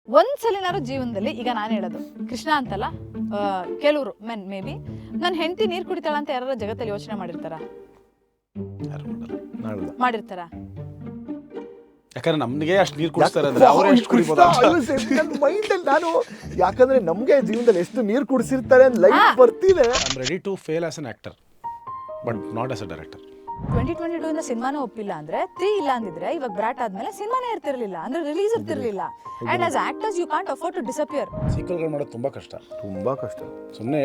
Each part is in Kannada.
ಒಂದ್ಸಲಿನಾರು ಜೀವನದಲ್ಲಿ ಈಗ ನಾನು ಹೇಳೋದು ಕೃಷ್ಣ ಅಂತಲ್ಲ, ಕೆಲವರು ಮೆನ್ ಮೇ ಬಿ ನನ್ನ ಹೆಂಡತಿ ನೀರು ಕುಡಿತಾಳ ಅಂತ ಯಾರು ಜಗತ್ತಲ್ಲಿ ಯೋಚನೆ ಮಾಡಿರ್ತಾರ? ಮಾಡಿರ್ತಾರ? ಯಾಕಂದ್ರೆ ನಮ್ಗೆ ಅಷ್ಟು ನೀರು ಕುಡಿಸ್ತಾರೆ ಅಂದ್ರೆ ಅವರೇ ಎಷ್ಟು ಕುಡಿಬೋದು ಮೈಂಡಲ್ಲಿ ನಾನು ಯಾಕಂದ್ರೆ ನಮ್ಗೆ ಜೀವನದಲ್ಲಿ ಎಷ್ಟು ನೀರು ಕುಡಿಸಿರ್ತಾರೆ ಅಂತ ಲೈಫ್ ಬರ್ತಿದೆ. I am ready to fail as an actor but not as a director. 2022 ಇಂದ ಸಿನಿಮಾನೇ ಒಪ್ಪಿಲ್ಲ ಅಂದ್ರೆ 3 ಇಲ್ಲ ಅಂದಿದ್ರೆ ಇವಾಗ ಬ್ರಾಟ್ ಆದ್ಮೇಲೆ ಸಿನಿಮಾನೇ ಇರ್ತಿರ್ಲಿಲ್ಲ, ಅಂದ್ರೆ ರಿಲೀಸ್ ಇರ್ತಿರ್ಲಿಲ್ಲ. And as actors you can't afford to disappear. ಸೀಕ್ವಲ್ಗಳು ಮಾಡೋದು ತುಂಬಾ ಕಷ್ಟ. ಸುಮ್ಮನೆ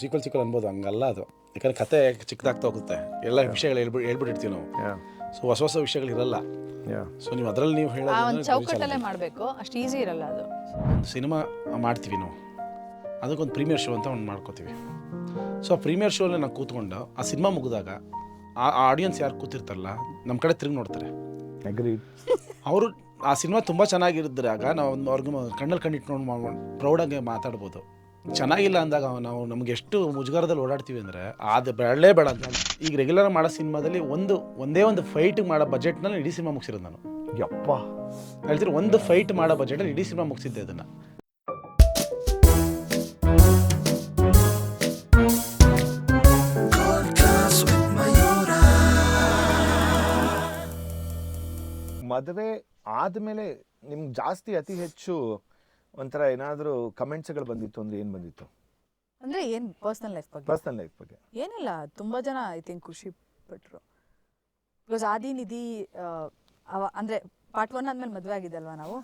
ಸೀಕ್ವಲ್ ಅನ್ಬೋದು, ಹಂಗಲ್ಲ ಅದು. ಯಾಕಂದ್ರೆ ಕತೆ ಚಿಕ್ಕದಾಗ್ತಾ ಹೋಗುತ್ತೆ, ಎಲ್ಲ ವಿಷಯಗಳು ಹೇಳ್ಬಿಟ್ಟಿರ್ತೀವಿ ನಾವು. ಸೊ ಹೊಸ ಹೊಸ ವಿಷಯಗಳು ಇರಲ್ಲ. ಸೊ ನೀವು ಅದರಲ್ಲಿ ನೀವು ಆ ಒಂದು ಚೌಕಟ್ಟಲ್ಲೇ ಮಾಡಬೇಕು, ಅಷ್ಟು ಈಸಿ ಇರಲ್ಲ ಅದು. ಒಂದು ಸಿನಿಮಾ ಮಾಡ್ತೀವಿ ನಾವು, ಅದಕ್ಕೊಂದು ಪ್ರೀಮಿಯರ್ ಶೋ ಅಂತ ಒಂದು ಮಾಡ್ಕೋತೀವಿ. ಸೊ ಆ ಪ್ರೀಮಿಯರ್ ಶೋಲ್ಲಿ ನಾವು ಕೂತ್ಕೊಂಡು ಆ ಸಿನಿಮಾ ಮುಗಿದಾಗ ಆ ಆಡಿಯನ್ಸ್ ಯಾರು ಕೂತಿರ್ತಾರಲ್ಲ ನಮ್ಮ ಕಡೆ ತಿರುಗಿ ನೋಡ್ತಾರೆ. ಅವರು ಆ ಸಿನಿಮಾ ತುಂಬ ಚೆನ್ನಾಗಿರಿದ್ರಾಗ ನಾವು ಅವ್ರಿಗೆ ಕಣ್ಣಲ್ಲಿ ಕಣ್ಣಿಟ್ಟು ನೋಡಿ ಪ್ರೌಡಾಗಿ ಮಾತಾಡ್ಬೋದು. ಚೆನ್ನಾಗಿಲ್ಲ ಅಂದಾಗ ನಾವು ನಮ್ಗೆ ಎಷ್ಟು ಮುಜುಗರದಲ್ಲಿ ಓಡಾಡ್ತೀವಿ ಅಂದರೆ ಅದು ಬೇಡಲೇ ಬೇಡ ಅಂತ. ಈಗ ರೆಗ್ಯುಲರ್ ಮಾಡೋ ಸಿನಿಮಾದಲ್ಲಿ ಒಂದೇ ಒಂದು ಫೈಟ್ ಮಾಡೋ ಬಜೆಟ್ನಲ್ಲಿ ಇಡೀ ಸಿನಿಮಾ ಮುಗಿಸಿರೋದು ನಾನು. ಯಪ್ಪ ಹೇಳ್ತೀರಿ, ಒಂದು ಫೈಟ್ ಮಾಡೋ ಬಜೆಟಲ್ಲಿ ಇಡೀ ಸಿನಿಮಾ ಮುಗಿಸಿದ್ದೆ ಅದನ್ನು. ಮದುವೆ ಆದಮೇಲೆ ನಿಮ್ಗೆ ಜಾಸ್ತಿ ಅತಿ ಹೆಚ್ಚು ಒಂಥರ ಏನಾದರೂ ಕಮೆಂಟ್ಸ್ಗಳು ಬಂದಿತ್ತು ಅಂದ್ರೆ ಏನು ಬಂದಿತ್ತು? ಅಂದ್ರೆ ಏನ್ ಪರ್ಸನಲ್ ಲೈಫ್ ಬಗ್ಗೆ ಏನಿಲ್ಲ, ತುಂಬಾ ಜನ ಐ ಥಿಂಕ್ ಖುಷಿ ಪಟ್ರು. ಬಿಕಾಸ್ ಆದಿ ನಿಧಿ ಅಂದ್ರೆ ಪಾರ್ಟ್ 1 ಆದ್ಮೇಲೆ ಮದುವೆ ಆಗಿದ್ದಲ್ವಾ ನಾವು?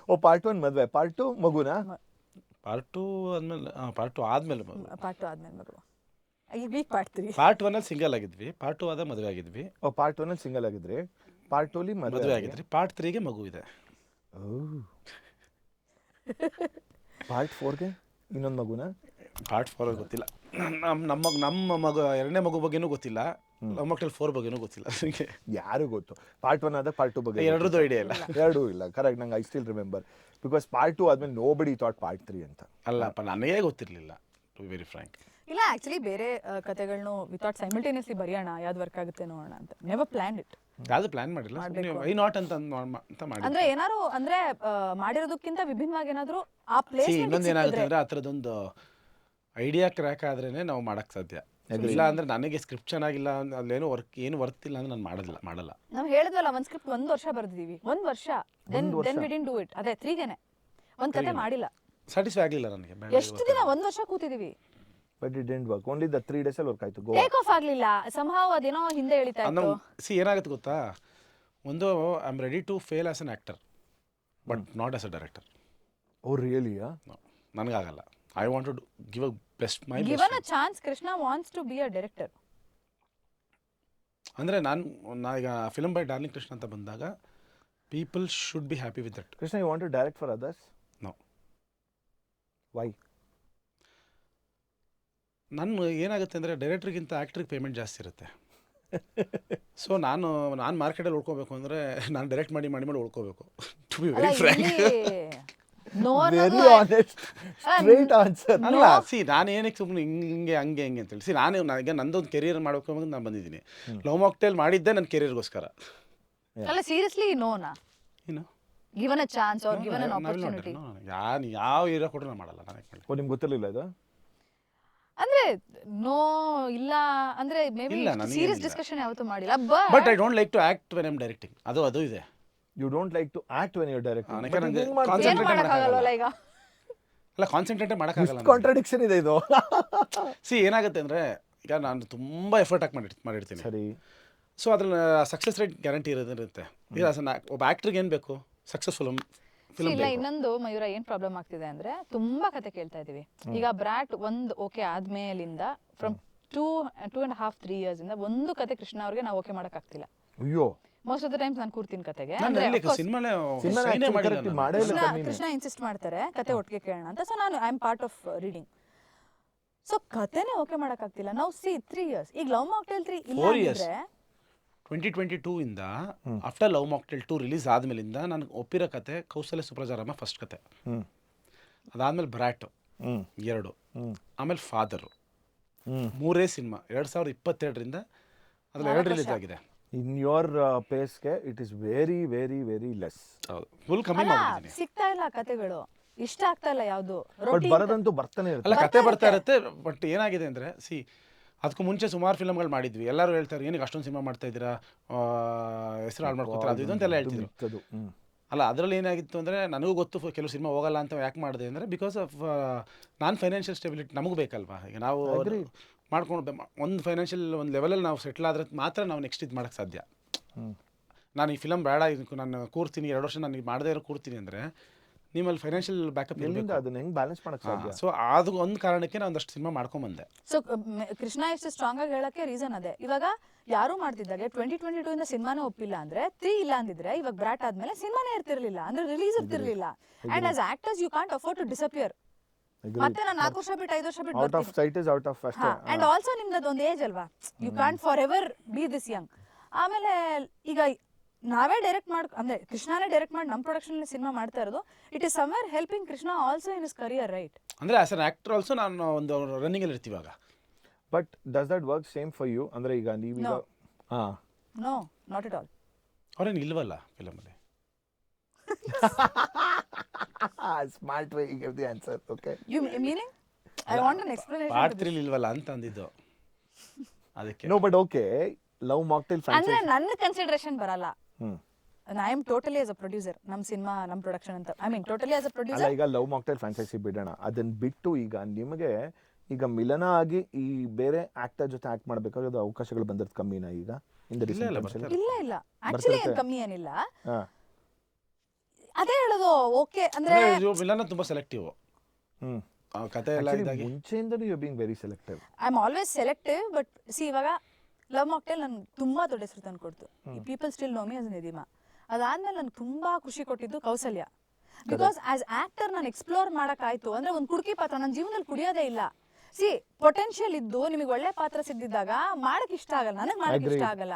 ಓ, ಪಾರ್ಟ್ 1 ಮದುವೆ, ಪಾರ್ಟ್ 2 ಮಗುನಾ? ಪಾರ್ಟ್ 2 ಆದ್ಮೇಲೆ ಪಾರ್ಟ್ 2 ಆದ್ಮೇಲೆ ಮಗು. ಈಗ ಪಾರ್ಟ್ 3. ಪಾರ್ಟ್ 1 ಅಲ್ಲಿ ಸಿಂಗಲ್ ಆಗಿದ್ವಿ, ಪಾರ್ಟ್ 2 ಆದ ಮದುವೆ ಆಗಿದ್ವಿ. ಓ, ಪಾರ್ಟ್ 1 ಅಲ್ಲಿ ಸಿಂಗಲ್ ಆಗಿದ್ರಿ, ಪಾರ್ಟ್ 2 ಅಲ್ಲಿ ಮದುವೆ ಆಗಿದ್ರಿ, ಪಾರ್ಟ್ 3ಗೆ ಮಗು ಇದೆ. ಪಾರ್ಟ್ 4ಗೆ ಇನ್ನೊಂದು ಮಗುನಾ? ಪಾರ್ಟ್ 4 ಗೊತ್ತಿಲ್ಲ. ನಮ್ಮ ಮಗು ಎರಡನೇ ಮಗು ಬಗ್ಗೆನೂ ಗೊತ್ತಿಲ್ಲ, ನಮ್ಮ ಮಕ್ಕಳು 4 ಬಗ್ಗೆನೂ ಗೊತ್ತಿಲ್ಲ. ಯಾರು ಗೊತ್ತು? ಪಾರ್ಟ್ 1 ಆದ ಪಾರ್ಟ್ 2 ಬಗ್ಗೆ ಎರಡರದ್ದು ಐಡಿಯಾ ಇಲ್ಲ. ಎರಡೂ ಇಲ್ಲ, ಕರೆಕ್ಟ್. ನಂಗೆ I still remember because part 2 ಆದ್ಮೇಲೆ ನೋಬಡಿ ಥಾಟ್ ಪಾರ್ಟ್ 3 ಅಂತ. ಅಲ್ಲಪ್ಪ, ನನಗೇ ಗೊತ್ತಿರಲಿಲ್ಲ, ಟು ಬಿ ವೆರಿ ಫ್ರ್ಯಾಂಕ್. ಇಲ್ಲ, ಆಕ್ಚುಲಿ ಬೇರೆ ಕತೆಗಳನ್ನು ವಿತೌಟ್ ಸೈಮಲ್ಟೇನಿಯಸ್ಲಿ ಬರೆಯೋಣ, ಯಾವ್ದು ವರ್ಕ್ ಆಗುತ್ತೆ ನೋಡೋಣ ಅಂತ. Never plan it. ಯಾವುದು ಪ್ಲಾನ್ ಮಾಡಿಲ್ಲ, ವೈ ನಾಟ್ ಅಂತ ಮಾಡಿ. ಅಂದ್ರೆ ಏನಾದ್ರು ಅಂದ್ರೆ ಮಾಡಿರೋದಕ್ಕಿಂತ ವಿಭಿನ್ನವಾಗಿ ಏನಾದ್ರು ಆ ಪ್ಲೇಸ್. ಇನ್ನೊಂದು ಏನಾಗುತ್ತೆ ಅಂದ್ರೆ ಆ ಥರದೊಂದು ಐಡಿಯಾ ಕ್ರ್ಯಾಕ್ ಆದ್ರೇನೆ ನಾವು ಮಾಡಕ್ ಸಾಧ್ಯ. ಇಲ್ಲ ಅಂದ್ರೆ ನನಗೆ ಸ್ಕ್ರಿಪ್ಟ್ ಚೆನ್ನಾಗಿಲ್ಲ, ಅಲ್ಲೇನೋ ಏನು ವರ್ತ್ ಇಲ್ಲ ಅಂದ್ರೆ ನಾನು ಮಾಡಲ್ಲ. ನಾವು ಹೇಳಿದ್ವಲ್ಲ, ಒಂದ್ ಸ್ಕ್ರಿಪ್ಟ್ 1 ವರ್ಷ ಬರ್ದಿದೀವಿ, 1 ವರ್ಷ. Then we didn't do it. ಅದೇ 3ಗೆನೆ ಒಂದ್ ಕತೆ ಮಾಡಿಲ್ಲ, ಸ್ಯಾಟಿಸ್ಫೈ ಆಗಲಿಲ್ಲ ನನಗೆ. ಎಷ್ಟು ದಿನ 1 ವರ್ಷ ಕೂತಿದೀವಿ, but it didn't work. Only the 3 days ಅಲ್ಲಿ ವರ್ಕ್ ಆಯ್ತು. ಟೇಕ್ ಆಫ್ ಆಗ್ಲಿಲ್ಲ ಸಂಭಾವ, ಅದೇನೋ ಹಿಂದೆ ಎಳಿತಾ ಇತ್ತು. ಏನಾಗುತ್ತೆ ಗೊತ್ತಾ, ಒಂದು I am ready to fail as an actor but not as a director. Oh really? ನನಗಾಗಲ್ಲ. I want to give a best my best. Given a chance. Krishna wants to be a director. ಅಂದರೆ ಈಗ ಫಿಲ್ಮ್ ಬೈ ಡಾರ್ಲಿಂಗ್ ಕೃಷ್ಣ ಅಂತ ಬಂದಾಗ people should be happy with that. Krishna, you want to direct for others? No. Why? ನಾನು ಏನಾಗುತ್ತೆ ಅಂದರೆ ಡೈರೆಕ್ಟ್ರಿಗಿಂತ ಆ್ಯಕ್ಟ್ರಿಗೆ ಪೇಮೆಂಟ್ ಜಾಸ್ತಿ ಇರುತ್ತೆ. ಸೊ ನಾನು ಮಾರ್ಕೆಟಲ್ಲಿ ಉಳ್ಕೋಬೇಕು ಅಂದರೆ ನಾನು ಡೈರೆಕ್ಟ್ ಮಾಡಿ ಉಳ್ಕೋಬೇಕು. To be very frank. Very honest, straight answer. ಅಲ್ಲ, ನಾನು ಏನಕ್ಕೆ ಸುಮ್ಮನೆ ಹಿಂಗೆ ಅಂತೇಳಿ ಈಗ ನಂದೊಂದು ಕೆರಿಯರ್ ಮಾಡಬೇಕು ಅಂತ ನಾನು ಬಂದಿದ್ದೀನಿ. ಲವ್ ಮಾಕ್ಟೇಲ್ ಮಾಡಿದ್ದೆ ನನ್ನ ಕೆರಿಯರ್ಗೋಸ್ಕರ. ಅಲ್ಲ, ಸೀರಿಯಸ್ಲಿ ನೋನಾ? ಏನು given a chance are given an opportunity? ಯಾವ ಹೀರೋ ಕೂಡ ನಾನು ಮಾಡಲ್ಲ. ಓ, ನಿಮ್ಗೆ ಗೊತ್ತಿರಲಿಲ್ಲ ಇದು? ಅಂದ್ರೆ ನೋ ಇಲ್ಲ ಅಂದ್ರೆ ಮೇ ಬಿ ಸೀರಿಯಸ್ ಡಿಸ್ಕಷನ್ ಯಾವತ್ತೂ ಮಾಡಿಲ್ಲ. But I don't like to act when I am directing. ಅದು ಇದೆ. You don't like to act when you are directing? ಅಲ್ಲ, ಕಾನ್ಸಂಟ್ರೇಟ್ ಮಾಡೋಕ್ಕಾಗಲ್ಲ. ಕಾಂಟ್ರಾಡಿಕ್ಷನ್ ಇದೆ ಇದು. ಏನಾಗುತ್ತೆ ಅಂದರೆ ಈಗ ನಾನು ತುಂಬ ಎಫರ್ಟ್ ಹಾಕಿ ಮಾಡಿರ್ತೀನಿ. ಸರಿ. ಸೊ ಅದ್ರಲ್ಲಿ ಸಕ್ಸಸ್ ರೇಟ್ ಗ್ಯಾರಂಟಿ ಇರುತ್ತೆ. ಈಗ ಒಬ್ಬ ಆ್ಯಕ್ಟ್ರಿಗೆ ಏನು ಬೇಕು? Successful film. ಇಲ್ಲ, ಇನ್ನೊಂದು ಮಯೂರ ಏನ್ ಪ್ರಾಬ್ಲಮ್ ಆಗ್ತಿದೆ ಅಂದ್ರೆ ತುಂಬಾ ಕತೆ ಕೇಳ್ತಾ ಇದೀವಿ. ಈಗ ಬ್ರಾಟ್ ಒಂದು ಓಕೆ ಆದ್ಮೇಲಿಂದ ಫ್ರಮ್ 2.5-3 years ಇಂದ ಒಂದು ಕತೆ ಕೃಷ್ಣ ಅವ್ರಿಗೆ ನಾವು ಓಕೆ ಮಾಡಕ್ ಆಗ್ತಿಲ್ಲ. ಅಯ್ಯೋ, ಮೋಸ್ಟ್ ಆಫ್ ದ ಟೈಮ್ಸ್ ನಾನು ಕೂರ್ತೀನಿ ಕತೆಗೆ. ಕೃಷ್ಣ ಇನ್ಸಿಸ್ಟ್ ಮಾಡ್ತಾರೆ ಕತೆ ಒಟ್ಟಿಗೆ ಕೇಳೋಣ ಅಂತ. ಸೊ ನಾನು I am part of reading. So ಕತೆನೇ ಓಕೆ ಮಾಡಕ್ ಆಗ್ತಿಲ್ಲ. ನಾವು 3 years. ಈಗ ಲವ್ ಮಾಕ್ಟೇಲ್ 3 ಇಲ್ಲ ಅಂದ್ರೆ 2022 ಇಂದ ಆಫ್ಟರ್ ಲವ್ ಮಾಕ್ಟೇಲ್ 2 ರಿಲೀಸ್ ಆದ್ಮೇಲಿಂದ ನನಗೆ ಒಪ್ಪಿರೋ ಕತೆ ಕೌಸಲ್ಯ ಸುಪ್ರಜಾರಾಮ ಫಸ್ಟ್ ಕತೆ. ಅದಾದ್ಮೇಲೆ ಬ್ರಾಟ್ 2, ಆಮೇಲೆ ಫಾದರು 3 ಸಿನಿಮಾ 2022ರಿಂದ ಅದ್ರಲ್ಲಿ 2 ರಿಲೀಸ್ ಆಗಿದೆ. ಇನ್ ಯೋರ್ ಪೇಸ್ಗೆ it is very very very less. ಹೌದು, ಫುಲ್ ಕಮ್ಮಿ ಅಲ್ಲ ಮಾಡಿದ್ದೀನಿ. ಸಿಗ್ತಾ ಇಲ್ಲ ಕತೆಗಳು, ಇಷ್ಟ ಆಗ್ತಾ ಇಲ್ಲ ಯಾವ್ದು. ಬಟ್ ಬರೋದಂತೂ ಬರ್ತಾನೆ ಇರುತ್ತೆ. ಅಲ್ಲ, ಕತೆ ಬರ್ತಾ ಇರುತ್ತೆ. ಬಟ್ ಏನಾಗಿದೆ ಅಂದರೆ ಅದಕ್ಕೂ ಮುಂಚೆ ಸುಮಾರು ಫಿಲ್ಮ್ಗಳು ಮಾಡಿದ್ವಿ. ಎಲ್ಲರೂ ಹೇಳ್ತಾರೆ ಏನಕ್ಕೆ ಅಷ್ಟೊಂದು ಸಿನಿಮಾ ಮಾಡ್ತಾ ಇದ್ದೀರಾ, ಹೆಸರು ಹಾಳು ಮಾಡ್ಕೊತಾರೆ, ಅದು ಇದು ಅಂತೆಲ್ಲ ಹೇಳ್ತಿದ್ರು. ಅಲ್ಲ, ಅದರಲ್ಲಿ ಏನಾಗಿತ್ತು ಅಂದರೆ ನನಗೂ ಗೊತ್ತು ಕೆಲವು ಸಿನಿಮಾ ಹೋಗಲ್ಲ ಅಂತ. ಯಾಕೆ ಮಾಡಿದೆ ಅಂದರೆ ಬಿಕಾಸ್ ಆಫ್ ನಾನು ಫೈನಾನ್ಷಿಯಲ್ ಸ್ಟೆಬಿಲಿಟಿ ನಮಗೂ ಬೇಕಲ್ವಾ. ಈಗ ನಾವು ಮಾಡ್ಕೊಂಡು ಒಂದು ಫೈನಾನ್ಷಿಯಲ್ ಒಂದು ಲೆವೆಲಲ್ಲಿ ನಾವು ಸೆಟ್ಲ್ ಆದರೆ ಮಾತ್ರ ನಾವು ನೆಕ್ಸ್ಟ್ ಇದು ಮಾಡೋಕ್ಕೆ ಸಾಧ್ಯ. ನಾನು ಈ ಫಿಲಮ್ ಬೇಡ, ಇದಕ್ಕೆ ನಾನು ಕೂರ್ತೀನಿ 2 ವರ್ಷ ನಾನು ಮಾಡದೇ ಇರೋ ಕೂರ್ತೀನಿ ಅಂದರೆ ನಿಮ್ಮಲ್ಲಿ ಫೈನಾನ್ಷಿಯಲ್ ಬ್ಯಾಕಪ್ ಎಲ್ಲಿಂದ ಅದನ್ನ ಹೆಂಗೆ ಬ್ಯಾಲೆನ್ಸ್ ಮಾಡಕ್ಕೆ ಸಾಧ್ಯ? ಸೊ ಅದು ಒಂದು ಕಾರಣಕ್ಕೆ ನಾನು ಒಂದಷ್ಟು ಸಿನಿಮಾ ಮಾಡ್ಕೊಂಬಂದೆ. ಸೊ ಕೃಷ್ಣ ಎಷ್ಟು ಸ್ಟ್ರಾಂಗ್ ಆಗಿ ಹೇಳಕ್ಕೆ ರೀಸನ್ ಅದೇ. ಇವಾಗ ಯಾರು ಮಾಡ್ತಿದ್ದಾಗೆ 2022 ಇಂದ ಸಿನಿಮಾನೇ ಒಪ್ಪಿಲ್ಲ ಅಂದ್ರೆ 3 ಇಲ್ಲ ಅಂದಿದ್ರೆ ಇವಾಗ ಬ್ರಾಟ್ ಆದ್ಮೇಲೆ ಸಿನಿಮಾನೇ ಇರ್ತಿರ್ಲಿಲ್ಲ, ಅಂದ್ರೆ ರಿಲೀಸ್ ಇರ್ತಿರ್ಲಿಲ್ಲ. And as actors you can't afford to disappear. ಮತ್ತೆ ನಾನು 4 ವರ್ಷ ಬಿಟ್ಟು 5 ವರ್ಷ ಬಿಟ್ಟು out of sight is out of ಅಷ್ಟೇ. ಅಂಡ್ ಆಲ್ಸೋ ನಿಮ್ದು ಅದೊಂದು ಏಜ್ ಅಲ್ವಾ, you can't forever be this young. ಆಮೇಲೆ ಈಗ ನಾವೇ ಡೈರೆಕ್ಟ್ ಅಂದ್ರೆ ಕೃಷ್ಣನೇ ಡೈರೆಕ್ಟ್ ಮಾಡಿ ನಮ್ಮ ಪ್ರೊಡಕ್ಷನ್ ಸಿನಿಮಾ ಮಾಡ್ತಾ ಇರೋದು. It is somewhere helping Krishna also in his career, right? ಅಂದರೆ ಆಸ್ ಅನ್ ಆಕ್ಟರ್ ಆಲ್ಸೋ ನಾನು ಒಂದು ರನ್ನಿಂಗ್ ಅಲ್ಲಿ ಇರ್ತೀವಿ ಇವಾಗ. But does that work same for you? ಅಂದ್ರೆ ಈಗ ನೀವೀಗ ನೋ, ನಾಟ್ ಇಟ್ ಆಲ್. ಅವ್ರೇನು ಇಲ್ವಲ್ಲ ಫಿಲಮಲ್ಲಿ. Smart way you give the answer. Okay, you meaning I want an explanation. Part 3 ಇಲ್ವಲ್ಲ ಅಂತ ಅಂದಿದ್ದು ಅದಕ್ಕೆ. No but okay, Love Mocktail ಅಂದ್ರೆ ಫ್ರಾಂಚೈಸಿ. ನನ್ನ ಕನ್ಸಿಡರೇಷನ್ ಬರಲ್ಲ. I am totally as a producer, ನಮ್ಮ ಸಿನಿಮಾ ನಮ್ಮ ಪ್ರೊಡಕ್ಷನ್ ಅಂತ. I mean totally as a ಅಲ್ಲ, ಪ್ರೊಡ್ಯೂಸರ್. ಈಗ ಲವ್ ಮಾಕ್ಟೇಲ್ ಫ್ರಾಂಚೈಸಿ ಬಿಡೋಣ, ಅದನ್ನ ಬಿಟ್ಟು ಈಗ ನಿಮಗೆ ಈಗ ಮಿಲನ ಆಗಿ ಈ ಬೇರೆ ಆಕ್ಟರ್ ಜೊತೆ ಆಕ್ಟ್ ಮಾಡಬೇಕಾದ್ರೆ ಅವಕಾಶಗಳು ಬಂದಿರೋದು ಕಮ್ಮಿನಾ ಈಗ? ಇಲ್ಲ ಆಕ್ಚುಲಿ ಏನು ಕಮ್ಮಿ ಏನಿಲ್ಲ. ಅದೇ ಹೇಳೋದು. ಓಕೆ ಅಂದ್ರೆ ವಿಲನ್ ತುಂಬಾ ಸೆಲೆಕ್ಟಿವ್. ಕತೆ ಎಲ್ಲ ಇದಾಗಿ ಮುಂಚೆಯಿಂದಲೂ you being very selective. I am always selective. But ಇವಾಗ ಲವ್ ಮಾಕ್ಟೇಲ್ ನನ್ಗೆ ತುಂಬಾ ದೊಡ್ಡ ಹೆಸರು ತಂದು ಕೊಡ್ತು. People still know me as Nidhima. ಅದಾದ್ಮೇಲೆ ನನ್ಗೆ ತುಂಬಾ ಖುಷಿ ಕೊಟ್ಟಿದ್ದು ಕೌಸಲ್ಯ. ಬಿಕಾಸ್ ಆಸ್ ಆಕ್ಟರ್ ನಾನು ಎಕ್ಸ್ಪ್ಲೋರ್ ಮಾಡಕ್ಕಾಯ್ತು. ಅಂದ್ರೆ ಒಂದು ಕುಡುಕಿ ಪಾತ್ರ ನನ್ನ ಜೀವನದಲ್ಲಿ ಕುಡಿಯೋದೇ ಇಲ್ಲ. ಪೊಟೆನ್ಶಿಯಲ್ ಇದ್ದು ನಿಮಗೆ ಒಳ್ಳೆ ಪಾತ್ರ ಸಿದ್ದಿದ್ದಾಗ ಮಾಡಕ್ ಇಷ್ಟ ಆಗಲ್ಲ, ನನಗೆ ಮಾಡಕ್ ಇಷ್ಟ ಆಗಲ್ಲ.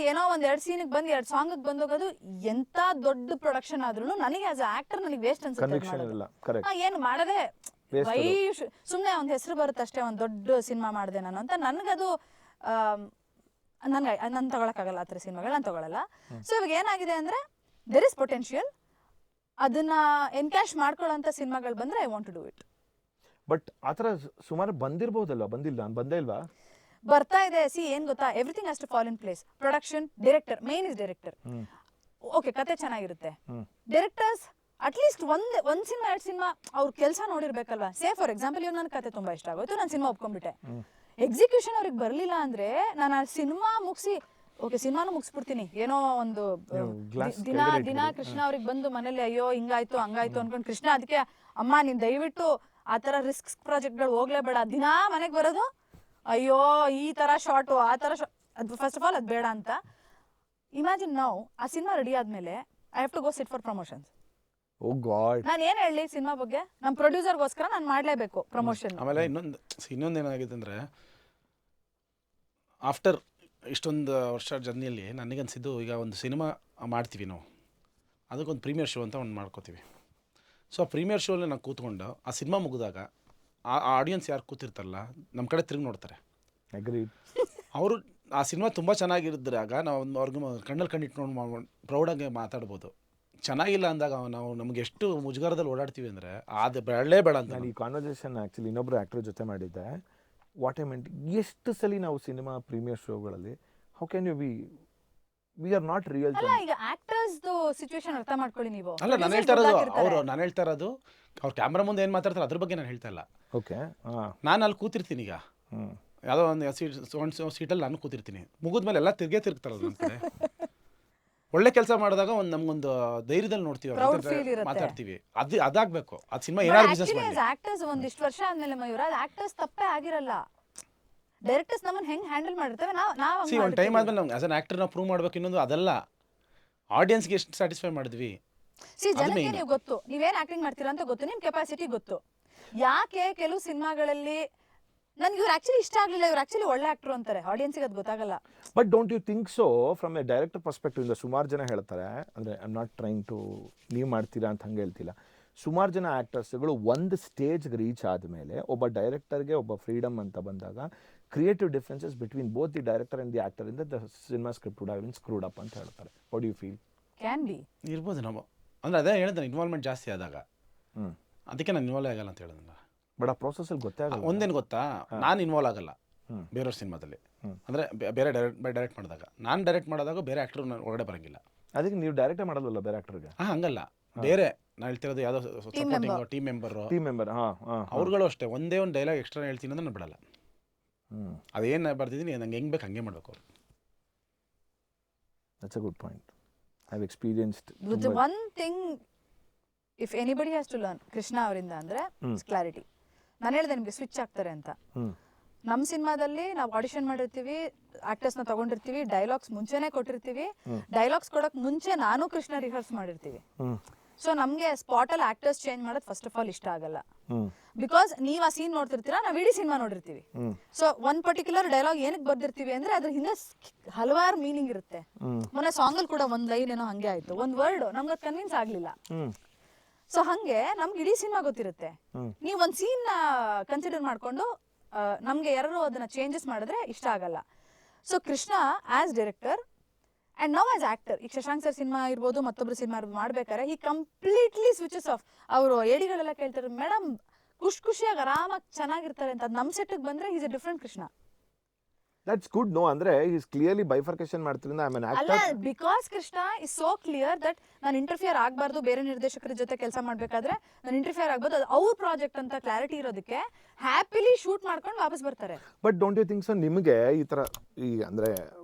ಏನೋ ಒಂದ್ 2 ಸೀನ್ಗೆ ಬಂದು 2 ಸಾಂಗ್ ಬಂದೋಗೋದು ಎಂತ ದೊಡ್ಡ ಪ್ರೊಡಕ್ಷನ್ ಆದ್ರೂ ನನಗೆ ಆಸ್ ಆಕ್ಟರ್ ನನಗೆ ವೇಸ್ಟ್ ಅನ್ಸುತ್ತೆ. ಏನು ಮಾಡದೆ ವೈ ಸುಮ್ನೆ ಒಂದ್ ಹೆಸರು ಬರುತ್ತೆ ಅಷ್ಟೇ, ಒಂದ್ ದೊಡ್ಡ ಸಿನಿಮಾ ಮಾಡಿದೆ ನಾನು ಅಂತ. ನನ್ಗದು ನಾನು ತಗೊಳಕ್ಕಾಗಲ್ಲ ಆ ಥರ ಸಿನಿಮಾಗಳು, ನಾನು ತಗೊಳಲ್ಲ. ಸೊ ಇವಾಗ ಏನಾಗಿದೆ ಅಂದ್ರೆ ದೇರ್ ಇಸ್ ಪೊಟೆನ್ಶಿಯಲ್, ಅದನ್ನ ಎನ್ಕ್ಯಾಶ್ ಮಾಡ್ಕೊಳ್ಳೋಂಥ ಸಿನಿಮಾಗಳು ಬಂದ್ರೆ I want to do it. But ಆ ಥರ ಸುಮಾರು ಬಂದಿರ್ಬೋದಲ್ವಾ? ಬಂದಿಲ್ಲ, ನಾನು ಬಂದೇ ಇಲ್ವಾ? ಬರ್ತಾ ಇದೆ. ಏನ್ ಗೊತ್ತಾ, everything has to fall in place. Production, director, main is director. Okay, ಕತೆ ಚೆನ್ನಾಗಿರುತ್ತೆ. ಡೈರೆಕ್ಟರ್ಸ್ ಅಟ್ಲೀಸ್ಟ್ ಒಂದ್ ಸಿನಿಮಾ 2 ಸಿನಿಮಾ ಅವ್ರ ಕೆಲಸ ನೋಡಿರ್ಬೇಕಲ್ವಾ. ಫಾರ್ ಎಕ್ಸಾಂಪಲ್ ಇವ್ರು ನನ್ನ ಕತೆ ತುಂಬಾ ಇಷ್ಟ ಆಗೋಯ್ತು, ನಾನು ಸಿನಿಮಾ ಒಪ್ಕೊಂಡ್ಬಿಟ್ಟೆ. ಎಕ್ಸಿಕ್ಯೂಷನ್ ಅವ್ರಿಗೆ ಬರ್ಲಿಲ್ಲ ಅಂದ್ರೆ ನಾನು ಆ ಸಿನಿಮಾ ಮುಗಿಸಿ ಸಿನಿಮಾನು ಮುಗಿಸ್ಬಿಡ್ತೀನಿ. ಏನೋ ಒಂದು ದಿನ ಕೃಷ್ಣ ಅವ್ರಿಗೆ ಬಂದು ಮನೇಲಿ ಅಯ್ಯೋ ಹಿಂಗಾಯ್ತು ಹಂಗಾಯ್ತು ಅನ್ಕೊಂಡು ಕೃಷ್ಣ ಅದಕ್ಕೆ ಅಮ್ಮ ನೀನ್ ದಯವಿಟ್ಟು ಆ ತರ ರಿಸ್ಕ್ ಪ್ರಾಜೆಕ್ಟ್ಗಳು ಹೋಗ್ಲೇಬೇಡ. ದಿನಾ ಮನೆಗೆ ಬರೋದು ಅಯ್ಯೋ ಈ ತರ ಶಾರ್ಟು ಆ ತರ ಅದು ಫಸ್ಟ್ ಆಫ್ ಆಲ್ ಅದು ಬೇಡ ಅಂತ. ಇಮ್ಯಾಜಿನ್ ನಾವು ಆ ಸಿನಿಮಾ ರೆಡಿ ಆದ್ಮೇಲೆ I have to go sit for promotions. Oh God, ನಾನು ಏನ್ ಹೇಳಿ ಸಿನಿಮಾ ಬಗ್ಗೆ, ನಮ್ಮ ಪ್ರೊಡ್ಯೂಸರ್ಗೋಸ್ಕರ ನಾನು ಮಾಡ್ಲೇಬೇಕು ಪ್ರಮೋಷನ್. ಆಮೇಲೆ ಇನ್ನೊಂದು ಏನಾಗಿದೆ ಅಂದ್ರೆ ಆಫ್ಟರ್ ಇಷ್ಟೊಂದು ವರ್ಷ ಜರ್ನಿಯಲ್ಲಿ ನನಗನ್ಸಿದ್ದು, ಈಗ ಒಂದು ಸಿನಿಮಾ ಮಾಡ್ತೀವಿ ನಾವು, ಅದಕ್ಕೊಂದು ಪ್ರೀಮಿಯರ್ ಶೋ ಅಂತ ಒಂದು ಮಾಡ್ಕೋತೀವಿ. ಸೊ ಆ ಪ್ರೀಮಿಯರ್ ಶೋಲ್ಲಿ ನಾವು ಕೂತ್ಕೊಂಡು ಆ ಸಿನಿಮಾ ಮುಗಿದಾಗ ಆ ಆಡಿಯನ್ಸ್ ಯಾರು ಕೂತಿರ್ತಾರಲ್ಲ ನಮ್ಮ ಕಡೆ ತಿರುಗಿ ನೋಡ್ತಾರೆ. ಅವರು ಆ ಸಿನಿಮಾ ತುಂಬ ಚೆನ್ನಾಗಿರಿದ್ರಾಗ ನಾವು ಅವ್ರಿಗೆ ಕಣ್ಣಲ್ಲಿ ಕಣ್ಣಿಟ್ಟು ಪ್ರೌಡಾಗಿ ಮಾತಾಡ್ಬೋದು. ಚೆನ್ನಾಗಿಲ್ಲ ಅಂದಾಗ ನಾವು ನಮ್ಗೆ ಎಷ್ಟು ಮುಜುಗರದಲ್ಲಿ ಓಡಾಡ್ತೀವಿ ಅಂದರೆ ಅದು ಬೇಡಲೇ ಬೇಡ ಅಂತ. ನಾನು ಈ ಕಾನ್ವರ್ಸೇಷನ್ ಆ್ಯಕ್ಚುಲಿ ಇನ್ನೊಬ್ಬರು ಆ್ಯಕ್ಟರ್ ಜೊತೆ ಮಾಡಿದ್ದೆ. ವಾಟ್ ಐ ಮೆಂಟ್, ಎಷ್ಟು ಸಲ ನಾವು ಸಿನಿಮಾ ಪ್ರೀಮಿಯರ್ ಶೋಗಳಲ್ಲಿ how can you be we are not real. ಅಲ್ಲ, ಈಗ ಆಕ್ಟರ್ಸ್ ಸಿಚುವೇಶನ್ ಅರ್ಥ ಮಾಡ್ಕೊಳ್ಳಿ ನೀವು. ಅಲ್ಲ, ನಾನು ಹೇಳ್ತಾ ಇರೋದು ಅವ್ರ ಕ್ಯಾಮ್ರಾ ಮುಂದೆ ಏನು ಮಾತಾಡ್ತಾರೆ ಅದ್ರ ಬಗ್ಗೆ ನಾನು ಹೇಳ್ತಾ ಇಲ್ಲ. ಓಕೆ, ನಾನು ಅಲ್ಲಿ ಕೂತಿರ್ತೀನಿ. ಈಗ ಯಾವುದೋ ಒಂದು ಸೀಟಲ್ಲಿ ನಾನು ಕೂತಿರ್ತೀನಿ. ಮುಗಿದ್ಮೇಲೆ ಎಲ್ಲ ತಿರ್ಗ್ತಾರಲ್ಲ ನನ್ನ ಕಡೆ. ಒಳ್ಳೆ ಕೆಲಸ ಮಾಡಿದಾಗ ಒಂದು ನಮ್ಗೊಂದು ಧೈರ್ಯದಲ್ಲಿ ನೋಡ್ತೀವಿ, ಮಾತಾಡ್ತೀವಿ. ಅದಾಗಬೇಕು. ಆ ಸಿನಿಮಾ ಏನಾದ್ರು ಬಿಸ್ನೆಸ್ ಮಾಡಿ. ಆಕ್ಟರ್ಸ್ ಒಂದಿಷ್ಟು ವರ್ಷ ಆದ್ಮೇಲೆ ಮಯೂರ, ಅದು ಆಕ್ಟರ್ಸ್ ತಪ್ಪೇ ಆಗಿರಲ್ಲ. ಡೈರೆಕ್ಟರ್ಸ್ ನಮ್ಮನ್ನ ಹೆಂಗ್ ಹ್ಯಾಂಡಲ್ ಮಾಡಿರ್ತೇವೆ ನಾವು ಒಂದು ಟೈಮ್ ಆದ್ಮೇಲೆ ನಾವು ಆಸ್ ಅನ್ ಆಕ್ಟರ್ ನಾವು ಪ್ರೂವ್ ಮಾಡ್ಬೇಕು. ಇನ್ನೊಂದು ಅದಲ್ಲ, ಆಡಿಯನ್ಸ್ಗೆ ಎಷ್ಟು ಸ್ಯಾಟಿಸ್ಫೈ ಮಾಡಿದ್ವಿ. ಜನಕ್ಕೆ ನೀವು ಗೊತ್ತು, ನೀವೇನ್ ಆಕ್ಟಿಂಗ್ ಮಾಡ್ತೀರಾ ಅಂತ ಗೊತ್ತು, ನಿಮ್ ಕೆಪಾಸಿಟಿ ಗೊತ್ತು. ಯಾಕೆ ಕೆಲವು ಸಿನಿಮಾಗಳಲ್ಲಿ ನನ್ಗೆ ಇವ್ರು ಆಕ್ಚುಲಿ ಇಷ್ಟ ಆಗ್ಲಿಲ್ಲ, ಇವ್ರು ಆಕ್ಚುಲಿ ಒಳ್ಳೆ ಆಕ್ಟರ್ ಅಂತಾರೆ, ಆಡಿಯನ್ಸ್ಗೆ ಅದು ಗೊತ್ತಾಗಲ್ಲ. But don't you think so from a director perspective ಇಂದ ಸುಮಾರು ಜನ ಹೇಳ್ತಾರೆ, ಅಂದರೆ I am not trying to ನೀವು ಮಾಡ್ತೀರಾ ಅಂತ ಹಂಗೆ ಹೇಳ್ತಿಲ್ಲ, ಸುಮಾರು ಜನ ಆ್ಯಕ್ಟರ್ಸ್ಗಳು ಒಂದು ಸ್ಟೇಜ್ಗೆ ರೀಚ್ ಆದಮೇಲೆ ಒಬ್ಬ ಡೈರೆಕ್ಟರ್ಗೆ ಒಬ್ಬ ಫ್ರೀಡಮ್ ಅಂತ ಬಂದಾಗ creative differences between both the director and the actor in that the cinema script would have been screwed up ಅಂತ ಹೇಳ್ತಾರೆ. What do you feel? Can be ಇರ್ಬೋದು ನಾವು ಅಂದರೆ ಅದೇ ಹೇಳಿದ್ರೆ ಇನ್ವಾಲ್ವ್ಮೆಂಟ್ ಜಾಸ್ತಿ ಆದಾಗ ಅದಕ್ಕೆ ನಾನು ಇನ್ವಾಲ್ವ್ ಆಗಲ್ಲ ಅಂತ ಹೇಳಿದ್ನಲ್ಲ. ಬಟ್ ಆ ಪ್ರೊಸೆಸಲ್ಲಿ ಗೊತ್ತೇ ಆಗಲ್ಲ. ಒಂದೇನು ಗೊತ್ತಾ, ನಾನು ಇನ್ವಾಲ್ವ್ ಆಗಲ್ಲ ಬೇರೆಯವ್ರ ಸಿನಿಮಾದಲ್ಲಿ. ಅಂದರೆ ಬೇರೆ ಡೈರೆಕ್ಟ್ ಮಾಡಿದಾಗ, ನಾನು ಡೈರೆಕ್ಟ್ ಮಾಡಿದಾಗ ಬೇರೆ ಆ್ಯಕ್ಟ್ರು ಒಳಗಡೆ ಬರೋಂಗಿಲ್ಲ. ಅದಕ್ಕೆ ನೀವು ಡೈರೆಕ್ಟೇ ಮಾಡಲ್ವಲ್ಲ ಬೇರೆ ಆ್ಯಕ್ಟರ್ಗೆ? ಹಂಗಲ್ಲ, ಬೇರೆ ನಾನು ಹೇಳ್ತಿರೋದು ಯಾವುದೋ ಸಪೋರ್ಟಿಂಗ್ ಟೀಮ್ ಮೆಂಬರ್ ಅವ್ರುಗಳು ಅಷ್ಟೇ. ಒಂದೇ ಒಂದು ಡೈಲಾಗ್ ಎಕ್ಸ್ಟ್ರಾ ಹೇಳ್ತೀನಿ ಅಂದ್ರೆ ನಾನು ಬಿಡಲ್ಲ. ಅದೇನು ಬರ್ತಿದ್ದೀನಿ ನಂಗೆ ಹೆಂಗೆ ಬೇಕು ಹಂಗೆ ಮಾಡಬೇಕು ಅವ್ರು. That's a good point. I have experienced one thing if anybody has to learn Krishna ಅವರಿಂದ ಅಂದರೆ ಕ್ಲಾರಿಟಿ. ನಾನು ಹೇಳಿದೆ ನಿಮಗೆ ಸ್ವಿಚ್ ಆಗ್ತಾರೆ ಅಂತ. ನಮ್ಮ ಸಿನಿಮಾದಲ್ಲಿ ನಾವು ಆಡಿಷನ್ ಮಾಡಿರ್ತೀವಿ, ಆಕ್ಟರ್ಸ್ನ ತಗೊಂಡಿರ್ತೀವಿ, ಡೈಲಾಗ್ಸ್ ಮುಂಚೆನೇ ಕೊಟ್ಟಿರ್ತೀವಿ. ಡೈಲಾಗ್ಸ್ ಕೊಡೋಕೆ ಮುಂಚೆ ನಾನು ಕೃಷ್ಣ ರಿಹರ್ಸ್ ಮಾಡಿರ್ತೀವಿ. ಸೊ ನಮಗೆ ಸ್ಪಾಟಲ್ಲಿ ಆಕ್ಟರ್ಸ್ ಚೇಂಜ್ ಮಾಡೋದು ಫಸ್ಟ್ ಆಫ್ ಆಲ್ ಇಷ್ಟ ಆಗಲ್ಲ. ಬಿಕಾಸ್ ನೀವು ಆ ಸೀನ್ ನೋಡ್ತಿರ್ತೀರಾ, ನಾವು ಇಡೀ ಸಿನಿಮಾ ನೋಡಿರ್ತೀವಿ. ಸೊ ಒನ್ ಪರ್ಟಿಕ್ಯುಲರ್ ಡೈಲಾಗ್ ಏನಕ್ಕೆ ಬರ್ದಿರ್ತೀವಿ ಅಂದ್ರೆ ಅದ್ರ ಹಿಂದೆ ಹಲವಾರು ಮೀನಿಂಗ್ ಇರುತ್ತೆ. ಮೊನ್ನೆ ಸಾಂಗಲ್ಲಿ ಕೂಡ ಒಂದು ಲೈನ್ ಏನೋ ಹಂಗೆ ಆಯ್ತು, ಒಂದು ವರ್ಡ್ ನಮ್ಗೆ ಅದು ಕನ್ವಿನ್ಸ್ ಆಗ್ಲಿಲ್ಲ. ಸೊ ಹಂಗೆ ನಮ್ಗೆ ಇಡೀ ಸಿನಿಮಾ ಗೊತ್ತಿರುತ್ತೆ. ನೀವು ಒಂದು ಸೀನ್ ಕನ್ಸಿಡರ್ ಮಾಡ್ಕೊಂಡು ನಮ್ಗೆ ಯಾರು ಅದನ್ನ ಚೇಂಜಸ್ ಮಾಡಿದ್ರೆ ಇಷ್ಟ ಆಗಲ್ಲ. So Krishna as director and now as actor, ಈಗ ಶಶಾಂಕ್ ಸರ್ ಸಿನಿಮಾ ಇರ್ಬೋದು, ಮತ್ತೊಬ್ರು ಸಿನಿಮಾ ಮಾಡ್ಬೇಕಾದ್ರೆ ಹಿ ಕಂಪ್ಲೀಟ್ಲಿ ಸ್ವಿಚಸ್ ಆಫ್. ಅವರು ಎಡಿಗಳೆಲ್ಲ ಕೇಳ್ತಾರೆ, ಮೇಡಮ್ ಖುಷಿಯಾಗಿ ಆರಾಮಾಗಿ ಚೆನ್ನಾಗಿರ್ತಾರೆ ಅಂತ. ನಮ್ಮ ಸೆಟ್ಗೆ ಬಂದ್ರೆ is a different Krishna. That's good. No ಅಂದ್ರೆ ಈಸ್ ಕ್ಲಿಯರ್ಲಿ ಬೈಫರ್ಕೇಶನ್ ಮಾಡ್ತಿರಿಂದ ಐ ಆಮ್ ಆನ್ ಆಕ್ಟರ್. ಅಲ್ಲ, because Krishna is so clear that ನಾನು ಇಂಟರ್ಫಿಯರ್ ಆಗಬಾರ್ದು, ಬೇರೆ ನಿರ್ದೇಶಕರ ಜೊತೆ ಕೆಲಸ ಮಾಡ್ಬೇಕಾದ್ರೆ ನಾನು ಇಂಟರ್ಫಿಯರ್ ಆಗ್ಬೋದು, ಅದು ಅವ್ರ ಪ್ರಾಜೆಕ್ಟ್ ಅಂತ ಕ್ಲಾರಿಟಿ ಇರೋದಕ್ಕೆ ಹ್ಯಾಪಿಲಿ ಶೂಟ್ ಮಾಡ್ಕೊಂಡು ವಾಪಸ್ ಬರ್ತಾರೆ. But don't you think so ನಿಮಗೆ ಈ ಥರ ಈ ಅಂದರೆ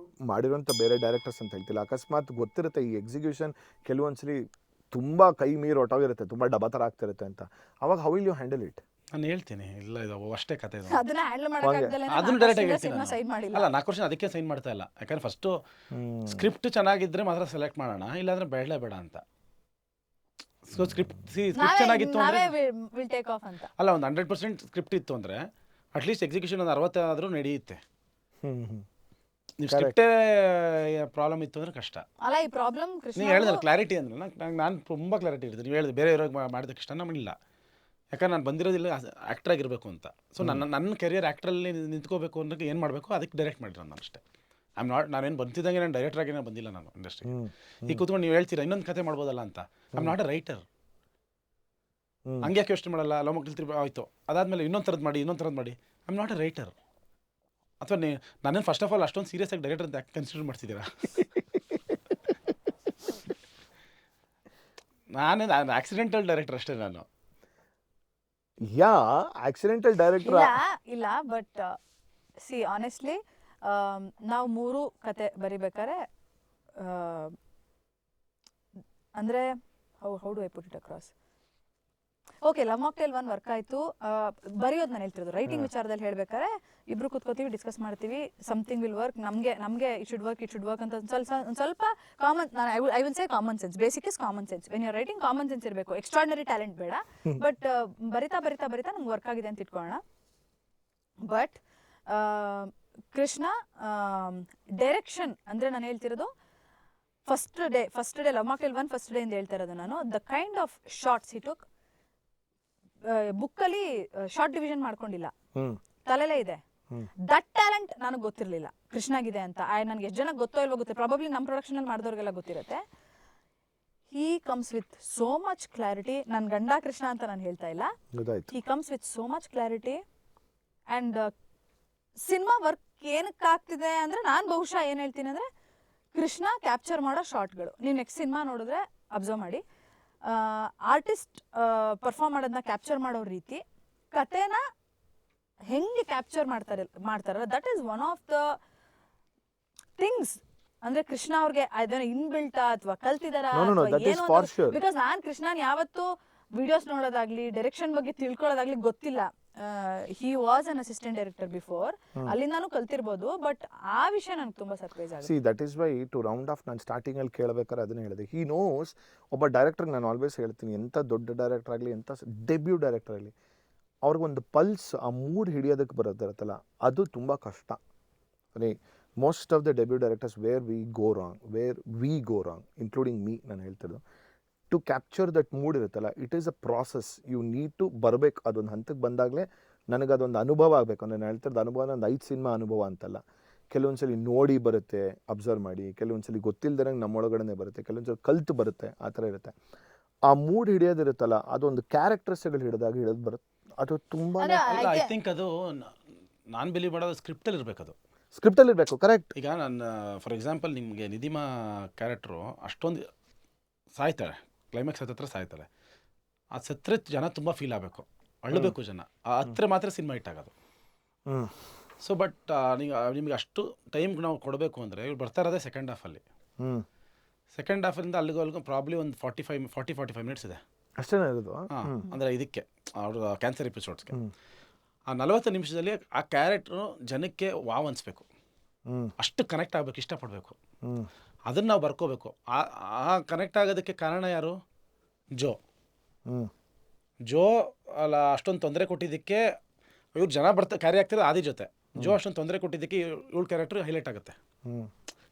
ಮಾಡಿರೋಂಥ ಬೇರೆ ಡೈರೆಕ್ಟರ್ಸ್ ಅಂತ ಹೇಳ್ತಿಲ್ಲ, ಅಕಸ್ಮಾತ್ ಗೊತ್ತಿರುತ್ತೆ ಈ ಎಕ್ಸಿಕ್ಯೂಷನ್ ಕೆಲವೊಂದ್ಸಲಿ ತುಂಬ ಕೈ ಮೀರಿ ಹೊಟ್ಟೋಗಿರುತ್ತೆ, ತುಂಬ ಡಬಾ ಥರ ಆಗ್ತಿರುತ್ತೆ ಅಂತ, ಅವಾಗ how will you handle it? ನಾನು ಹೇಳ್ತೀನಿ, ಇಲ್ಲ ಇದು ಅಷ್ಟೇ ಕತೆ ಇದು. ಅದನ್ನ ಹ್ಯಾಂಡಲ್ ಮಾಡಕ್ಕಾಗದಲ್ಲ. ಅದನ್ನ ಡೈರೆಕ್ಟಾಗಿ ಹೇಳ್ತೀನಿ ಸಿನಿಮಾ ಸೈನ್ ಮಾಡಿಲ್ಲ. ಅಲ್ಲ, 4 ವರ್ಷ ಅದಕ್ಕೆ ಸೈನ್ ಮಾಡ್ತಾ ಇಲ್ಲ. ಯಾಕಂದ್ರೆ ಫಸ್ಟು ಸ್ಕ್ರಿಪ್ಟ್ ಚೆನ್ನಾಗಿದ್ರೆ ಮಾತ್ರ ಸೆಲೆಕ್ಟ್ ಮಾಡೋಣ, ಇಲ್ಲಾಂದ್ರೆ ಬೇಡ ಅಂತ. ಸೊ ಸ್ಕ್ರಿಪ್ಟ್ ಚೆನ್ನಾಗಿತ್ತು ನಾವೇ ಅಂದರೆ ವಿಲ್ ಟೇಕ್ ಆಫ್ ಅಂತ. ಅಲ್ಲ, ಒಂದು 100% ಸ್ಕ್ರಿಪ್ಟ್ ಇತ್ತು ಅಂದರೆ ಅಟ್ಲೀಸ್ಟ್ ಎಕ್ಸಿಕ್ಯೂಷನ್ ಒಂದು 60 ಆದರೂ ನಡೆಯುತ್ತೆ. ನೀವು ಸ್ಕ್ರಿಪ್ಟೇ ಪ್ರಾಬ್ಲಮ್ ಇತ್ತು ಅಂದರೆ ಕಷ್ಟ. ಅಲ್ಲ, ಈ ಪ್ರಾಬ್ಲಮ್ ಕೃಷ್ಣ ನೀವು ಹೇಳಿದ್ರೆ ಕ್ಲಾರಿಟಿ ಅಂದ್ರೆ ನಾನು ತುಂಬ ಕ್ಲಾರಿಟಿ ಇರುತ್ತೆ. ನೀವು ಹೇಳಿದ್ರೆ ಬೇರೆ ಇರೋರಿಗೆ ಮಾಡಿದ ಇಷ್ಟ ನಮಗಿಲ್ಲ, ಯಾಕಂದ್ರೆ ನಾನು ಬಂದಿರೋದಿಲ್ಲ ಆ್ಯಕ್ಟರ್ ಆಗಿರಬೇಕು ಅಂತ. ಸೊ ನನ್ನ ಕೆರಿಯರ್ ಆ್ಯಕ್ಟ್ರಲ್ಲಿ ನಿಂತ್ಕೋಬೇಕು ಅನ್ನೋಕ್ಕೆ ಏನು ಮಾಡಬೇಕು ಅದಕ್ಕೆ ಡೈರೆಕ್ಟ್ ಮಾಡಿರೋದು ನಾನು ಅಷ್ಟೇ. ನಾನೇನು ಬಂತಿದ್ದಂಗೆ ನಾನು ಡೈರೆಕ್ಟರ್ ಆಗಿ ಬಂದಿಲ್ಲ ನಾನು ಇಂಡಸ್ಟ್ರಿಗೆ. ಈಗ ಕೂತ್ಕೊಂಡು ನೀವು ಹೇಳ್ತೀರಾ ಇನ್ನೊಂದು ಕತೆ ಮಾಡ್ಬೋದಲ್ಲ ಅಂತ. I am not a writer. ಹಂಗೆ ಯಾಕೆ ಯೋಚನೆ ಮಾಡಲ್ಲ, ಲವ್ ಮಕ್ಕಳು ಆಯಿತು, ಅದಾದಮೇಲೆ ಇನ್ನೊಂದು ಥರದ್ದು ಮಾಡಿ I am not a writer. ಅಥವಾ ನಾನೇನು ಫಸ್ಟ್ ಆಫ್ ಆಲ್ ಅಷ್ಟೊಂದು ಸೀರಿಯಸ್ ಆಗಿ ಡೈರೆಕ್ಟರ್ ಅಂತ ಕನ್ಸಿಡರ್ ಮಾಡ್ತಿದ್ದೀರಾ? ನಾನೇನು ಆಕ್ಸಿಡೆಂಟಲ್ ಡೈರೆಕ್ಟರ್ ಅಷ್ಟೇ ನಾನು. ಯಾ ಆಕ್ಸಿಡೆಂಟಲ್ ಡೈರೆಕ್ಟರ್ ಇಲ್ಲ. ಬಟ್ ಸಿ ಆನೆಸ್ಟ್ಲಿ ನಾವು 3 ಕತೆ ಬರಿಬೇಕಾದ್ರೆ ಅಂದರೆ how do I put it across. Okay, Love mocktail 1 work ಆಯಿತು. ಬರೆಯೋದು ನಾನು ಹೇಳ್ತಿರೋದು ರೈಟಿಂಗ್ ವಿಚಾರದಲ್ಲಿ ಹೇಳ್ಬೇಕಾದ್ರೆ ಇಬ್ರು ಕೂತ್ಕೋತೀವಿ, ಡಿಸ್ಕಸ್ ಮಾಡ್ತೀವಿ, ಸಮಥಿಂಗ್ ವಿಲ್ ವರ್ಕ್, ನಮಗೆ ಇಟ್ ಶುಡ್ ವರ್ಕ್ ಅಂತ ಒಂದು ಸ್ವಲ್ಪ ಕಾಮನ್. ನಾನು I will say common sense. Basic is common sense. When you are writing common sense ಇರಬೇಕು. ಎಕ್ಸ್ಟ್ರಾರ್ಡಿನರಿ ಟ್ಯಾಲೆಂಟ್ ಬೇಡ. ಬಟ್ ಬರಿತಾ ನಮ್ಗೆ ವರ್ಕ್ ಆಗಿದೆ ಅಂತ ಇಟ್ಕೊಳ್ಳೋಣ. ಬಟ್ ಕೃಷ್ಣ ಡೈರೆಕ್ಷನ್ ಅಂದರೆ ನಾನು ಹೇಳ್ತಿರೋದು first day love mocktail 1 first day ಇಂದ ಹೇಳ್ತಾ ಇರೋದು ನಾನು. The kind of shorts he took, ಬುಕ್ಕಲ್ಲಿ ಶಾರ್ಟ್ ಡಿವಿಷನ್ ಮಾಡ್ಕೊಂಡಿಲ್ಲ, ತಲೆಲೇ ಇದೆ. ದಟ್ ಟ್ಯಾಲೆಂಟ್ ನನಗೆ ಗೊತ್ತಿರಲಿಲ್ಲ ಕೃಷ್ಣಾಗಿದೆ ಅಂತ. ನನಗೆ ಎಷ್ಟು ಜನ ಗೊತ್ತೋ ಇಲ್ವೋ ಗೊತ್ತಿಲ್ಲ, ಪ್ರಾಬಬ್ಲಿ ನಮ್ಮ ಪ್ರೊಡಕ್ಷನಲ್ಲಿ ಮಾಡಿದವ್ರಿಗೆಲ್ಲ ಗೊತ್ತಿರುತ್ತೆ. He comes with so much clarity. ನನ್ನ ಗಂಡ ಕೃಷ್ಣ ಅಂತ ನಾನು ಹೇಳ್ತಾ ಇಲ್ಲ, he comes with so much clarity. And cinema work ಏನಕ್ಕೆ ಆಗ್ತಿದೆ ಅಂದರೆ ನಾನು ಬಹುಶಃ ಏನು ಹೇಳ್ತೀನಿ ಅಂದರೆ ಕೃಷ್ಣ ಕ್ಯಾಪ್ಚರ್ ಮಾಡೋ ಶಾರ್ಟ್ಗಳು. ನೀವು ನೆಕ್ಸ್ಟ್ ಸಿನಿಮಾ ನೋಡಿದ್ರೆ ಅಬ್ಸರ್ವ್ ಮಾಡಿ, ಆರ್ಟಿಸ್ಟ್ ಪರ್ಫಾರ್ಮ್ ಮಾಡೋದನ್ನ ಕ್ಯಾಪ್ಚರ್ ಮಾಡೋ ರೀತಿ, ಕತೆನ ಹೆಂಗೆ ಕ್ಯಾಪ್ಚರ್ ಮಾಡ್ತಾರಲ್ಲ, that is one of the things. ಅಂದ್ರೆ ಕೃಷ್ಣ ಅವ್ರಿಗೆ ಅದನ್ನ ಇನ್ಬಿಲ್ಟ್ ಅಥವಾ ಕಲ್ತಿದಾರ ಏನು, ಬಿಕಾಸ್ ನಾನು ಕೃಷ್ಣನ್ ಯಾವತ್ತು ವಿಡಿಯೋಸ್ ನೋಡೋದಾಗ್ಲಿ ಡೈರೆಕ್ಷನ್ ಬಗ್ಗೆ ತಿಳ್ಕೊಳ್ಳೋದಾಗ್ಲಿ ಗೊತ್ತಿಲ್ಲ. He was an assistant director before, ಅಲ್ಲಿಂದಾನು ಕಲ್ತಿರ್ಬೋದು. ಬಟ್ ಆ ವಿಷಯ ನನಗೆ ತುಂಬಾ ಸರ್ಪ್ರೈಸ್ ಆಗಿದೆ. See that is why to round off ನಾನು ಸ್ಟಾರ್ಟಿಂಗ್ ಅಲ್ಲಿ ಕೇಳಬೇಕಾದ್ರೆ ಅದನ್ನ ಹೇಳಿದೆ. ಹಿ ನೋಸ್, ಒಬ್ಬ ಡೈರೆಕ್ಟರ್ ನಾನು ಆಲ್ವೇಸ್ ಹೇಳ್ತೀನಿ, ಎಂಥ ದೊಡ್ಡ ಡೈರೆಕ್ಟರ್ ಆಗಲಿ, ಎಂಥ ಡೆಬ್ಯೂ ಡೈರೆಕ್ಟರ್ ಆಗಲಿ, ಅವ್ರಿಗೊಂದು ಪಲ್ಸ್, ಆ ಮೂಡ್ ಹಿಡಿಯೋದಕ್ಕೆ ಬರೋದಿರುತ್ತಲ್ಲ, ಅದು ತುಂಬ ಕಷ್ಟ. Most of the debut directors where we go wrong, including me, ನಾನು ಹೇಳ್ತಿರೋದು. ಟು ಕ್ಯಾಪ್ಚರ್ ದಟ್ ಮೂಡ್ ಇರುತ್ತಲ್ಲ, it is a process. You need to ಬರಬೇಕು, ಅದೊಂದು ಹಂತಕ್ಕೆ ಬಂದಾಗಲೇ ನನಗದೊಂದು ಅನುಭವ ಆಗಬೇಕು. ಅಂದರೆ ನಾನು ಹೇಳ್ತಿರೋದು ಅನುಭವ ಒಂದು 5 ಸಿನಿಮಾ ಅನುಭವ ಅಂತಲ್ಲ. ಕೆಲವೊಂದ್ಸಲಿ ನೋಡಿ ಬರುತ್ತೆ, ಅಬ್ಸರ್ವ್ ಮಾಡಿ, ಕೆಲವೊಂದ್ಸಲಿ ಗೊತ್ತಿಲ್ದಂಗೆ ನಮ್ಮೊಳಗಡೆ ಬರುತ್ತೆ, ಕೆಲವೊಂದ್ಸಲಿ ಕಲ್ತು ಬರುತ್ತೆ, ಆ ಥರ ಇರುತ್ತೆ. ಆ ಮೂಡ್ ಹಿಡಿಯೋದಿರುತ್ತಲ್ಲ, ಅದೊಂದು ಕ್ಯಾರೆಕ್ಟರ್ಸ್ಗಳು ಹಿಡಿದು ಬರುತ್ತೆ. ಅದು ತುಂಬ ಐ ಥಿಂಕ್ ಅದು ನಾನು ಬಿಲೀವ್ ಮಾಡೋದು ಸ್ಕ್ರಿಪ್ಟಲ್ಲಿ ಇರಬೇಕು. ಅದು ಸ್ಕ್ರಿಪ್ಟಲ್ಲಿ ಇರಬೇಕು. ಕರೆಕ್ಟ್. ಈಗ ನಾನು ಫಾರ್ ಎಕ್ಸಾಂಪಲ್ ನಿಮಗೆ ನಿಧಿಮಾ ಕ್ಯಾರೆಕ್ಟ್ರು ಅಷ್ಟೊಂದು ಸಾಯ್ತಾಳೆ, ಕ್ಲೈಮ್ಯಾಕ್ಸ್ ಹತ್ರ ಸಾಯ್ತಾಳೆ. ಆ ಸತ್ರೆ ಜನ ತುಂಬ ಫೀಲ್ ಆಗಬೇಕು, ಅಳ್ಳಬೇಕು ಜನ, ಆ ಹತ್ರ ಮಾತ್ರ ಸಿನಿಮಾ ಹಿಟ್ ಆಗೋದು. ಸೊ ಬಟ್ ನಿಮಗೆ ಅಷ್ಟು ಟೈಮ್ ನಾವು ಕೊಡಬೇಕು ಅಂದರೆ ಇವ್ರು ಬರ್ತಾ ಇರೋದೇ ಸೆಕೆಂಡ್ ಹಾಫಲ್ಲಿ. ಸೆಕೆಂಡ್ ಹಾಫಿಂದ ಅಲ್ಲಿಗೂ ಪ್ರಾಬ್ಲಿ ಒಂದು 45 ಮಿನಿಟ್ಸ್ ಇದೆ ಅಷ್ಟೇ ಇರೋದು. ಅಂದರೆ ಇದಕ್ಕೆ ಅವ್ರ ಕ್ಯಾನ್ಸರ್ ಎಪಿಸೋಡ್ಸ್ಗೆ. ಆ 40 ನಿಮಿಷದಲ್ಲಿ ಆ ಕ್ಯಾರೆಕ್ಟ್ರು ಜನಕ್ಕೆ ವಾವ್ ಅನಿಸ್ಬೇಕು, ಅಷ್ಟು ಕನೆಕ್ಟ್ ಆಗಬೇಕು, ಇಷ್ಟಪಡಬೇಕು. ಅದನ್ನು ನಾವು ಬರ್ಕೋಬೇಕು. ಆ ಕನೆಕ್ಟ್ ಆಗೋದಕ್ಕೆ ಕಾರಣ ಯಾರು? ಜೋ ಅಲ್ಲ ಅಷ್ಟೊಂದು ತೊಂದರೆ ಕೊಟ್ಟಿದ್ದಕ್ಕೆ ಇವ್ರು ಜನ ಕ್ಯಾರಿ ಆಗ್ತಿರೋದು ಆದಿ ಜೊತೆ. ಜೋ ಅಷ್ಟೊಂದು ತೊಂದರೆ ಕೊಟ್ಟಿದ್ದಕ್ಕೆ ಇವಳ ಕ್ಯಾರೆಕ್ಟ್ರ್ ಹೈಲೈಟ್ ಆಗುತ್ತೆ.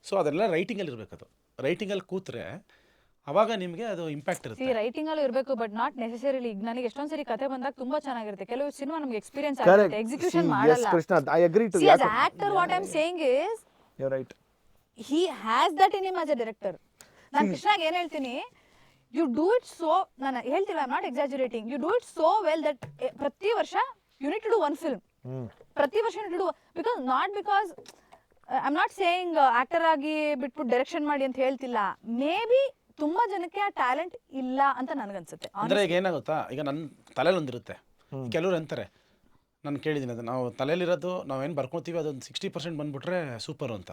ಸೊ ಅದೆಲ್ಲ ರೈಟಿಂಗಲ್ಲಿ ಇರಬೇಕು. ಅದು ರೈಟಿಂಗಲ್ಲಿ ಕೂತ್ರೆ ಅವಾಗ ನಿಮಗೆ ಅದು ಇಂಪ್ಯಾಕ್ಟ್ ಇರುತ್ತೆ. ರೈಟಿಂಗ್ ಅಲ್ಲೂ ಇರಬೇಕು, ಬಟ್ ನಾಟ್ ನೆಸೆಸರಿಲಿ. ಈಗ ನನಗೆ ಎಷ್ಟೊಂದ್ ಸರಿ ಕತೆ ಬಂದಾಗ ತುಂಬಾ ಚೆನ್ನಾಗಿರುತ್ತೆ. ಕೆಲವು ಸಿನಿಮಾ ನಮಗೆ ಎಕ್ಸ್ಪೀರಿಯನ್ಸ್ ಆಗುತ್ತೆ, ಎಕ್ಸಿಕ್ಯೂಷನ್ ಮಾಡಲ್ಲ. Krishna, I agree to as an actor, what I'm saying is you are right, he has that in him as a director. ನಾನು ಕೃಷ್ಣಗೆ ಏನು ಹೇಳ್ತೀನಿ, ಯು ಡೂ ಇಟ್ ಸೋ, ನಾನು ಹೇಳ್ತಿಲ್ಲ, I am not exaggerating, you do it so well that ಪ್ರತಿ ವರ್ಷ you need to do one film. ಪ್ರತಿ ವರ್ಷ you need to do, because I am not saying actor ಆಗಿ ಬಿಟ್ಬಿಟ್ಟು ಡೈರೆಕ್ಷನ್ ಮಾಡಿ ಅಂತ ಹೇಳ್ತಿಲ್ಲ. ಮೇ ಬಿ ತುಂಬಾ ಜನಕ್ಕೆ ಆ ಟ್ಯಾಲೆಂಟ್ ಇಲ್ಲ ಅಂತ ನನಗನ್ಸುತ್ತೆ. ಅಂದರೆ ಈಗ ಏನಾಗುತ್ತಾ, ಈಗ ನನ್ನ ತಲೆಯಲ್ಲಿ ಒಂದಿರುತ್ತೆ, ಕೆಲವ್ರು ಅಂತಾರೆ, ನಾನು ಕೇಳಿದ್ದೀನಿ ಅದು, ನಾವು ತಲೆಯಲ್ಲಿರೋದು ನಾವೇನು ಬರ್ಕೊತೀವಿ ಅದೊಂದು 60% ಬಂದ್ಬಿಟ್ರೆ ಸೂಪರು ಅಂತ.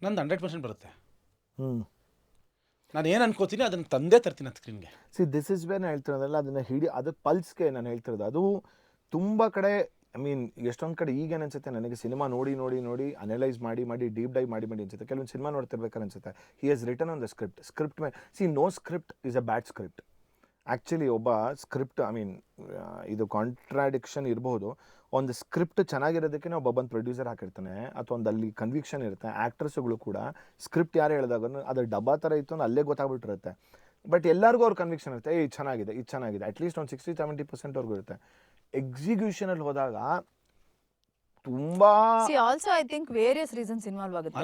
ನಂದು 100% ಬರುತ್ತೆ. ನಾನು ಏನು ಅನ್ಕೋತೀನಿ ಅದನ್ನು ತಂದೇ ತರ್ತೀನಿ ಅದು ಸ್ಕ್ರೀನ್ಗೆ. ದಿಸ್ ಇಸ್ ವೇರ್ ನಾನು ಹೇಳ್ತಿರೋದಲ್ಲ, ಅದನ್ನು ಅದು ಪಲ್ಸ್ಗೆ ನಾನು ಹೇಳ್ತಿರೋದು. ಅದು ತುಂಬ ಕಡೆ, ಐ ಮೀನ್ ಎಷ್ಟೊಂದು ಕಡೆ ಈಗೇನು ಅನ್ಸುತ್ತೆ ನನಗೆ, ಸಿನಿಮಾ ನೋಡಿ ಅನಲೈಸ್ ಮಾಡಿ ಡೀಪ್ ಡೈವ್ ಮಾಡಿ ಅನ್ಸುತ್ತೆ. ಕೆಲವೊಂದು ಸಿನಿಮಾ ನೋಡ್ತಿರ್ಬೇಕಾದ್ರೆ ಅನ್ಸುತ್ತೆ, he has written on the script no script is a bad script. Actually ಒಬ್ಬ ಸ್ಕ್ರಿಪ್ಟ್, ಐ ಮೀನ್ ಇದು ಕಾಂಟ್ರಾಡಿಕ್ಷನ್ ಇರಬಹುದು. ಒಂದು ಸ್ಕ್ರಿಪ್ಟ್ ಚೆನ್ನಾಗಿರೋದಕ್ಕೆ ಒಬ್ಬ ಬಂದು ಪ್ರೊಡ್ಯೂಸರ್ ಹಾಕಿರ್ತಾನೆ, ಅಥವಾ ಒಂದು ಅಲ್ಲಿ ಕನ್ವಿಕ್ಷನ್ ಇರುತ್ತೆ. ಆ್ಯಕ್ಟ್ರಸ್ಗಳು ಕೂಡ ಸ್ಕ್ರಿಪ್ಟ್ ಯಾರು ಹೇಳಿದಾಗ ಅದು ಡಬ್ಬಾ ಥರ ಇತ್ತು ಅಂತ ಅಲ್ಲೇ ಗೊತ್ತಾಗ್ಬಿಟ್ಟಿರುತ್ತೆ. ಬಟ್ ಎಲ್ಲರಿಗೂ ಅವ್ರ ಕನ್ವಿಕ್ಷನ್ ಇರುತ್ತೆ, ಇದು ಚೆನ್ನಾಗಿದೆ, ಅಟ್ಲೀಸ್ಟ್ ಒಂದು 60-70% ಇರುತ್ತೆ. ಎಕ್ಸಿಕ್ಯೂಷನಲ್ಲಿ ಹೋದಾಗ ತುಂಬಾ also I think various reasons involve ಆಗುತ್ತೆ.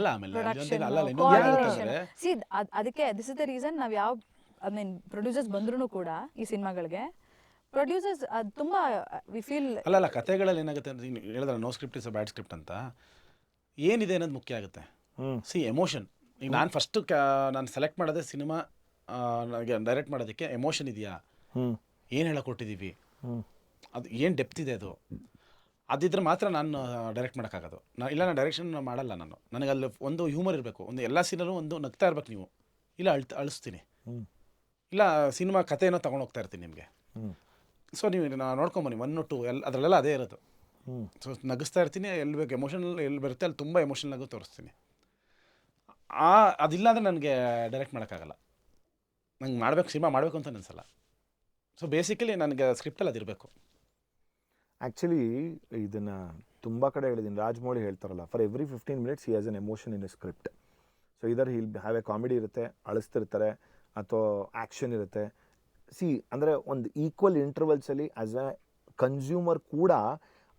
ಅದಕ್ಕೆ ದಿಸ್ ಇಸ್ ದ ರೀಸನ್ ನಾವು ಯಾವ, ಐ ಮೀನ್ ಪ್ರೊಡ್ಯೂಸರ್ಸ್ ಬಂದ್ರೂ ಕೂಡ ಈ ಸಿನಿಮಾಗಳಿಗೆ ಪ್ರೊಡ್ಯೂಸರ್ಸ್ ತುಂಬಾ ವಿ ಫೀಲ್ ಅಲ್ಲ ಕಥೆಗಳಲ್ಲಿ ಏನಾಗುತ್ತೆ ಅಂತ ಹೇಳಿದ್ರೆ, no script is a bad script ಅಂತ ಏನಿದೆ ಅನ್ನೋದು ಮುಖ್ಯ ಆಗುತ್ತೆ. ಎಮೋಷನ್. ಈಗ ನಾನು ಫಸ್ಟ್ ನಾನು ಸೆಲೆಕ್ಟ್ ಮಾಡೋದೇ ಸಿನಿಮಾ ಡೈರೆಕ್ಟ್ ಮಾಡೋದಕ್ಕೆ ಎಮೋಷನ್ ಇದೆಯಾ, ಏನು ಹೇಳಕೊಟ್ಟಿದ್ದೀವಿ, ಅದು ಏನು ಡೆಪ್ತ್ ಇದೆ, ಅದಿದ್ರೆ ಮಾತ್ರ ನಾನು ಡೈರೆಕ್ಟ್ ಮಾಡೋಕ್ಕಾಗೋದು. ಇಲ್ಲ ನಾನು ಡೈರೆಕ್ಷನ್ ಮಾಡಲ್ಲ. ನನಗೆ ಅಲ್ಲಿ ಒಂದು ಹ್ಯೂಮರ್ ಇರಬೇಕು, ಒಂದು ಎಲ್ಲ ಸೀನಲ್ಲೂ ಒಂದು ನಗ್ತಾ ಇರ್ಬೇಕು ನೀವು, ಇಲ್ಲ ಅಳಿಸ್ತೀನಿ, ಇಲ್ಲ ಸಿನಿಮಾ ಕಥೆ ಏನೋ ತೊಗೊಂಡೋಗ್ತಾ ಇರ್ತೀನಿ ನಿಮಗೆ. ಸೊ ನೀವು ನೋಡ್ಕೊಂಬನ್ನಿ 1 or 2 ಅದರಲ್ಲೆಲ್ಲ ಅದೇ ಇರೋದು. ಸೊ ನಗಿಸ್ತಾ ಇರ್ತೀನಿ, ಎಲ್ಲಿ ಬೇಕು ಎಮೋಷನಲ್ ಎಲ್ಲಿ ಬರುತ್ತೆ ಅಲ್ಲಿ ತುಂಬ ಎಮೋಷನಲ್ ಆಗು ತೋರಿಸ್ತೀನಿ. ಅದಿಲ್ಲ ಅಂದರೆ ನನಗೆ ಡೈರೆಕ್ಟ್ ಮಾಡೋಕ್ಕಾಗಲ್ಲ, ನಂಗೆ ಸಿನಿಮಾ ಮಾಡಬೇಕು ಅಂತ ಅನಿಸಲ್ಲ. ಸೊ ಬೇಸಿಕಲಿ ನನಗೆ ಸ್ಕ್ರಿಪ್ಟಲ್ಲಿ ಅದಿರಬೇಕು. ಆ್ಯಕ್ಚುಲಿ ಇದನ್ನು ತುಂಬ ಕಡೆ ಹೇಳಿದ್ದೀನಿ, ರಾಜಮೌಳಿ ಹೇಳ್ತಾರಲ್ಲ, for every 15 minutes he has an emotion in a script. So either he'll have a comedy ಇರುತ್ತೆ, ಅಳಿಸ್ತಿರ್ತಾರೆ, ಅಥವಾ ಆ್ಯಕ್ಷನ್ ಇರುತ್ತೆ. ಅಂದರೆ ಒಂದು ಈಕ್ವಲ್ ಇಂಟರ್ವಲ್ಸಲ್ಲಿ ಆ್ಯಸ್ ಎ ಕನ್ಸ್ಯೂಮರ್ ಕೂಡ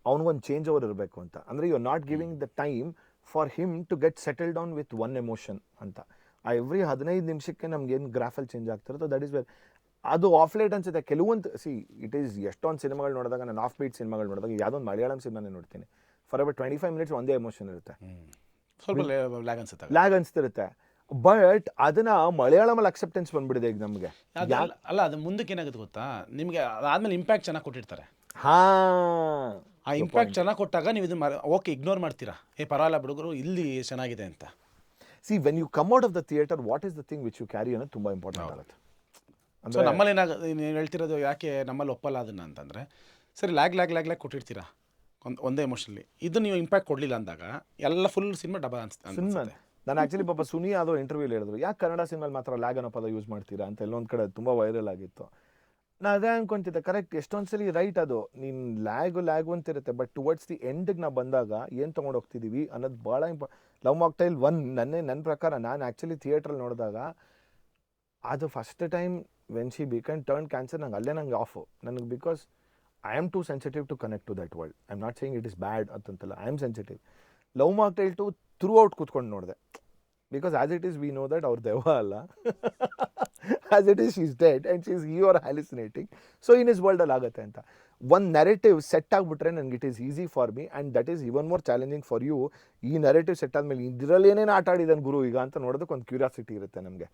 ಅವನಿಗೊಂದು ಚೇಂಜ್ ಓವರ್ ಇರಬೇಕು ಅಂತ. ಅಂದರೆ you are not giving the time for him to get settle down with one emotion ಅಂತ. ಆ ಎವ್ರಿ 15 ನಿಮಿಷಕ್ಕೆ ನಮ್ಗೇನು ಗ್ರಾಫಲ್ಲಿ ಚೇಂಜ್ ಆಗ್ತಿರುತ್ತೋ ದಟ್ ಈಸ್ ವೆಲ್. ಅದು ಆಫ್ ಲೇಟ್ ಅನ್ಸುತ್ತೆ ಕೆಲವೊಂದು. ಇಟ್ ಈಸ್ ಎಷ್ಟೊಂದು ಸಿನಿಮಾಗಳು ನೋಡಿದಾಗ, ನಾನು ಆಫ್ ಬೀಟ್ ಸಿನಿಮಾಗಳು ನೋಡಿದಾಗ ಯಾವುದೋ ಒಂದು ಮಲಯಾಳಂ ಸಿನಿಮಾನೇ ನೋಡ್ತೀನಿ, ಫಾರ್ ಅಬೌಟ್ 25 minutes ಒಂದೇ ಎಮೋಷನ್ ಇರುತ್ತೆ, ಸ್ವಲ್ಪ ಲ್ಯಾಗ್ ಅನಿಸ್ತಿರುತ್ತೆ. ಬಟ್ ಅದನ್ನ ಮಲಯಾಳಮಲ್ಲಿ ಅಕ್ಸೆಪ್ಟೆನ್ಸ್ ಬಂದ್ಬಿಡಿದೆ ಈಗ ನಮಗೆ. ಅಲ್ಲ ಅದು ಮುಂದಕ್ಕೆ ಏನಾಗುತ್ತೆ ಗೊತ್ತಾ, ನಿಮಗೆ ಅದಾದ್ಮೇಲೆ ಇಂಪ್ಯಾಕ್ಟ್ ಚೆನ್ನಾಗಿ ಕೊಟ್ಟಿರ್ತಾರೆ. ಆ ಇಂಪ್ಯಾಕ್ಟ್ ಚೆನ್ನಾಗಿ ಕೊಟ್ಟಾಗ ನೀವು ಇದು ಓಕೆ ಇಗ್ನೋರ್ ಮಾಡ್ತೀರಾ, ಪರವಾಗಿಲ್ಲ ಹುಡುಗರು ಇಲ್ಲಿ ಚೆನ್ನಾಗಿದೆ ಅಂತ. When you come out of the theatre, what is the thing which you carry ಅನ್ನೋದು ತುಂಬ ಇಂಪಾರ್ಟೆಂಟ್ ಆಗುತ್ತೆ. ಸೊ ನಮ್ಮಲ್ಲಿ ನೀವು ಹೇಳ್ತಿರೋದು ಯಾಕೆ ನಮ್ಮಲ್ಲಿ ಒಪ್ಪಲ್ಲ ಅದನ್ನು ಅಂತಂದರೆ, ಸರಿ ಲ್ಯಾಗ್ ಕೊಟ್ಟಿರ್ತೀರಾ ಒಂದೇ ಎಮೋಷನಲ್ಲಿ, ಇದು ನೀವು ಇಂಪ್ಯಾಕ್ಟ್ ಕೊಡಲಿಲ್ಲ ಅಂದಾಗ ಎಲ್ಲ ಫುಲ್ ಸಿನಿಮಾ ಡಬಲ್ ಅನ್ಸುತ್ತೆ. ನಾನು ಆ್ಯಕ್ಚುಲಿ ಪಾಪ ಸುನಿ ಯಾವುದೋ ಇಂಟರ್ವ್ಯೂಲಿ ಹೇಳಿದ್ರು, ಯಾಕೆ ಕನ್ನಡ ಸಿನಿಮಾಲಿ ಮಾತ್ರ ಲ್ಯಾಗ್ ಅನ್ನೋ ಪದ ಯೂಸ್ ಮಾಡ್ತೀರಾ ಅಂತ ಎಲ್ಲೊಂದು ಕಡೆ ತುಂಬ ವೈರಲ್ ಆಗಿತ್ತು. ನಾನು ಅದೇ ಅನ್ಕೊಂತಿದ್ದೆ, ಕರೆಕ್ಟ್, ಎಷ್ಟೊಂದು ಸಲ ರೈಟ್, ಅದು ನೀನು ಲ್ಯಾಗು ಅಂತಿರುತ್ತೆ, ಬಟ್ ಟುವರ್ಡ್ಸ್ ದಿ ಎಂಡಿಗೆ ನಾವು ಬಂದಾಗ ಏನು ತೊಗೊಂಡು ಹೋಗ್ತಿದ್ದೀವಿ ಅನ್ನೋದು ಭಾಳ ಲವ್ ಮಾಕ್ಟೈಲ್ 1 ನನ್ನ ಪ್ರಕಾರ ನಾನು ಆ್ಯಕ್ಚುಲಿ ಥಿಯೇಟ್ರಲ್ಲಿ ನೋಡಿದಾಗ ಅದು first time when she became turn cancer, ನಂಗೆ ಆಫು ನನಗೆ, because I am too sensitive to connect to that world. I am not saying it is bad ಅಂತಂತಲ್ಲ, I am sensitive. Love Mocktail two throughout ಕೂತ್ಕೊಂಡು ನೋಡಿದೆ, because as it is we know that ಅವ್ರ ದೆವ್ವ ಅಲ್ಲ, as it is she is dead and she is you are hallucinating. So in is ವರ್ಲ್ಡಲ್ಲಿ ಆಗುತ್ತೆ ಅಂತ ಒಂದು ನೆರೆಟಿವ್ ಸೆಟ್ ಆಗಿಬಿಟ್ರೆ ನನಗೆ it is easy for me, and that is even more challenging for you. ಈ ನೆರೆಟಿವ್ ಸೆಟ್ ಆದಮೇಲೆ ಇದರಲ್ಲಿ ಏನೇನು ಆಟ ಆಡಿದ್ದಾನೆ ಗುರು ಈಗ ಅಂತ ನೋಡೋದಕ್ಕೆ ಒಂದು ಕ್ಯೂರಿಯಾಸಿಟಿ ಇರುತ್ತೆ ನಮಗೆ.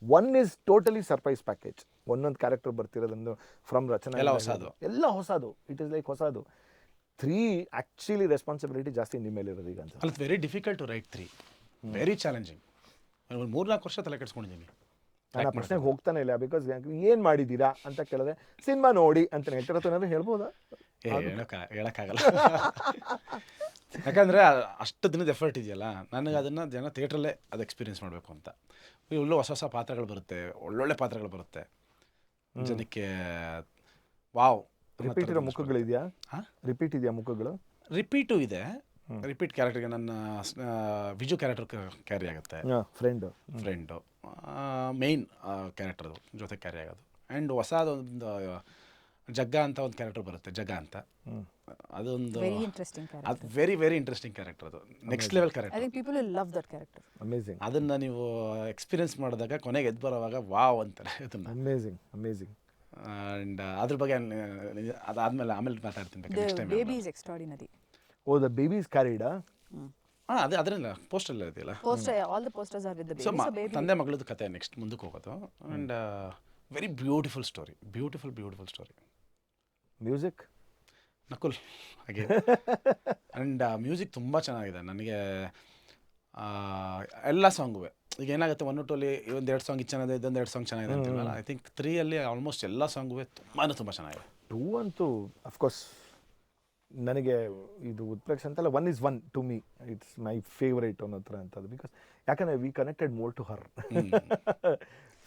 One is totally surprise package, ಒಂದೊಂದು ಕ್ಯಾರೆಕ್ಟರ್ ಬರ್ತಿರೋದೊಂದು ಫ್ರಮ್ ರಚನಾ ಎಲ್ಲ ಹೊಸದು. ಎಲ್ಲ ಹೊಸದು, ಇಟ್ ಈಸ್ ಲೈಕ್ ಹೊಸದು. 3 ಆ್ಯಕ್ಚುಲಿ ರೆಸ್ಪಾನ್ಸಿಬಿಲಿಟಿ ಜಾಸ್ತಿ ನಿಮ್ಮ ಮೇಲೆ ಇರೋದು ಈಗ ಅಂತ. ಅಲ್ಲಿ very difficult to write 3, very challenging. ಒಂದು 3-4 ವರ್ಷ ತಲೆ ಕೆಡಿಸ್ಕೊಂಡಿದ್ದೀನಿ. ನಾನು ಆ ಪ್ರಶ್ನೆಗೆ ಹೋಗ್ತಾನೆ ಇಲ್ಲ, ಬಿಕಾಸ್ ಏನು ಮಾಡಿದ್ದೀರಾ ಅಂತ ಕೇಳಿದ್ರೆ ಸಿನಿಮಾ ನೋಡಿ ಅಂತ ಹೇಳ್ತಿರತ್ತೇನಾದ್ರು ಹೇಳ್ಬೋದಾ? ಹೇಳೋಕ್ಕಾಗಲ್ಲ. ಯಾಕಂದರೆ ಅಷ್ಟು ದಿನದ ಎಫರ್ಟ್ ಇದೆಯಲ್ಲ, ನನಗೆ ಅದನ್ನು ಜನ ಥಿಯೇಟ್ರಲ್ಲೇ ಅದು ಎಕ್ಸ್ಪೀರಿಯೆನ್ಸ್ ಮಾಡಬೇಕು ಅಂತ. ಇಲ್ಲೂ ಹೊಸ ಹೊಸ ಪಾತ್ರಗಳು ಬರುತ್ತೆ, ಒಳ್ಳೊಳ್ಳೆ ಪಾತ್ರಗಳು ಬರುತ್ತೆ ಜನಕ್ಕೆ. ವಾವ್. ರಿಪೀಟ್ ಇರೋ ಮುಖಗಳಿದೆಯಾ? ರಿಪೀಟ್ ಇದೆಯಾ ಮುಖಗಳು? ರಿಪೀಟು ಇದೆ. ರಿಪೀಟ್ ಕ್ಯಾರೆಕ್ಟರ್ಗೆ ನನ್ನ ವಿಜು ಕ್ಯಾರೆಕ್ಟರ್ ಕ್ಯಾರಿ ಆಗುತ್ತೆ, ಫ್ರೆಂಡು ಮೇಯ್ನ್ ಕ್ಯಾರೆಕ್ಟರ್ ಜೊತೆ ಕ್ಯಾರಿ ಆಗೋದು. ಆ್ಯಂಡ್ ಹೊಸದೊಂದು ಜಗ್ಗ ಅಂತ ಒಂದು ಕ್ಯಾರೆಕ್ಟರ್ ಬರುತ್ತೆ, ಜಗ್ಗ ಅಂತ. ಅದೊಂದು ಅದು ವೆರಿ ವೆರಿ ಇಂಟ್ರೆಸ್ಟಿಂಗ್ ಕ್ಯಾರೆಕ್ಟರ್, ಅದು ನೆಕ್ಸ್ಟ್ ಲೆವೆಲ್ ಕ್ಯಾರೆಕ್ಟರ್. ಅಮೇಝಿಂಗ್. ಅದನ್ನು ನೀವು ಎಕ್ಸ್ಪೀರಿಯನ್ಸ್ ಮಾಡಿದಾಗ ಕೊನೆಗೆ ಎದ್ದು ಬರೋವಾಗ ವಾವ್ ಅಂತಾರೆ ಅದನ್ನು. Amazing amazing. ಆ್ಯಂಡ್ ಅದ್ರ ಬಗ್ಗೆ ಅದಾದಮೇಲೆ ಆಮೇಲೆ ಮಾತಾಡ್ತೀನಿ next time. Baby is extraordinary. Oh, the baby is ಕ್ಯಾರಿಡಾ? ಅದೇ ಅದರಿಂದ ಪೋಸ್ಟರ್ ಇದೆಯಲ್ಲ, ಸೊ ತಂದೆ ಮಗಳದ್ದು ಕತೆ ನೆಕ್ಸ್ಟ್ ಮುಂದಕ್ಕೆ ಹೋಗೋದು. And very beautiful story, beautiful story. Music Nakul ಹಾಗೆ. ಆ್ಯಂಡ್ ಮ್ಯೂಸಿಕ್ ತುಂಬ ಚೆನ್ನಾಗಿದೆ. ನನಗೆ ಎಲ್ಲ ಸಾಂಗು ಈಗ ಏನಾಗುತ್ತೆ, 1 2 ಅಲ್ಲಿ 1-2 ಸಾಂಗ್ ಚೆನ್ನಾಗಿದೆ, ಇದೊಂದು 2 ಸಾಂಗ್ ಚೆನ್ನಾಗಿದೆ ಅಂತಿಲ್ಲ. ಐ ಥಿಂಕ್ 3 ಅಲ್ಲಿ ಆಲ್ಮೋಸ್ಟ್ ಎಲ್ಲ ಸಾಂಗು ತುಂಬ ಚೆನ್ನಾಗಿದೆ. 2 ಅಂತೂ ಅಫ್ಕೋರ್ಸ್ ನನಗೆ ಇದು ಉತ್ಪ್ರೇಕ್ಷ ಅಂತಲ್ಲ, 1 is 1 to me. It's my favourite ಅನ್ನೋ ಥರ ಅಂತದ್ದು, ಬಿಕಾಸ್ ಯಾಕಂದರೆ we connected more to her.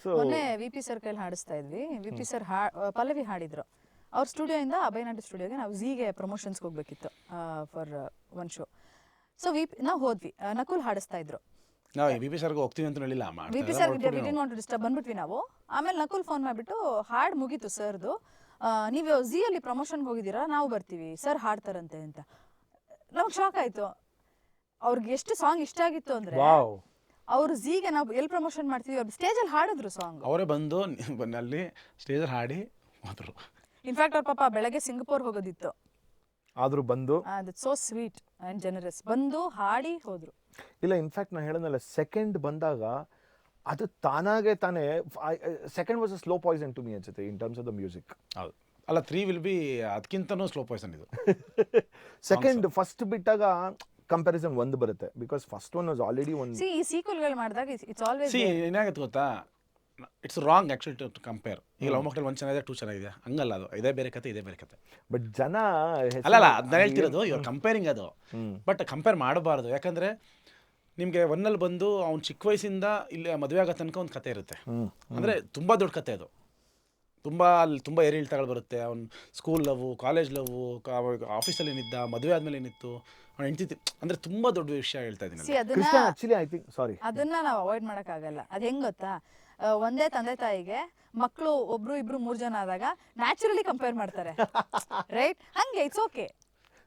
So ಮೊನ್ನೆ VP ಸರ್ ಕೈಲಿ ಹಾಡಿಸ್ತಾ ಇದ್ವಿ. VP ಸರ್ ಪಲ್ಲವಿ ಹಾಡಿದ್ರು. ಅವ್ರ ಸ್ಟುಡಿಯೋಯಿಂದ ಅಭಯನಾಟಿ ಸ್ಟುಡಿಯೋಗೆ ನಾವು ಝೀಗೆ ಪ್ರಮೋಷನ್ಸ್ಗೆ ಹೋಗ್ಬೇಕಿತ್ತು ಫಾರ್ 1 ಶೋ. ಸೊ ನಾವು ಹೋದ್ವಿ, ನಕುಲ್ ಹಾಡಿಸ್ತಾ ಇದ್ರು. ನಾವು VP ಸರ್ಗೆ ಹೋಗ್ತೀವಿ ಅಂತ ಹೇಳಿಲ್ಲ, VP ಸರ್ ಡಿಸ್ಟರ್ಬ್ ಬಂದ್ಬಿಟ್ವಿ ನಾವು. ಆಮೇಲೆ ನಕುಲ್ ಫೋನ್ ಮಾಡಿಬಿಟ್ಟು ಹಾಡು ಮುಗೀತು ಸರ್ದು, ನೀವು ಝೀಯಲ್ಲಿ ಪ್ರಮೋಷನ್ಗೆ ಹೋಗಿದ್ದೀರಾ, ನಾವು ಬರ್ತೀವಿ, ಸರ್ ಹಾಡ್ತಾರಂತೆ ಅಂತ. ನಮ್ಗೆ ಶಾಕ್ ಆಯಿತು. ಅವ್ರಿಗೆ ಎಷ್ಟು ಸಾಂಗ್ ಇಷ್ಟ ಆಗಿತ್ತು ಅಂದರೆ, ಅವ್ರು ಝೀಗೆ ನಾವು ಎಲ್ಲಿ ಪ್ರಮೋಷನ್ ಮಾಡ್ತೀವಿ, ಅವ್ರು ಸ್ಟೇಜಲ್ಲಿ ಹಾಡಿದ್ರು ಸಾಂಗ್. ಅವರೇ ಬಂದು ಅಲ್ಲಿ ಸ್ಟೇಜಲ್ಲಿ ಹಾಡಿ ಹೋದರು. ಇನ್ಫ್ಯಾಕ್ಟ್ ಅವ್ರ ಪಾಪ ಬೆಳಗ್ಗೆ ಸಿಂಗಪುರ್ ಹೋಗೋದಿತ್ತು, ಆದರೂ ಬಂದು ಸೋ ಸ್ವೀಟ್ ಆ್ಯಂಡ್ ಜನರಸ್, ಬಂದು ಹಾಡಿ ಹೋದರು. ಇಲ್ಲ, ಇನ್ಫ್ಯಾಕ್ಟ್ ನಾನು ಹೇಳೋದಲ್ಲ, ಸೆಕೆಂಡ್ ಬಂದಾಗ ಅದು ತಾನಾಗೆ ತಾನೇ, second was a slow poison to me ಅನ್ಸುತ್ತೆ in terms of the music. ಹೌದು, ಅಲ್ಲ 3 ವಿಲ್ ಬಿ ಅದಕ್ಕಿಂತನೂ ಸ್ಲೋ ಪಾಯ್ಸನ್ ಇದು. ಸೆಕೆಂಡ್ ಫಸ್ಟ್ ಬಿಟ್ಟಾಗ ಕಂಪ್ಯಾರಿಸನ್ 1 ಬರುತ್ತೆ, because first one was already ಒಂದು. ಈ ಸೀಕ್ವೆಲ್ಗಳು ಮಾಡಿದಾಗ ಇಟ್ಸ್ ಆಲ್ವೇಸ್ ಏನಾಗುತ್ತೆ ಗೊತ್ತಾ, it's wrong actually to compare. ಈಗ ಲವ್ ಮಾಕ್ಟೈಲ್ 1 ಚೆನ್ನಾಗಿದೆ, 2 ಚೆನ್ನಾಗಿದೆ, ಹಂಗಲ್ಲ. ಅದು ಇದೇ ಬೇರೆ ಕತೆ, ಇದೇ ಬೇರೆ ಕತೆ. ಬಟ್ ಜನ ಅಲ್ಲಲ್ಲ, ಅದನ್ನ ಹೇಳ್ತಿರೋದು ಇವ್ರು ಕಂಪೇರಿಂಗ್ ಅದು. ಬಟ್ ಕಂಪೇರ್ ಮಾಡಬಾರ್ದು, ಯಾಕಂದರೆ ನಿಮಗೆ 1ನಲ್ಲಿ ಬಂದು ಅವ್ನು ಚಿಕ್ಕ ವಯಸ್ಸಿಂದ ಇಲ್ಲಿ ಮದುವೆ ಆಗೋ ತನಕ ಒಂದು ಕತೆ ಇರುತ್ತೆ. ಅಂದರೆ ತುಂಬ ದೊಡ್ಡ ಕತೆ ಅದು. ಅಲ್ಲಿ ತುಂಬ ಏರಿಳಿತಗಳು ಬರುತ್ತೆ. ಅವ್ನು ಸ್ಕೂಲ್ ಲವ್ವು, ಕಾಲೇಜ್ ಲವ್ವು, ಆಫೀಸಲ್ಲಿ ಏನಿದ್ದ, ಮದುವೆ ಆದಮೇಲೆ ಏನಿತ್ತು, ಅವ್ನು ಹೆಂಡ್ತಿ, ಅಂದರೆ ತುಂಬ ದೊಡ್ಡ ವಿಷಯ ಹೇಳ್ತಾ ಇದ್ದೀನಿ. ಅದನ್ನ ನಾವು ಅವಾಯ್ಡ್ ಮಾಡೋಕ್ಕಾಗಲ್ಲ. ಅದು ಹೆಂಗೆ ಗೊತ್ತಾ, ಒಂದೇ ತಂದೆ ತಾಯಿಗೆ ಮಕ್ಕಳು 1 2 3 ಜನ ಆದಾಗ ನ್ಯಾಚುರಲಿ ಕಂಪೇರ್ ಮಾಡ್ತಾರೆ, ರೈಟ್? ಹಂಗೆ it's okay.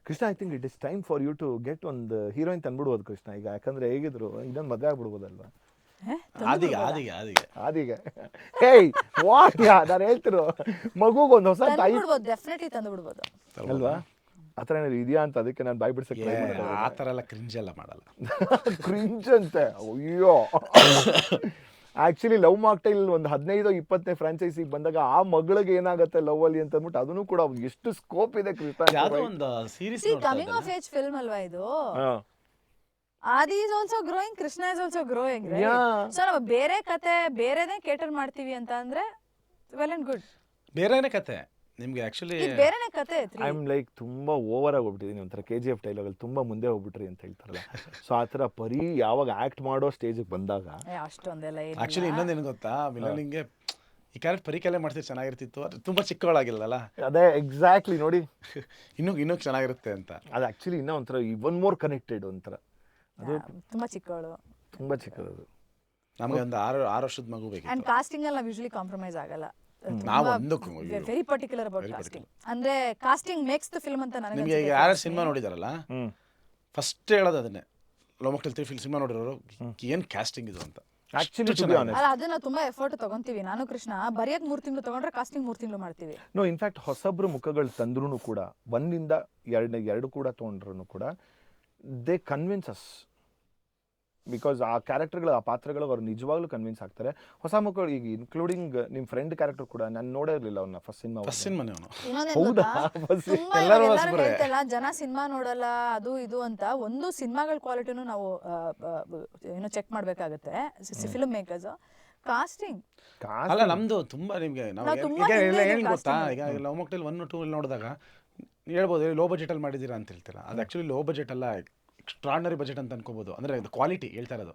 Krishna, I think it is time for you to get ಒಂದು ಹೀರೋಯಿನ್ ತಂದ್ಬಿಡ್ಬೋದು ಕೃಷ್ಣ ಈಗ. ಯಾಕಂದ್ರೆ ಹೇಗಿದ್ರು ಇದೊಂದು ಮದುವೆ ಆಗ್ಬಿಡ್ಬೋದಲ್ವಾ? ಆದಿಗೆ ಹೇಯ್ ವಾಟ್ ನಾನು ಹೇಳ್ತಿರೋ, ಮಗುಗೆ ಒಂದು ಹೊಸ ತಾಯಿ ಡೆಫಿನೆಟ್ಲಿ ತಂದು ಬಿಡ್ಬೋದು ಅಲ್ವಾ? ಆ ಥರ ಏನಾದ್ರು ಇದೆಯಾ ಅಂತ ಅದಕ್ಕೆ ನಾನು ಬಾಯ್ಬಿಡ್ಸಕ್ಕೆ ಟ್ರೈ ಮಾಡಿದೆ. ಆ ಥರ ಎಲ್ಲ ಕ್ರಿಂಜ್ ಎಲ್ಲ ಮಾಡಲ್ಲ. ಕ್ರಿಂಜ್ ಅಂತೆ, ಅಯ್ಯೋ. ಆ್ಯಕ್ಚುಲಿ ಲವ್ ಮಾಕ್ಟೈಲ್ ಒಂದು 15-20 ಫ್ರಾಂಚೈಸಿಗೆ ಬಂದಾಗ ಆ ಮಗಳಿಗೆ ಏನಾಗುತ್ತೆ ಲವ್ ಅಲ್ಲಿ ಅಂತ ಅಂದ್ಬಿಟ್ಟು ಅದನ್ನು ಕೂಡ ಎಷ್ಟು ಸ್ಕೋಪ್ ಇದೆ ಕೃಷ್ಣ. ಒಂದು series coming of age film ಅಲ್ವಾ ಇದು? ಆದಿ is also growing, Krishna is also growing. So ನಾವು ಬೇರೆ ಕತೆ ಬೇರೆನೇ ಕೇಟರ್ ಮಾಡ್ತೀವಿ ಅಂತ ಅಂದ್ರೆ ವೆಲ್ ಅಂಡ್ ಗುಡ್. ಬೇರೆನೇ ಕತೆ ನಿಮ್ಗೆ ಆಕ್ಚುಲಿ ಬೇರೆನೇ ಕತೆ. ಐ ಆಮ್ ಲೈಕ್ ತುಂಬಾ ಓವರ್ ಆಗಿ ಹೋಗ್ಬಿಟ್ಟಿದ್ದೀನಿ, ಒಂಥರ KGF ಡೈಲಾಗ್ ಅಲ್ಲಿ ತುಂಬಾ ಮುಂದೆ ಹೋಗ್ಬಿಟ್ರಿ ಅಂತ ಹೇಳ್ತಾರಲ್ಲ. ಸೊ ಆ ಥರ ಪರಿ ಯಾವಾಗ ಆಕ್ಟ್ ಮಾಡೋ ಸ್ಟೇಜಿಗೆ ಬಂದಾಗ ಅಷ್ಟೊಂದೆಲ್ಲ ಆಕ್ಚುಲಿ ಇನ್ನೊಂದೇನು ಗೊತ್ತಾ, ವಿಲನಿಂಗೆ ಈ ಕ್ಯಾರೆಕ್ಟರ್ ಪರಿಕಲೆ ಮಾಡ್ತಿದ್ರೆ ಚೆನ್ನಾಗಿರ್ತಿತ್ತು, ಅದು ತುಂಬಾ ಚಿಕ್ಕವಳಾಗಿಲ್ಲಲ್ಲ. ಅದೇ ಎಕ್ಸಾಕ್ಟ್ಲಿ ನೋಡಿ, ಇನ್ನೂ ಚೆನ್ನಾಗಿರುತ್ತೆ ಅಂತ. ಅದು ಆಕ್ಚುಲಿ ಇನ್ನೂ ಒಂಥರ ಇವನ್ ಮೋರ್ ಕನೆಕ್ಟೆಡ್, ಒಂಥರ ಅದು ತುಂಬಾ ಚಿಕ್ಕವಳು, ತುಂಬಾ ಚಿಕ್ಕದು. ನಮಗೆ ಒಂದು 6 ವರ್ಷದ ಮಗು ಬೇಕು. ಅಂಡ್ ಕಾಸ್ಟಿಂಗ್ ಅಲ್ಲಿ ನಾವು ಯೂಶುವಲಿ ಕಾಂಪ್ರಮೈಸ್ ಆಗಲ್ಲ. ನಾವು ಒಂದು ವೆರಿ ಪರ್ಟಿಕ್ಯುಲರ್ ಅಬೌಟ್ ಕಾಸ್ಟಿಂಗ್. ಅಂದ್ರೆ ಕಾಸ್ಟಿಂಗ್ ಮೇಕ್ಸ್ ದ ಫಿಲ್ಮ್ ಅಂತ ನನಗೆ ನಿಮಗೆ ಯಾರು ಸಿನಿಮಾ ನೋಡಿದಾರಲ್ಲ ಫಸ್ಟ್ ಹೇಳೋದು ಅದನ್ನೇ. ಲವ್ ಮಾಕ್ಟೇಲ್ 3 ಸಿನಿಮಾ ನೋಡಿರೋರು ಏನು ಕ್ಯಾಸ್ಟಿಂಗ್ ಇದು ಅಂತ. ಆಕ್ಚುಲಿ ಟು ಬಿ ಆನೆಸ್ಟ್, ಅಲ್ಲ ಅದನ್ನ ತುಂಬಾ ಎಫರ್ಟ್ ತಗೊಂತೀವಿ. ನಾನು ಕೃಷ್ಣ ಬರೆಯಕ್ 3 ತಿಂಗಳು ತಗೊಂಡ್ರೆ ಕಾಸ್ಟಿಂಗ್ 3 ತಿಂಗಳು ಮಾಡ್ತೀವಿ. ನೋ ಇನ್ಫ್ಯಾಕ್ಟ್ ಹೊಸಬ್ರು ಮುಖಗಳು ತಂದ್ರೂ ಕೂಡ 1 ಇಂದ 2 ಕೂಡ ತೊಗೊಂಡ್ರು ಕೂಡ ದೇ ಕನ್ವಿನ್ಸ್ ಅಸ್, ಬಿಕಾಸ್ ಆ ಕ್ಯಾರೆಕ್ಟರ್ಗಳು, ಆ ಪಾತ್ರಗಳು ಅವ್ರು ನಿಜವಾಗ್ಲೂ ಕನ್ವಿನ್ಸ್ ಆಗ್ತಾರೆ. ಹೊಸ ಮಕ್ಕಳು ಈಗ ಇನ್ಕ್ಲೂಡಿಂಗ್ ನಿಮ್ಮ ಫ್ರೆಂಡ್ ಕ್ಯಾರೆಕ್ಟರ್ ಕೂಡ ನಾನು ನೋಡೇ ಇರಲಿಲ್ಲ ಅವ್ನ ಫಸ್ಟ್ ಸಿನಿಮಾನೇ ಅವನು. ಹೌದಾ? ಎಲ್ಲರೂ ಹೇಳ್ತಲ್ಲ ಜನ ಸಿನಿಮಾ ನೋಡಲ್ಲ ಅದು ಇದು ಅಂತ. ಒಂದು ಸಿನಿಮಾಗಳ ಕ್ವಾಲಿಟಿನೂ ನಾವು ಏನೋ ಚೆಕ್ ಮಾಡ್ಬೇಕಾಗತ್ತೆ ಫಿಲ್ಮ್ ಮೇಕರ್ಸ್. ಕಾಸ್ಟಿಂಗ್ ಅಲ್ಲ ನಮ್ದು ತುಂಬಾ ನಿಮಗೆ ಏನು ಗೊತ್ತಾ, ಈಗ ಲವ್ ಮಾಕ್ಟೇಲ್ 1, 2 ನೋಡಿದಾಗ ಹೇಳ್ಬೋದು ಲೋ ಬಜೆಟ್ ಅಲ್ಲಿ ಮಾಡಿದ್ದೀರಾ ಅಂತ ಹೇಳ್ತೀರಾ. ಅದು ಆ್ಯಕ್ಚುಲಿ ಲೋ ಬಜೆಟ್ ಅಲ್ಲ, ಎಕ್ಸ್ಟ್ರಾರ್ನರಿ ಬಜೆಟ್ ಅಂತ ಅನ್ಕೋಬೋದು. ಅಂದರೆ ಅದು ಕ್ವಾಲಿಟಿ ಹೇಳ್ತಾ ಇರೋದು.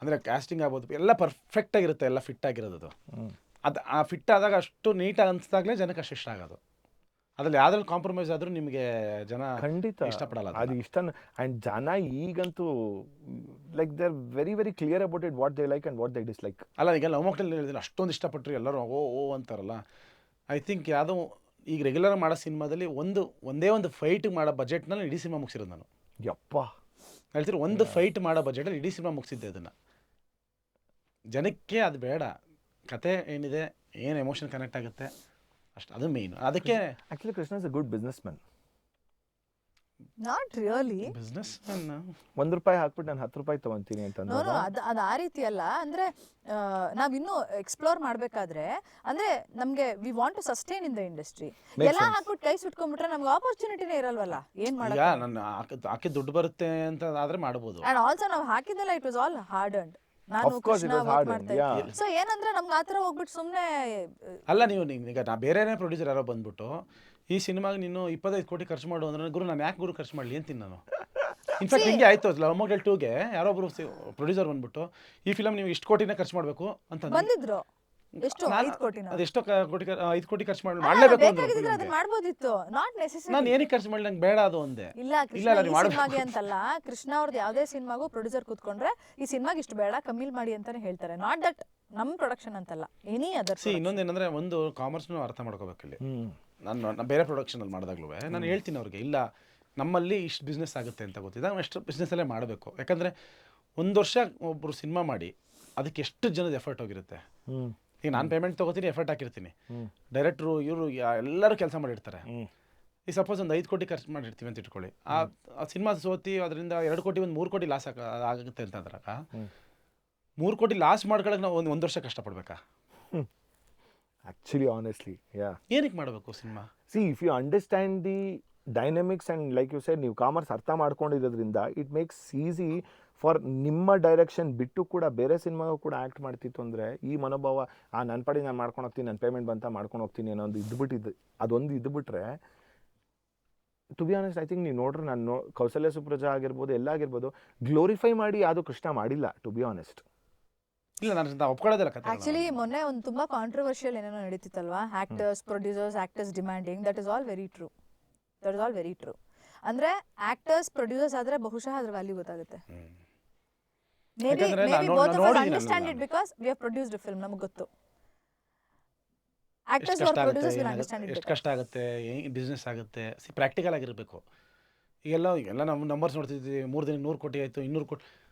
ಅಂದರೆ ಕ್ಯಾಸ್ಟಿಂಗ್ ಆಗ್ಬೋದು ಎಲ್ಲ ಪರ್ಫೆಕ್ಟ್ ಆಗಿರುತ್ತೆ, ಎಲ್ಲ ಫಿಟ್ ಆಗಿರೋದು. ಅದು ಆ ಫಿಟ್ ಆದಾಗ ಅಷ್ಟು ನೀಟಾಗಿ ಅನಿಸ್ದಾಗಲೇ ಜನಕ್ಕೆ ಅಷ್ಟು ಇಷ್ಟ ಆಗೋದು. ಅದ್ರಲ್ಲಿ ಯಾವ್ದ್ರಲ್ಲಿ ಕಾಂಪ್ರಮೈಸ್ ಆದರೂ ನಿಮಗೆ ಜನ ಖಂಡಿತ ಇಷ್ಟಪಡಲ್ಲ. ಅದು ಇಷ್ಟ. ಆ್ಯಂಡ್ ಜನ ಈಗಂತೂ like they are very very clear about it, what they like and what they dislike. ಅಲ್ಲ ಈಗ ಲವ್ ಮಾಕ್ಟೇಲ್ ಹೇಳಿದ್ರೆ ಅಷ್ಟೊಂದು ಇಷ್ಟಪಟ್ಟರು ಎಲ್ಲರೂ ಓ ಅಂತಾರಲ್ಲ. ಐ ಥಿಂಕ್ ಯಾವುದೋ ಈಗ ರೆಗ್ಯುಲರ್ ಮಾಡೋ ಸಿನಿಮಾದಲ್ಲಿ ಒಂದೇ ಒಂದು ಫೈಟ್ ಮಾಡೋ ಬಜೆಟ್ನಲ್ಲಿ ಇಡೀ ಸಿನಿಮಾ ಮುಗಿಸಿರೋದು ನಾನು. ಯಪ್ಪ ಹೇಳ್ತೀರಿ ಒಂದು ಫೈಟ್ ಮಾಡೋ ಬಜೆಟಲ್ಲಿ ಇಡೀ ಸಿನಿಮಾ ಮುಗಿಸಿದ್ದೆ. ಅದನ್ನು ಜನಕ್ಕೆ ಅದು ಬೇಡ, ಕತೆ ಏನಿದೆ, ಏನು ಎಮೋಷನ್ ಕನೆಕ್ಟ್ ಆಗುತ್ತೆ ಅಷ್ಟು, ಅದು ಮೇಯ್ನು. ಅದಕ್ಕೆ actually Krishna is a good business man. Not really business ₹1 ಹಾಕ್ಬಿಟ್ಟು ನಾನು ₹10 ತಗೊಂತೀನಿ ಅಂತಂದ್ರೆ ಅದು ಆ ರೀತಿ ಅಲ್ಲ. ಅಂದ್ರೆ ನಾವಿನ್ನೂ ಎಕ್ಸ್ಪ್ಲೋರ್ ಮಾಡ್ಬೇಕಾದ್ರೆ ಅಂದ್ರೆ ನಮ್ಗೆ we want to sustain in the industry. ಎಲ್ಲ ಹಾಕ್ಬಿಟ್ಟು ಕೈ ಸುಟ್ಕೊಂಡ್ಬಿಟ್ರೆ ನಮ್ಗೆ ಆಪರ್ಚುನಿಟಿನೇ ಇರಲ್ವಲ್ಲ. ಏನ್ ಈಗ ನನ್ನ ಹಾಕಿ ದುಡ್ಡು ಬರುತ್ತೆ ಅಂತ ಆದ್ರೆ ಮಾಡ್ಬೋದು. ಅಂಡ್ ಆಲ್ಸೋ ನಾವು ಹಾಕಿದ್ದೆಲ್ಲ it was all hard and. ನಾನು ಸೊ ಏನಂದ್ರೆ ನಮ್ಗೆ ಆತರ ಹೋಗ್ಬಿಟ್ಟು ಸುಮ್ನೆ ಅಲ್ಲ. ನೀವು ಈಗ ನಾ ಬೇರೆನೇ ಪ್ರೊಡ್ಯೂಸರ್ ಯಾರೋ ಬಂದ್ಬಿಟ್ಟು ಈ ಸಿನಿಮಾಗೆ ನೀನು 25 ಕೋಟಿ ಖರ್ಚು ಮಾಡು ಅಂದ್ರೆ ಗುರು ನಾನು ಯಾಕೆ ಖರ್ಚು ಮಾಡಲಿ ಅಂತೀನಿ ನಾನು. ಇನ್ಫ್ಯಾಕ್ಟ್ ಹಿಂಗೆ ಆಯ್ತು ಲವ್ ಮಾಕ್ಟೇಲ್ 2ಗೆ ಯಾರೊಬ್ರು ಪ್ರೊಡ್ಯೂಸರ್ ಬಂದ್ಬಿಟ್ಟು ಈ ಫಿಲಮ್ ನೀವು ಇಷ್ಟು ಕೋಟಿನೇ ಖರ್ಚು ಮಾಡಬೇಕು ಅಂತ ಬಂದಿದ್ರು. ಎಷ್ಟು 5 ಕೋಟಿನ ಅದೆಷ್ಟೋ ಕೋಟಿ 5 ಕೋಟಿ ಖರ್ಚು ಮಾಡಲೇಬೇಕು ಬೇಕಾಗಿದ್ರೆ ಅದನ್ನ ಮಾಡ್ಬೋದಿತ್ತು. Not necessary. ನಾನು ಏನಕ್ಕೆ ಖರ್ಚು ಮಾಡಲಿ, ನಂಗೆ ಬೇಡ ಅದು ಒಂದೇ. ಇಲ್ಲ ಸಿನಿಮಾಗೆ ಅಂತಲ್ಲ, ಕೃಷ್ಣ ಅವ್ರದ್ದು ಯಾವುದೇ ಸಿನಿಮಾಗೂ ಪ್ರೊಡ್ಯೂಸರ್ ಕೂತ್ಕೊಂಡ್ರೆ ಈ ಸಿನಿಮಾಗೆ ಇಷ್ಟು ಬೇಡ ಕಮ್ಮಿ ಮಾಡಿ ಅಂತಾನೆ ಹೇಳ್ತಾರೆ. ನಾಟ್ ದಟ್ ನಮ್ಮ ಪ್ರೊಡಕ್ಷನ್ ಅಂತಲ್ಲ, ಎನಿ ಅದರ್. ಇನ್ನೊಂದೇನಂದ್ರೆ ಒಂದು ಕಾಮರ್ಸ್ನು ಅರ್ಥ ಮಾಡ್ಕೋಬೇಕು ಇಲ್ಲಿ. ನಾನು ಬೇರೆ ಪ್ರೊಡಕ್ಷನಲ್ಲಿ ಮಾಡಿದಾಗ್ಲೂ ನಾನು ಹೇಳ್ತೀನಿ ಅವ್ರಿಗೆ, ಇಲ್ಲ ನಮ್ಮಲ್ಲಿ ಇಷ್ಟು ಬಿಸ್ನೆಸ್ ಆಗುತ್ತೆ ಅಂತ ಗೊತ್ತಿದೆ, ನಾವು ಎಷ್ಟು ಬಿಸ್ನೆಸ್ಸಲ್ಲೇ ಮಾಡಬೇಕು. ಯಾಕಂದರೆ 1 ವರ್ಷ ಒಬ್ಬರು ಸಿನಿಮಾ ಮಾಡಿ ಅದಕ್ಕೆ ಎಷ್ಟು ಜನದ ಎಫರ್ಟ್ ಹೋಗಿರುತ್ತೆ. ಈಗ ನಾನು ಪೇಮೆಂಟ್ ತೊಗೋತೀನಿ, ಎಫರ್ಟ್ ಹಾಕಿರ್ತೀನಿ, ಡೈರೆಕ್ಟ್ರು ಇವರು ಎಲ್ಲರೂ ಕೆಲಸ ಮಾಡಿರ್ತಾರೆ. ಈಗ ಸಪೋಸ್ ಒಂದು 5 ಕೋಟಿ ಖರ್ಚು ಮಾಡಿರ್ತೀವಿ ಅಂತ ಇಟ್ಕೊಳ್ಳಿ, ಆ ಸಿನಿಮಾ ಸೋತಿ ಅದರಿಂದ 2 ಕೋಟಿ 3 ಕೋಟಿ ಲಾಸ್ ಆಗುತ್ತೆ ಅಂತ ಅಂದಾಗ 3 ಕೋಟಿ ಲಾಸ್ ಮಾಡ್ಕೊಳಕ್ಕೆ ನಾವು ಒಂದು ವರ್ಷ ಕಷ್ಟಪಡ್ಬೇಕಾ? ಆ್ಯಕ್ಚುಲಿ ಆನೆಸ್ಟ್ಲಿ ಏನಕ್ಕೆ ಮಾಡಬೇಕು cinema? See if you understand the dynamics and like you said, ನೀವು ಕಾಮರ್ಸ್ ಅರ್ಥ ಮಾಡ್ಕೊಂಡಿರೋದ್ರಿಂದ ಇಟ್ ಮೇಕ್ಸ್ ಈಸಿ ಫಾರ್ ನಿಮ್ಮ ಡೈರೆಕ್ಷನ್ ಬಿಟ್ಟು ಕೂಡ ಬೇರೆ ಸಿನಿಮಾಗೂ ಕೂಡ ಆ್ಯಕ್ಟ್ ಮಾಡ್ತಿತ್ತು ಅಂದರೆ ಈ ಮನೋಭಾವ ನನ್ನ ಪಡಿ ನಾನು ಮಾಡ್ಕೊಂಡು ಹೋಗ್ತೀನಿ, ನನ್ನ ಪೇಮೆಂಟ್ ಬಂತ ಮಾಡ್ಕೊಂಡು ಹೋಗ್ತೀನಿ ಅನ್ನೋ ಒಂದು ಇದ್ಬಿಟ್ಟಿದ್ದು, ಅದೊಂದು ಇದ್ಬಿಟ್ರೆ to be honest I think ನೀವು ನೋಡ್ರೆ ನಾನು ಕೌಸಲ್ಯ ಸುಪ್ರಜಾ ಆಗಿರ್ಬೋದು ಎಲ್ಲ ಆಗಿರ್ಬೋದು ಗ್ಲೋರಿಫೈ ಮಾಡಿ ಯಾವುದು ಕೃಷ್ಣ ಮಾಡಿಲ್ಲ ಟು ಬಿ ಆನೆಸ್ಟ್. ಇಲ್ಲ ನಾನು ಒಪ್ಕೊಳ್ಳೋದಿಲ್ಲ. ಆಕ್ಚುಲಿ ಮೊನ್ನೆ ಒಂದು ತುಂಬಾ ಕಾಂಟ್ರವರ್ಷಿಯಲ್ ಏನೇನೋ ನಡೀತಿತ್ತಲ್ವಾ, actors producers actors demanding. That is all very true. ಅಂದ್ರೆ ಆಕ್ಟರ್ಸ್ ಪ್ರೊಡ್ಯೂಸರ್ಸ್ ಆದ್ರೆ ಬಹುಶಃ ಅದ್ರ ವ್ಯಾಲ್ಯೂ ಗೊತ್ತಾಗುತ್ತೆ. maybe both of us understand it because we have produced a film. ನಮಗೆ ಗೊತ್ತು actors or producers will understand it. ಎಷ್ಟು ಕಷ್ಟ ಆಗುತ್ತೆ, ಬಿಸ್ನೆಸ್ ಆಗುತ್ತೆ, ಪ್ರಾಕ್ಟಿಕಲ್ ಆಗಿರಬೇಕು. ಈಗೆಲ್ಲ ನಮ್ಮ ನಂಬರ್ಸ್ ನೋಡ್ತಿದ್ವಿ, 3 ದಿನ 100 ಕೋಟಿ ಆಯಿತು, 200 ಕೋಟಿ,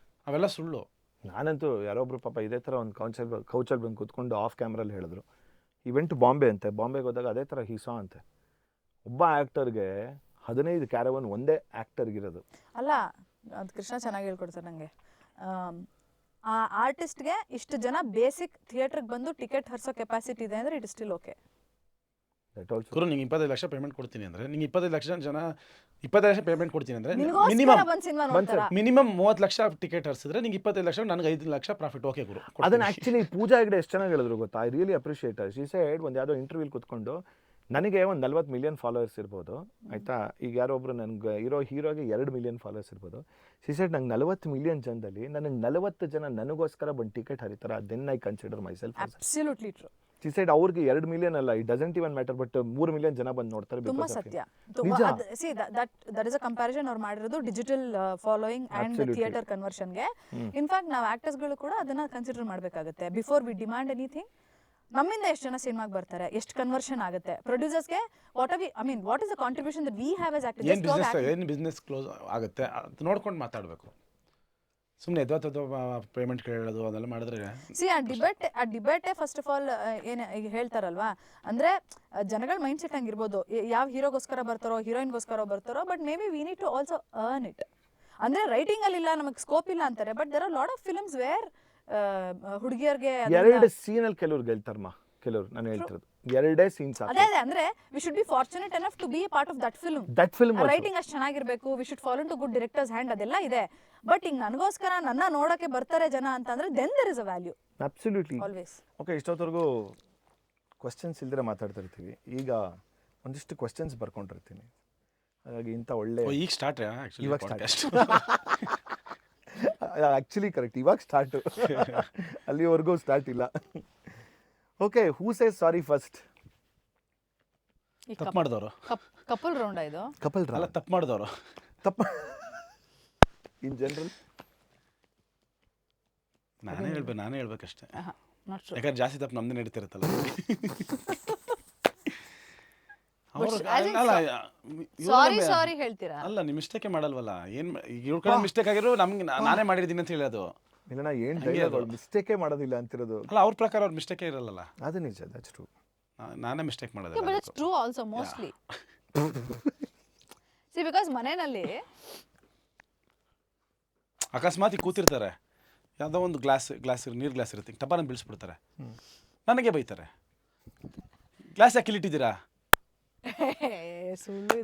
ಅವೆಲ್ಲ ಸುಳ್ಳು. ನಾನಂತೂ ಯಾರೊಬ್ರು ಪಾಪ ಇದೇ ಥರ ಒಂದು ಕೌಚಲ್ಲಿ ಬಂದು ಕೂತ್ಕೊಂಡು ಆಫ್ ಕ್ಯಾಮ್ರಲ್ಲಿ ಹೇಳಿದ್ರು, ಇವೆಂಟ್ ಬಾಂಬೆ ಅಂತೆ, ಬಾಂಬೆಗೆ ಹೋದಾಗ ಅದೇ ಥರ ಹೀಸಾ ಅಂತೆ. ಒಬ್ಬ ಆ್ಯಕ್ಟರ್ಗೆ 15 ಕ್ಯಾರವನ್ ಒಂದೇ ಆ್ಯಕ್ಟರ್ಗಿರೋದು ಅಲ್ಲ. ಅದು ಕೃಷ್ಣ ಚೆನ್ನಾಗಿ ಹೇಳ್ಕೊಡ್ತಾರೆ ನನಗೆ. ಆ ಆರ್ಟಿಸ್ಟ್ಗೆ ಇಷ್ಟು ಜನ ಬೇಸಿಕ್ ಥಿಯೇಟರ್ಗೆ ಬಂದು ಟಿಕೆಟ್ ಹರಿಸೋ ಕೆಪಾಸಿಟಿ ಇದೆ ಅಂದರೆ ಇಟ್ ಇಸ್ ಸ್ಟಿಲ್ ಓಕೆ. ಗುರು ನಿಂಗೆ 25 ಲಕ್ಷ ಪೇಮೆಂಟ್ ಕೊಡ್ತೀನಿ ಅಂದರೆ, ನಿಂಗೆ 25 ಲಕ್ಷ ಜನ 25 ಲಕ್ಷ ಪೇಮೆಂಟ್ ಕೊಡ್ತೀನಿ ಅಂದರೆ ಮಿನಿಮಮ್ 30 ಲಕ್ಷ ಟಿಕೆಟ್ ಹರಿಸಿದ್ರೆ ನಿಂಗೆ 25 ಲಕ್ಷ, ನನಗೆ 5 ಲಕ್ಷ ಪ್ರಾಫಿಟ್. ಓಕೆ ಗುರು. ಅದನ್ನ ಆ್ಯಕ್ಚುಲಿ ಪೂಜಾ ಹೆಗ್ಡೆ ಎಷ್ಟು ಚೆನ್ನಾಗಿ ಹೇಳಿದ್ರು ಗೊತ್ತಾ, I really appreciate. She said ಒಂದು ಯಾವುದೋ ಇಂಟರ್ವ್ಯೂಲಿ ಕೂತ್ಕೊಂಡು, ನನಗೆ ಒಂದು 40 ಮಿಲಿಯನ್ ಫಾಲೋವರ್ಸ್ ಇರ್ಬೋದು ಆಯಿತಾ, ಈಗ ಯಾರೊಬ್ರು ನನಗೆ ಹೀರೋಗೆ 2 ಮಿಲಿಯನ್ ಫಾಲೋವರ್ಸ್ ಇರ್ಬೋದು. ಶಿ ಸೆಡ್ ನಂಗೆ 40 ಮಿಲಿಯನ್ ಜನದಲ್ಲಿ ನನಗೆ 40 ಜನ ನನಗೋಸ್ಕರ ಬಂದು ಟಿಕೆಟ್ ಹರಿತಾರೆ, then I consider myself. Absolutely true. She said ಅವ್ರಿಗೆ 2 ಮಿಲಿಯನ್ ಅಲ್ಲ, it doesn't even matter, but 3 million ಜನ ಬಂದು ನೋಡ್ತಾರೆ. ತುಂಬಾ ಸತ್ಯ. See that is a comparison ಅವ್ರು ಮಾಡಿರೋದು ಡಿಜಿಟಲ್ ಫಾಲೋಯಿಂಗ್ ಅಂಡ್ ಥಿಯೇಟರ್ ಕನ್ವರ್ಷನ್ಗೆ. ಇನ್ಫ್ಯಾಕ್ಟ್ ನಾವು ಆಕ್ಟರ್ಸ್ಗಳು ಕೂಡ ಅದನ್ನ ಕನ್ಸಿಡರ್ ಮಾಡಬೇಕಾಗುತ್ತೆ ಬಿಫೋರ್ ವಿ ಡಿಮ್ಯಾಂಡ್ ಎನಿಥಿಂಗ್. ನಮ್ಮಿಂದ ಎಷ್ಟು ಜನ ಸಿನಿಮಾಗೆ ಬರ್ತಾರೆ, ಎಷ್ಟು ಕನ್ವರ್ಷನ್ ಆಗುತ್ತೆ ಪ್ರೊಡ್ಯೂಸರ್ಸ್ಗೆ, what is the contribution that we have as actors. ಏನು ಬಿಸ್ನೆಸ್ ಕ್ಲೋಸ್ ಆಗುತ್ತೆ ಅದು ನೋಡ್ಕೊಂಡು ಮಾತಾಡಬೇಕು. ಸುಮ್ಮನೆ ಎದ್ವತ್ತದ ಪೇಮೆಂಟ್ ಕೇಳೋದು ಅದೆಲ್ಲ ಮಾಡಿದ್ರೆ ಆ ಡಿಬೇಟೇ ಫಸ್ಟ್ ಆಫ್ ಆಲ್ ಏನು ಈಗ ಹೇಳ್ತಾರಲ್ವಾ, ಅಂದರೆ ಜನಗಳ ಮೈಂಡ್ ಸೆಟ್ ಹಂಗಿರ್ಬೋದು, ಯಾವ ಹೀರೋಗೋಸ್ಕರ ಬರ್ತಾರೋ ಹೀರೋಯಿನ್ಗೋಸ್ಕರ ಬರ್ತಾರೋ, but maybe we need to also earn it. ಅಂದರೆ ರೈಟಿಂಗಲ್ಲಿ ಇಲ್ಲ, ನಮಗೆ ಸ್ಕೋಪ್ ಇಲ್ಲ ಅಂತಾರೆ, but there are lot of films where ಹುಡುಗಿಯರಿಗೆ 2 ಸೀನಲ್ಲಿ ಕೆಲವ್ರು ಗೆಲ್ತಾರಮ್ಮ, ಕೆಲವ್ರು ನಾನು ಹೇಳ್ತಿರೋದು 2 ಸೀನ್ಸ್. ಅದೇ ಅಂದ್ರೆ we should be fortunate enough to be a part of that film. Writing ಅಷ್ಟು ಚೆನ್ನಾಗಿರ್ಬೇಕು, we should follow to good directors hand, ಅದೆಲ್ಲ ಇದೆ. ಬಟ್ ಈಗ ನನಗೋಸ್ಕರ ನನ್ನ ನೋಡಕ್ಕೆ ಬರ್ತಾರೆ ಜನ ಅಂತಂದ್ರೆ then there is a value. Absolutely. Always. Okay, ಇಷ್ಟೊತ್ತವರೆಗೂ ಕ್ವಶನ್ಸ್ ಇಲ್ದಿರ ಮಾತಾಡ್ತಾ ಇರ್ತೀವಿ. ಈಗ ಒಂದಿಷ್ಟು ಕ್ವಶನ್ಸ್ ಬರ್ಕೊಂಡಿರ್ತೀನಿ, ಹಾಗಾಗಿ ಇಂಥ ಒಳ್ಳೆ ಈಗ ಸ್ಟಾರ್ಟ್ ಇವಾಗ ಆ್ಯಕ್ಚುಲಿ ಕರೆಕ್ಟ್, ಇವಾಗ ಸ್ಟಾರ್ಟು, ಅಲ್ಲಿವರೆಗೂ ಸ್ಟಾರ್ಟ್ ಇಲ್ಲ. Okay, who says sorry first? ತಪ್ಪು ಮಾಡಿದವರು. ಕಪಲ್ ರೌಂಡ್ ಇದು. ಕಪಲ್ ಅಲ್ಲ, ತಪ್ಪು ಮಾಡಿದವರು. ತಪ್ಪು ಇನ್ ಜನರಲ್ ನಾನೇ ಹೇಳ್ಬೇಕಷ್ಟೇ. Not true. ಯಾಕಂದ್ರೆ ಜಾಸ್ತಿ ತಪ್ಪು ನಮ್ದೇ ನಡೀತಿರುತ್ತಲ್ಲ. ಸಾರಿ ಹೇಳ್ತೀರಾ? ಅಲ್ಲ, ನೀವು ಮಿಸ್ಟೇಕೇ ಮಾಡಲ್ವಲ್ಲ. ಏನು ಇವ್ರ ಕಡೆ ಮಿಸ್ಟೇಕ್ ಆಗಿರೋ ನಮ್ಗೆ ನಾನೇ ಮಾಡಿದ್ದೀನಿ ಅಂತ ಹೇಳೋದು. ಇಲ್ಲ, ಏನು ಡೈಲಾಗ್ಗಳು ಮಿಸ್ಟೇಕೇ ಮಾಡೋದಿಲ್ಲ ಅಂತಿರೋದು. ಅಲ್ಲ, ಅವ್ರ ಪ್ರಕಾರ ಅವ್ರ ಮಿಸ್ಟೇಕೇ ಇರಲ್ಲ. ಅದು ನಿಜ, ದಟ್ಸ್ ಟ್ರೂ. ನಾನೇ ಮಿಸ್ಟೇಕ್ ಮಾಡೋದು. But it's true also mostly. C because ಮನೆಯಲ್ಲಿ ಅಕಸ್ಮಾತ್ ಕೂತಿರ್ತಾರೆ, ಯಾವುದೋ ಒಂದು ನೀರು ಗ್ಲಾಸ್ ಇರುತ್ತೆ, ಟಪಾನ ಬೀಳಿಸ್ಬಿಡ್ತಾರೆ, ನನಗೆ ಬೈತಾರೆ, ಗ್ಲಾಸ್ ಯಾಕೆ ಇಲ್ಲಿಟ್ಟಿದ್ದೀರಾ?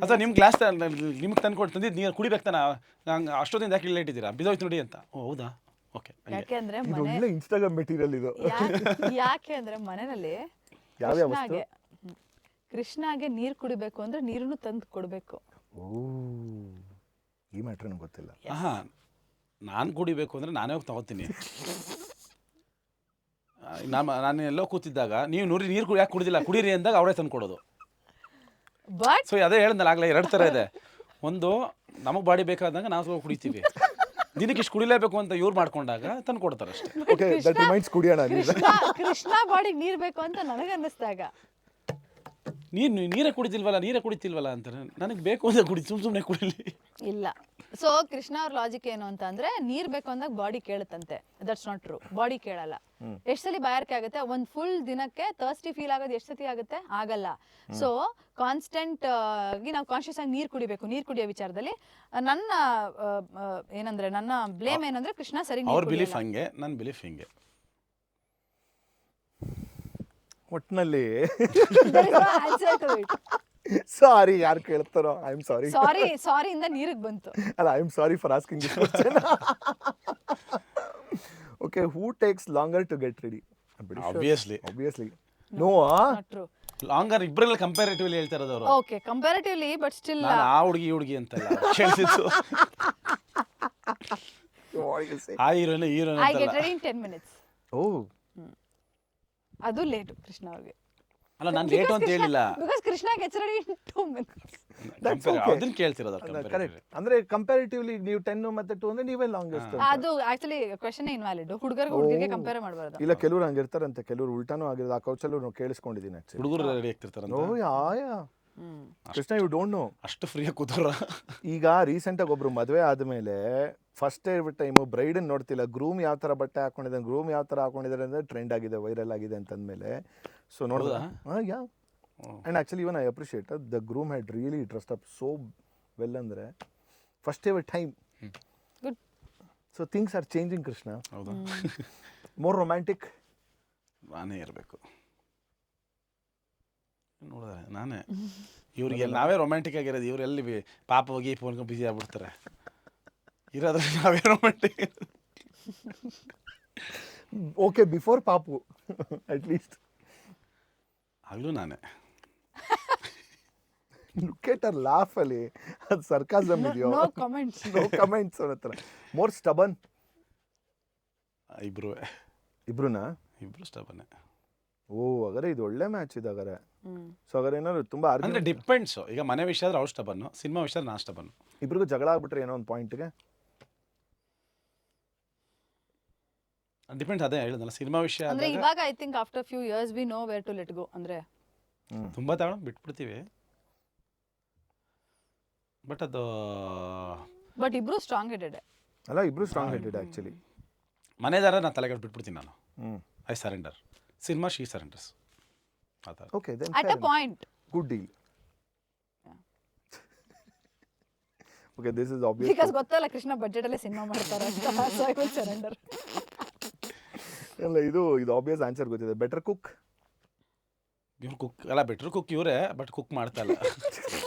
ಅಥವಾ ನಿಮ್ಮ ಗ್ಲಾಸ್ ನಿಮ್ಗೆ ತಂದ್ಕೊಟ್ಟು ತಂದಿದ್ದು ನೀರು ಕುಡಿಬೇಕು ತಾನೆ, ನಂಗೆ ಅಷ್ಟೊತ್ತಿಂದ ಯಾಕೆ ಇಲ್ಲ ಇಟ್ಟಿದ್ದೀರಾ, ಬಿದ್ದೋಯ್ತು ನೋಡಿ ಅಂತ. ಓ ಹೌದಾ, ಓಕೆ. ಯಾಕೆಂದ್ರೆ ಒಳ್ಳೆ ಇನ್ಸ್ಟಾಗ್ರಾಮ್ ಮೆಟೀರಿಯಲ್ ಇದು. ಯಾಕೆ ಅಂದ್ರೆ ಮನೆಯಲ್ಲಿ ಕೃಷ್ಣಗೆ ನೀರು ಕುಡಿಬೇಕು ಅಂದ್ರೆ ನೀರನ್ನು ತಂದು ಕೊಡ್ಬೇಕು. ಓ, ಈ ಮ್ಯಾಟ್ರ್ ನಂಗೆ ಗೊತ್ತಿಲ್ಲ. ನಾನು ಕುಡಿಬೇಕು ಅಂದ್ರೆ ನಾನೇ ಹೋಗಿ ತಗೋತೀನಿ. ನಾನು ಎಲ್ಲೋ ಕೂತಿದ್ದಾಗ ನೀವು ನೀರು ಯಾಕೆ ಕುಡಿದಿಲ್ಲ, ಕುಡೀರಿ ಅಂದಾಗ ಅವರೇ ತಂದು ಕೊಡೋದು. ಬಟ್ ಸೊ ಅದೇ ಹೇಳಿದ್ನಲ್ಲ ಆಗಲೇ, 2 ಥರ ಇದೆ. ಒಂದು, ನಮಗೆ ಬಾಡಿ ಬೇಕಾದಾಗ ನಾವು ಕುಡಿತೀವಿ, ದಿನಕ್ಕೆ ಇಷ್ಟು ಕುಡಿಲೇಬೇಕು ಅಂತ ಇವ್ರು ಮಾಡ್ಕೊಂಡಾಗ ತಂದು ಕೊಡ್ತಾರೆ ಅಷ್ಟೇ. ಓಕೆ, ದಟ್ ರಿಮೈಂಡ್ಸ್ ಕುಡಿಯೋಣ. ಕೃಷ್ಣ ಬಾಡಿಗೆ ನೀರು ಬೇಕು ಅಂತ ನನಗೆ ಅನ್ನಿಸ್ದಾಗ ನೀರೇ ಕುಡಿತಿಲ್ವಲ್ಲ ಅಂತಾರೆ. ನನಗೆ ಬೇಕು ಅಂತ ಸುಮ್ಮನೆ ಕುಡಿಲಿ. ಇಲ್ಲ. ಸೊ ಕೃಷ್ಣ ಅವ್ರ ಲಾಜಿಕ್ ಏನು ಅಂತ ಅಂದ್ರೆ, ನೀರ್ ಬೇಕು ಅಂದಾಗ ಬಾಡಿ ಕೇಳುತ್ತಂತೆ. That's not true. ಬಾಡಿ ಕೇಳಲ್ಲ. ಎಷ್ಟು ಸಲ ಬಾಯಾರಿಕೆ ಆಗುತ್ತೆ, ಒಂದು ಫುಲ್ ದಿನಕ್ಕೆ ಥರ್ಸ್ಟಿ ಫೀಲ್ ಆಗೋದು ಎಷ್ಟು ಸತಿ ಆಗುತ್ತೆ? ಆಗಲ್ಲ. ಸೊ ಕಾನ್ಸ್ಟೆಂಟ್ ಆಗಿ ನಾವು ಕಾನ್ಶಿಯಸ್ ಆಗಿ ನೀರು ಕುಡಿಬೇಕು. ನೀರು ಕುಡಿಯೋ ವಿಚಾರದಲ್ಲಿ ನನ್ನ ಏನಂದ್ರೆ, ನನ್ನ ಬ್ಲೇಮ್ ಏನಂದ್ರೆ, ಕೃಷ್ಣ ಸರಿ ಅವ್ರ ಬಿಲೀಫ್ ಹಂಗೆ, ನನ್ನ ಬಿಲೀಫ್ ಹಿಂಗೆ. ಒಟ್ಟಿನಲ್ಲಿ ಸಾರಿ, ಯಾರು ಕೇಳ್ತಾರೋ ಐ ಆಮ್ ಸಾರಿ. ಸಾರಿ ಇಂದ ನೀರಿಗೆ ಬಂತು. ಅಲ್ಲ, I am sorry for asking this question. Okay, who takes longer to get ready? Obviously. No. Not true. Longer ಇಬ್ಬರಲ್ಲಿ ಕಂಪ್ಯಾರಿಟಿವ್ಲಿ ಹೇಳ್ತಾ ಇರೋದು ಅವರು. ಓಕೆ, ಕಂಪ್ಯಾರಿಟಿವ್ಲಿ, ಬಟ್ ಸ್ಟಿಲ್ ಆ ಹುಡುಗಿ ಅಂತಲ್ಲ ಕೇಳಿಸಿದ್ದು. ಆ heroine I get ready in 10 minutes. ಓ, ಅದು ಲೇಟ್ ಕೃಷ್ಣ ಅವ್ರಿಗೆ. ಅಲ್ಲ, ನಾನು ಲೇಟ್ ಅಂತ ಹೇಳಿಲ್ಲ. Because Krishna gets ready in 2 minutes. ಅದನ್ನ ಕೇಳ್ತಿರೋದು. ಕರೆಕ್ಟ್. ಅಂದ್ರೆ ಕಂಪ್ಯಾರಿಟಿವ್ಲಿ ನೀವು 10 ಮತ್ತೆ 2 ಅಂದ್ರೆ ನೀವೇ ಲಾಂಗೆಸ್ಟ್. ಅದು ಆಕ್ಚುಲಿ ಕ್ವೆಶ್ಚನ್ ಇನ್ವ್ಯಾಲಿಡ್. ಹುಡುಗರಿಗೆ ಕಂಪೇರ್ ಮಾಡಬಾರದು. ಇಲ್ಲ, ಕೆಲವರು ಹಂಗಿರ್ತಾರಂತೆ, ಕೆಲವರು ಉಲ್ಟಾನೂ ಆಗಿರೋದು. ಆ ಕೌಚಲ್ಲೂ ನಾವು ಕೇಳಿಸ್ಕೊಂಡಿದ್ದೀನಿ ಆಕ್ಚುಲಿ. ಹುಡುಗರು ರೆಡಿ ಆಗ್ತಿರ್ತಾರಂತೆ. Oh yeah Krishna, you don't know. ಅಷ್ಟು ಫ್ರೀಯಾಗಿ ಕೂತಾರ. ಈಗ ರೀಸೆಂಟಾಗಿ ಒಬ್ರು ಮದುವೆ ಆದಮೇಲೆ ಫಸ್ಟ್ ಟೈಮು ಬ್ರೈಡನ್ನು ನೋಡ್ತಿಲ್ಲ, ಗ್ರೂಮ್ ಯಾವ ಥರ ಬಟ್ಟೆ ಹಾಕೊಂಡಿದ್ದಾರೆ, ಗ್ರೂಮ್ ಯಾವ ಥರ ಹಾಕೊಂಡಿದ್ದಾರೆ ಅಂದರೆ ಟ್ರೆಂಡ್ ಆಗಿದೆ, ವೈರಲ್ ಆಗಿದೆ ಅಂತಂದಮೇಲೆ ಸೊ ನೋಡಿದ. Yeah, and actually even I appreciate the groom had really dressed up so well. ಅಂದರೆ first ever time. Good. So things are changing Krishna. ಹೌದಾ? ಮೋರ್ ರೊಮ್ಯಾಂಟಿಕ್ ನಾನೇ ಇರಬೇಕು. ನೋಡಿದ್ರೆ ನಾನೇ ಇವ್ರಿಗೆ ನಾವೇ ರೊಮ್ಯಾಂಟಿಕ್ ಆಗಿರೋದು. ಇವರೆಲ್ಲಿ ಪಾಪ ಹೋಗಿ ಫೋನ್ ಬಿಸಿ ಆಗ್ಬಿಡ್ತಾರೆ. ಇರೋದ್ರೆ ನಾವೇ ರೊಮ್ಯಾಂಟಿಕ್. ಓಕೆ, ಬಿಫೋರ್ ಪಾಪು ಅಟ್ ಲೀಸ್ಟ್. ಆಗಲೂ ನಾನೇ. ಲುಕ್ ಎಟ್ ಅರ್ ಲಾಫ್ ಅಲ್ಲಿ, ಅದು ಸರ್ಕಾಸಮ್ ಇದೆಯೋ? No comments. ನೋ ಕಮೆಂಟ್ಸ್ ಅವ್ರ ಹತ್ರ. More stubborn? ಇಬ್ರುನಾ? ಇಬ್ರು ಸ್ಟಬನ್ನೇ. ಓ, ಹಾಗಾದ್ರೆ ಇದು ಒಳ್ಳೆ ಮ್ಯಾಚ್ ಇದೆ ಹಾಗಾದ್ರೆ. ಸೊ ಹಾಗಾದ್ರೆ ಏನಾದ್ರು ತುಂಬಾ ಅಂದ್ರೆ ಡಿಪೆಂಡ್ಸ್. ಈಗ ಮನೆ ವಿಷಯ ಆದ್ರೆ ಅವ್ರು ಸ್ಟಬನ್ನು, ಸಿನಿಮಾ ವಿಷಯ ನಾ ಸ್ಟಬನ್ನು. ಇಬ್ರಿಗೂ ಜಗಳ ಆಗ್ಬಿಟ್ರೆ ಏನೋ ಒಂದು ಪಾಯಿಂಟ್ಗೆ ಡಿಪೆಂಡ್ಸ್, ಅದೇ ಹೇಳಿದ್ನಲ್ಲ ಸಿನಿಮಾ ವಿಷಯ ಅಂದ್ರೆ ಆದಾಗ ಇವಾಗ I think after few years we know where to let go ಅಂದ್ರೆ ತುಂಬ ತಗೊಂಡು ಬಿಟ್ಬಿಡ್ತೀವಿ. ಬಟ್ ಅದು ಬಟ್ ಇಬ್ರು ಸ್ಟ್ರಾಂಗ್ ಹೆಡೆಡ್. ಅಲ್ಲ, ಇಬ್ರು ಸ್ಟ್ರಾಂಗ್ ಹೆಡೆಡ್ ಆ್ಯಕ್ಚುಲಿ. ಮನೆದಾರ ನಾನು ತಲೆಗೆಟ್ಟು ಬಿಟ್ಬಿಡ್ತೀನಿ ನಾನು. ಹ್ಞೂ I surrender. Cinema she surrenders ಆ ಥರ. Okay, then at a point. Good deal. Okay, this is obvious. Because ಗೊತ್ತಲ್ಲ ಕೃಷ್ಣ ಬಜೆಟ್ ಅಲ್ಲೇ ಸಿನಿಮಾ ಮಾಡ್ತಾರೆ ಅಂತ, ಸೊ ಐ ವಿಲ್ ಸರೆಂಡರ್. ಅಲ್ಲ, ಇದು ಆಬ್ವಿಯಸ್ ಆನ್ಸರ್ ಗೊತ್ತಿದೆ. Better cook. ಇವ್ರು ಕುಕ್ ಅಲ್ಲ, ಬೆಟ್ರ್ ಕುಕ್ ಇವರೇ, ಬಟ್ ಕುಕ್ ಮಾಡ್ತಾ ಇಲ್ಲ.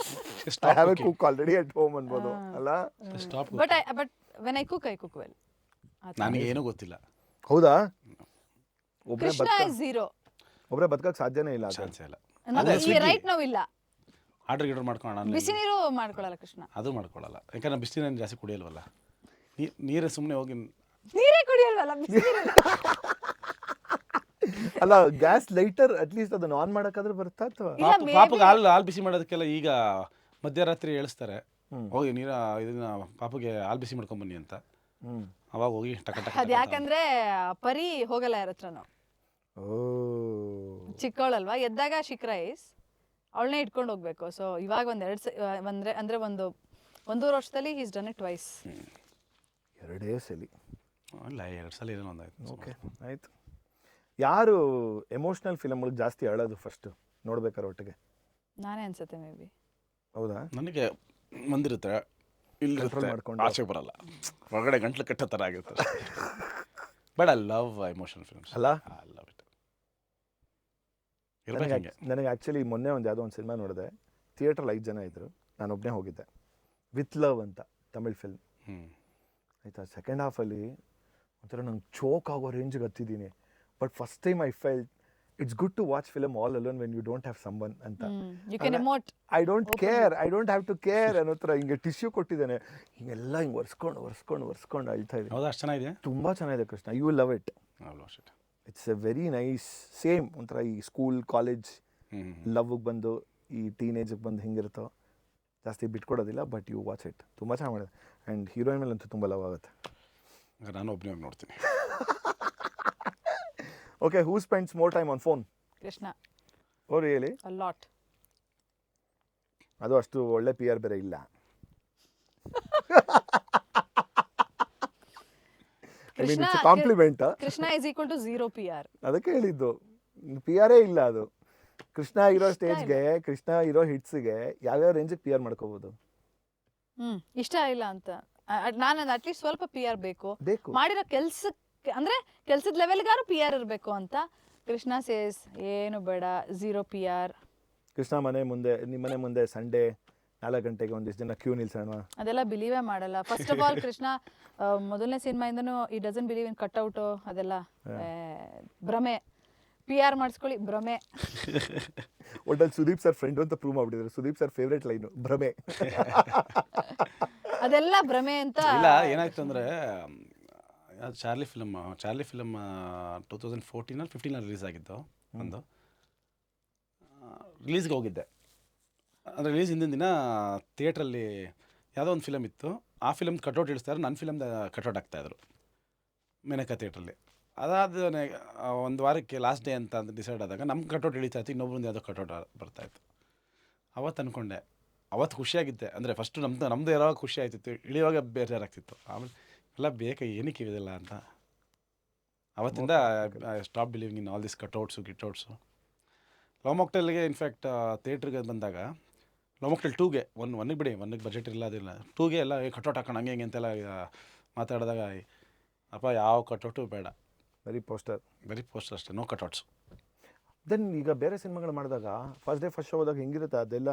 I have A cook already at home ಅನ್ಬೋದು ಅಲ್ಲ. Stop. But when I cook well. ನನಗೆ ಏನೂ ಗೊತ್ತಿಲ್ಲ. ಹೌದಾ? ಒಬ್ಬರೇ ಕೃಷ್ಣ ಇಸ್ ಝೀರೋ. ಒಬ್ಬರೇ ಬದುಕಕ್ಕೆ ಸಾಧ್ಯನೇ ಇಲ್ಲ ಅದು. ಚಾನ್ಸೇ ಇಲ್ಲ. ರೈಟ್ ನಾವು ಇಲ್ಲ. ಆರ್ಡರ್ ಗಿಡರ್ ಮಾಡ್ಕೊಳ್ಳೋಣ. ಬಿಸಿ ನೀರು ಮಾಡ್ಕೊಳ್ಳಲ್ಲ ಕೃಷ್ಣ. ಅದು ಮಾಡ್ಕೊಳ್ಳಲ್ಲ, ಯಾಕಂದ್ರೆ ಬಿಸಿ ನೀರು ಜಾಸ್ತಿ ಕುಡಿಯಲ್ವಲ್ಲ. ನೀರೇ ಸುಮ್ಮನೆ ಹೋಗಿ ನೀರೇ ಕುಡಿಯಲ್ವಲ್ಲ, ಬಿಸಿ ನೀರಲ್ಲ. ಅಲ್ಲ, ಗ್ಯಾಸ್ ಲೈಟರ್ ಅಟ್ಲೀಸ್ಟ್ ಅದನ್ನ ಆನ್ ಮಾಡಕ್ಕಾದ್ರೆ ಬರುತ್ತಾ ಅಥವಾ? ಇಲ್ಲ, ಪಾಪಗೆ ಹಾಲು ಬಿಸಿ ಮಾಡೋದಕ್ಕೆಲ್ಲ ಈಗ ಮಧ್ಯರಾತ್ರಿ ಹೇಳಿಸ್ತಾರೆ, ಹೋಗಿ ನೀರ ಇದನ್ನ ಪಾಪಗೆ ಹಾಲು ಬಿಸಿ ಮಾಡ್ಕೊಂಬನ್ನಿ ಅಂತ. ಅವಾಗ ಹೋಗಿ ಟಕ ಟಕ. ಅದ್ ಯಾಕಂದ್ರೆ ಪರಿ ಹೋಗಲ್ಲ ಯಾರ ಹತ್ರನು. ಚಿಕ್ಕವಳಲ್ವಾ, ಎದ್ದಾಗ ಶಿಕ್ ರೈಸ್ ಅವಳನ್ನೇ ಇಟ್ಕೊಂಡು ಹೋಗ್ಬೇಕು. ಸೊ ಇವಾಗ ಅಂದ್ರೆ ಒಂದೂವರೆ ವರ್ಷದಲ್ಲಿ ಈಸ್ ಡನ್ ಇಟ್ ಟ್ವೈಸ್. ಎರಡೇ ಸಲಿ. ಇಲ್ಲ, 2 ಸಲ ಏನೋ ಒಂದಾಯ್ತು. ಓಕೆ, ಆಯ್ತು. ಯಾರು ಎಮೋಷ್ನಲ್ ಫಿಲಮ್ಗಳಿಗೆ ಜಾಸ್ತಿ ಅಳೋದು ಫಸ್ಟ್ ನೋಡ್ಬೇಕಾರೆ ಒಟ್ಟಿಗೆ? ನಾನೇ ಅನ್ಸುತ್ತೆ ಮೇ ಬಿ. ಹೌದಾ? ನನಗೆ ಬಂದಿರುತ್ತೆ, ಇಲ್ಲಿ ಕಂಟ್ರೋಲ್ ಮಾಡ್ಕೊಂಡು ಆಚೆ ಬರಲ್ಲ, ಹೊರಗಡೆ ಗಂಟ್ಲು ಕಟ್ಟೋ ಥರ ಆಗಿರುತ್ತೆ. But I love emotional films. ಅಲ್ಲ, ಐ ಲವ್ ಇಟ್. ಇರ್ಬೇಕು. ನನಗೆ ಆ್ಯಕ್ಚುಲಿ ಮೊನ್ನೆ ಯಾವುದೋ ಒಂದು ಸಿನಿಮಾ ನೋಡಿದೆ. ಥಿಯೇಟ್ರಲ್ಲಿ 5 ಜನ ಇದ್ದರು, ನಾನೊಬ್ಬನೇ ಹೋಗಿದ್ದೆ. ವಿತ್ ಲವ್ ಅಂತ ತಮಿಳ್ ಫಿಲ್ಮ್. ಆಯಿತಾ, ಸೆಕೆಂಡ್ ಹಾಫಲ್ಲಿ ಒಂಥರ ನಂಗೆ ಚೋಕ್ ಆಗೋ ರೇಂಜಿಗೆ ಹತ್ತಿದ್ದೀನಿ. But first time I felt it's good to watch film all alone when you don't have someone ಅಂತ. You can emote. I don't care, I don't have to care ಅನ್ನೋ ಥರ ಹಿಂಗೆ ಟಿಶ್ಯೂ ಕೊಟ್ಟಿದ್ದಾನೆ. ಹಿಂಗೆಲ್ಲ ಹಿಂಗೆ ಒರೆಸ್ಕೊಂಡು ಅಳ್ತಾ ಇದೆ. ಹೌದಾ, ಅಷ್ಟು ಚೆನ್ನಾಗಿದೆ? ತುಂಬ ಚೆನ್ನಾಗಿದೆ Krishna. You will love it. It's a very nice. Same ಒಂಥರ ಈ ಸ್ಕೂಲ್ ಕಾಲೇಜ್ ಲವ್ಗೆ ಬಂದು ಈ ಟೀನೇಜಿಗೆ ಬಂದು ಹೆಂಗಿರುತ್ತೋ ಜಾಸ್ತಿ ಬಿಟ್ಕೊಡೋದಿಲ್ಲ. But you watch it. ತುಂಬ ಚೆನ್ನಾಗಿ ಮಾಡಿದೆ. ಆ್ಯಂಡ್ ಹೀರೋಯಿನ್ ಮೇಲೆ ಅಂತೂ ತುಂಬ ಲವ್ ಆಗುತ್ತೆ. ನಾನು ಒಬ್ಬನೇ ಹೋಗಿ ನೋಡ್ತೀನಿ. Okay, who spends more time on phone? Krishna. Oh really? A lot. ಅದು ಅಷ್ಟು ಒಳ್ಳೆ ಪಿ ಆರ್ ಬೇರೆ ಇಲ್ಲ. I mean it's compliment. Krishna is equal to 0 PR. ಅದಕ್ಕೆ ಹೇಳಿದ್ದು, ಪಿ ಆರೇ ಇಲ್ಲ ಅದು. ಕೃಷ್ಣ ಇರೋ ಸ್ಟೇಜ್ಗೆ, ಕೃಷ್ಣ ಇರೋ ಹಿಟ್ಸ್ಗೆ ಯಾವ್ಯಾವ ರೇಂಜಿಗೆ ಪಿ ಆರ್ ಮಾಡ್ಕೋಬಹುದು? ಇಷ್ಟ ಇಲ್ಲ ಅಂತ ನಾನು ಅಟ್ಲೀಸ್ಟ್ ಸ್ವಲ್ಪ PR ಬೇಕು. ಬೇಕು ಮಾಡಿರೋ ಕೆಲ್ಸಕ್ಕೆ ಅಂದ್ರೆ ಕೆಲ್ಸದ ಲೆವೆಲ್ಗಾರು PR ಇರಬೇಕು ಅಂತ. ಕೃಷ್ಣ ಸೇಸ್ ಏನು ಬೇಡ, 0 PR. ಕೃಷ್ಣ ಮನೆ ಮುಂದೆ, ನಿಮ್ಮ ಮನೆ ಮುಂದೆ ಸಂಡೇ 4 ಗಂಟೆಗೆ ಒಂದಿಷ್ಟು ಜನ ಕ್ಯೂ ನಿಲ್ಸೋಣ, ಅದೆಲ್ಲ ಬಿಲೀವೇ ಮಾಡಲ್ಲ. ಫಸ್ಟ್ ಆಫ್ ಆಲ್ ಕೃಷ್ಣ ಮೊದಲನೇ ಸಿನಿಮಾಯಿಂದನೂ ಈ ಡಸನ್ ಬಿಲೀವ್ ಇನ್ ಕಟ್ಔಟು ಅದೆಲ್ಲ ಭ್ರಮೆ. PR ಮಾಡಿಸ್ಕೊಳ್ಳಿ, ಭ್ರಮೆ. ಒಟ್ಟಲ್ಲಿ ಸುದೀಪ್ ಸರ್ ಫ್ರೆಂಡ್ ಅಂತ ಪ್ರೂವ್ ಮಾಡ್ಬಿಟ್ಟಿದ್ರು. ಸುದೀಪ್ ಸರ್ ಫೇವ್ರೇಟ್ ಲೈನು ಭ್ರಮೆ. ಅದೆಲ್ಲ ಭ್ರಮೆ ಅಂತ. ಇಲ್ಲ, ಏನಾಯ್ತು ಅಂದರೆ ಚಾರ್ಲಿ ಫಿಲಮ್ 2014-15 ರಿಲೀಸ್ ಆಗಿತ್ತು. ಒಂದು ರಿಲೀಸ್ಗೆ ಹೋಗಿದ್ದೆ. ಅಂದರೆ ರಿಲೀಸ್ ಹಿಂದಿನ ದಿನ ಥಿಯೇಟ್ರಲ್ಲಿ ಯಾವುದೋ ಒಂದು ಫಿಲಮ್ ಇತ್ತು. ಆ ಫಿಲಮ್ ಕಟ್ಔಟ್ ಇಳಿಸ್ತಾರೆ, ನನ್ನ ಫಿಲಮ್ದು ಕಟ್ಔಟ್ ಆಗ್ತಾಯಿದ್ರು ಮೇನಕ ಥಿಯೇಟ್ರಲ್ಲಿ. ಅದಾದ ಒಂದು ವಾರಕ್ಕೆ ಲಾಸ್ಟ್ ಡೇ ಅಂತ ಡಿಸೈಡ್ ಆದಾಗ ನಮ್ಮ ಕಟ್ಔಟ್ ಇಳಿತಾ ಇತ್ತು, ಇನ್ನೊಬ್ಬರಿಂದ ಯಾವುದೋ ಕಟ್ಔಟ್ ಬರ್ತಾಯಿತ್ತು. ಅವತ್ತು ಅಂದ್ಕೊಂಡೆ, ಅವತ್ತು ಖುಷಿಯಾಗಿದ್ದೆ. ಅಂದರೆ ಫಸ್ಟು ನಮ್ಮದು ಯಾವಾಗ ಖುಷಿ ಆಯ್ತಿತ್ತು, ಇಳಿಯುವಾಗ ಬೇಜಾರಾಗ್ತಿತ್ತು. ಆಮೇಲೆ ಎಲ್ಲ ಬೇಕಾ ಏನಕ್ಕೆ ಇರೋದಿಲ್ಲ ಅಂತ ಅವತ್ತಿಂದ stop believing in all this ಗಿಟ್ಔಟ್ಸು. ಲವ್ ಮಾಕ್ಟೈಲ್ಗೆ ಇನ್ಫ್ಯಾಕ್ಟ್ ಥಿಯೇಟ್ರಿಗೆ ಬಂದಾಗ ಲವ್ ಮಾಕ್ಟೈಲ್ 2ಗೆ 1ಗೆ ಬಿಡಿ, 1ಗೆ ಬಜೆಟ್ ಇಲ್ಲ, ಅದಿಲ್ಲ. 2ಗೆ ಎಲ್ಲ ಕಟ್ಔಟ್ ಹಾಕೋಣ ಹಂಗೆ ಹಿಂಗೆ ಅಂತೆಲ್ಲ ಮಾತಾಡಿದಾಗ, ಅಪ್ಪ ಯಾವ ಕಟ್ಔಟು ಬೇಡ, ಬರೀ ಪೋಸ್ಟರ್ ಅಷ್ಟೇ, ನೋ ಕಟ್ಔಟ್ಸ್. ದೆನ್ ಈಗ ಬೇರೆ ಸಿನಿಮಾಗಳು ಮಾಡಿದಾಗ ಫಸ್ಟ್ ಡೇ ಫಸ್ಟ್ ಶೋ ಹೋದಾಗ ಹೆಂಗಿರುತ್ತೆ ಅದೆಲ್ಲ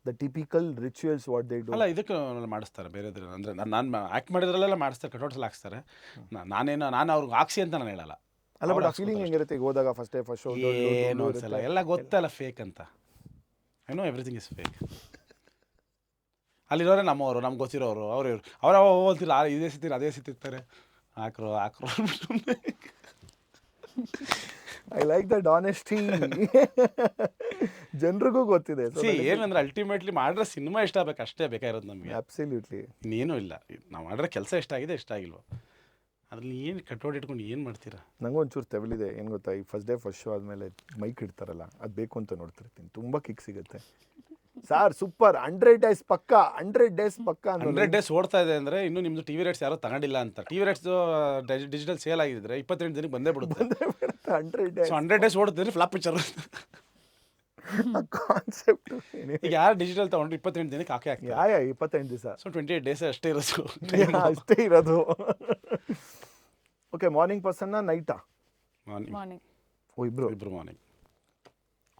the typical rituals what they do? ಅಲ್ಲ, ಇದಕ್ಕೆ ಮಾಡಿಸ್ತಾರೆ ಬೇರೆ. ಅಂದರೆ ನಾನು ಆ್ಯಕ್ಟ್ ಮಾಡಿದ್ರಲ್ಲೆಲ್ಲ ಮಾಡಿಸ್ತಾರೆ, ಕಟ್ಔಟ್ಸ್ ಎಲ್ಲ ಹಾಕ್ತಾರೆ. ನಾನು ಅವ್ರಿಗೆ ಹಾಕ್ಸಿ ಅಂತ ನಾನು ಹೇಳಲ್ಲ. ಅಲ್ಲ, ಬಟ್ ಆ ಫೀಲಿಂಗ್ ಹೆಂಗಿರುತ್ತೆ ಈಗ ಹೋದಾಗ ಫಸ್ಟ್ ಡೇ ಫಸ್ಟ್ ಶೋ? ಏನು ಅನ್ಸಲ್ಲ, ಎಲ್ಲ ಗೊತ್ತಲ್ಲ ಫೇಕ್ ಅಂತ. I know everything is fake. ಅಲ್ಲಿರೋರೆ ನಮ್ಮವರು, ನಮ್ಗೆ ಗೊತ್ತಿರೋರು, ಅವ್ರು ಹೋಗ್ತೀರ ಇದೇ ಸಿಗ್ತೀರ ಅದೇ ಸಿಗ್ತಿರ್ತಾರೆ. ಹಾಕ್ರು ಐ ಲೈಕ್ ದಟ್ ಆನೆಸ್ಟಿ. ಜನರಿಗೂ ಗೊತ್ತಿದೆ. ಏನಂದ್ರೆ ಅಲ್ಟಿಮೇಟ್ಲಿ ಮಾಡಿರೋ ಸಿನಿಮಾ ಇಷ್ಟ ಆಗಬೇಕು, ಅಷ್ಟೇ ಬೇಕಾಗಿರೋದು ನಮಗೆ. ಅಬ್ಸಲ್ಯೂಟ್ಲಿ. ಇನ್ನೇನು ಇಲ್ಲ. ನಾವು ಮಾಡಿರೋ ಕೆಲಸ ಇಷ್ಟ ಆಗಿದೆ, ಇಷ್ಟ ಆಗಿಲ್ವ ಅದ್ರಲ್ಲಿ ಏನು ಕಟ್ಔಟ್ ಇಟ್ಕೊಂಡು ಏನು ಮಾಡ್ತೀರಾ? ನನಗೂ ಒಂಚೂರು ತೆವಲಿದೆ, ಏನು ಗೊತ್ತಾ, ಈ ಫಸ್ಟ್ ಡೇ ಫಸ್ಟ್ ಶೋ ಆದಮೇಲೆ ಮೈಕ್ ಇಡ್ತಾರಲ್ಲ, ಅದು ಬೇಕು ಅಂತ ನೋಡ್ತಿರ್ತೀನಿ, ತುಂಬ ಕಿಕ್ ಸಿಗುತ್ತೆ. ಸಾರ್ ಸೂಪರ್, 100 ಡೇಸ್ ಪಕ್ಕ, 100 ಡೇಸ್ ಪಕ್ಕ. 100 ಡೇಸ್ ಓಡ್ತಾ ಇದೆ ಅಂದರೆ ಇನ್ನೂ ನಿಮ್ಮದು ಟಿ ವಿ ರೇಟ್ಸ್ ಯಾರೋ ತಗೊಂಡಿಲ್ಲ ಅಂತ. T V rates digital sale ಆಗಿದ್ರೆ 28 ದಿನಕ್ಕೆ ಬಂದೇ ಬಿಡುತ್ತೆ. 100 ಡೇಸ್. ಸೊ 100 ಡೇಸ್ ಓಡ್ತಿದ್ರೆ ಫ್ಲಾಪ್ ಪಿಕ್ಚರ್ ಕಾನ್ಸೆಪ್ಟ್. ಈಗ ಯಾರು ಡಿಜಿಟಲ್ ತೊಗೊಂಡ್ರೆ 28 ದಿನಕ್ಕೆ ಹಾಕಿ ಹಾಕ್ತಾರೆ. 25 ದಿವಸ. ಸೊ 28 ಡೇಸ್ ಅಷ್ಟೇ ಇರೋದು. ಅಷ್ಟೇ ಇರೋದು. ಓಕೆ, ಮಾರ್ನಿಂಗ್ ಪರ್ಸನ್ನ ನೈಟಾ? ಮಾರ್ನಿಂಗ್. ಓ, ಇಬ್ರು morning.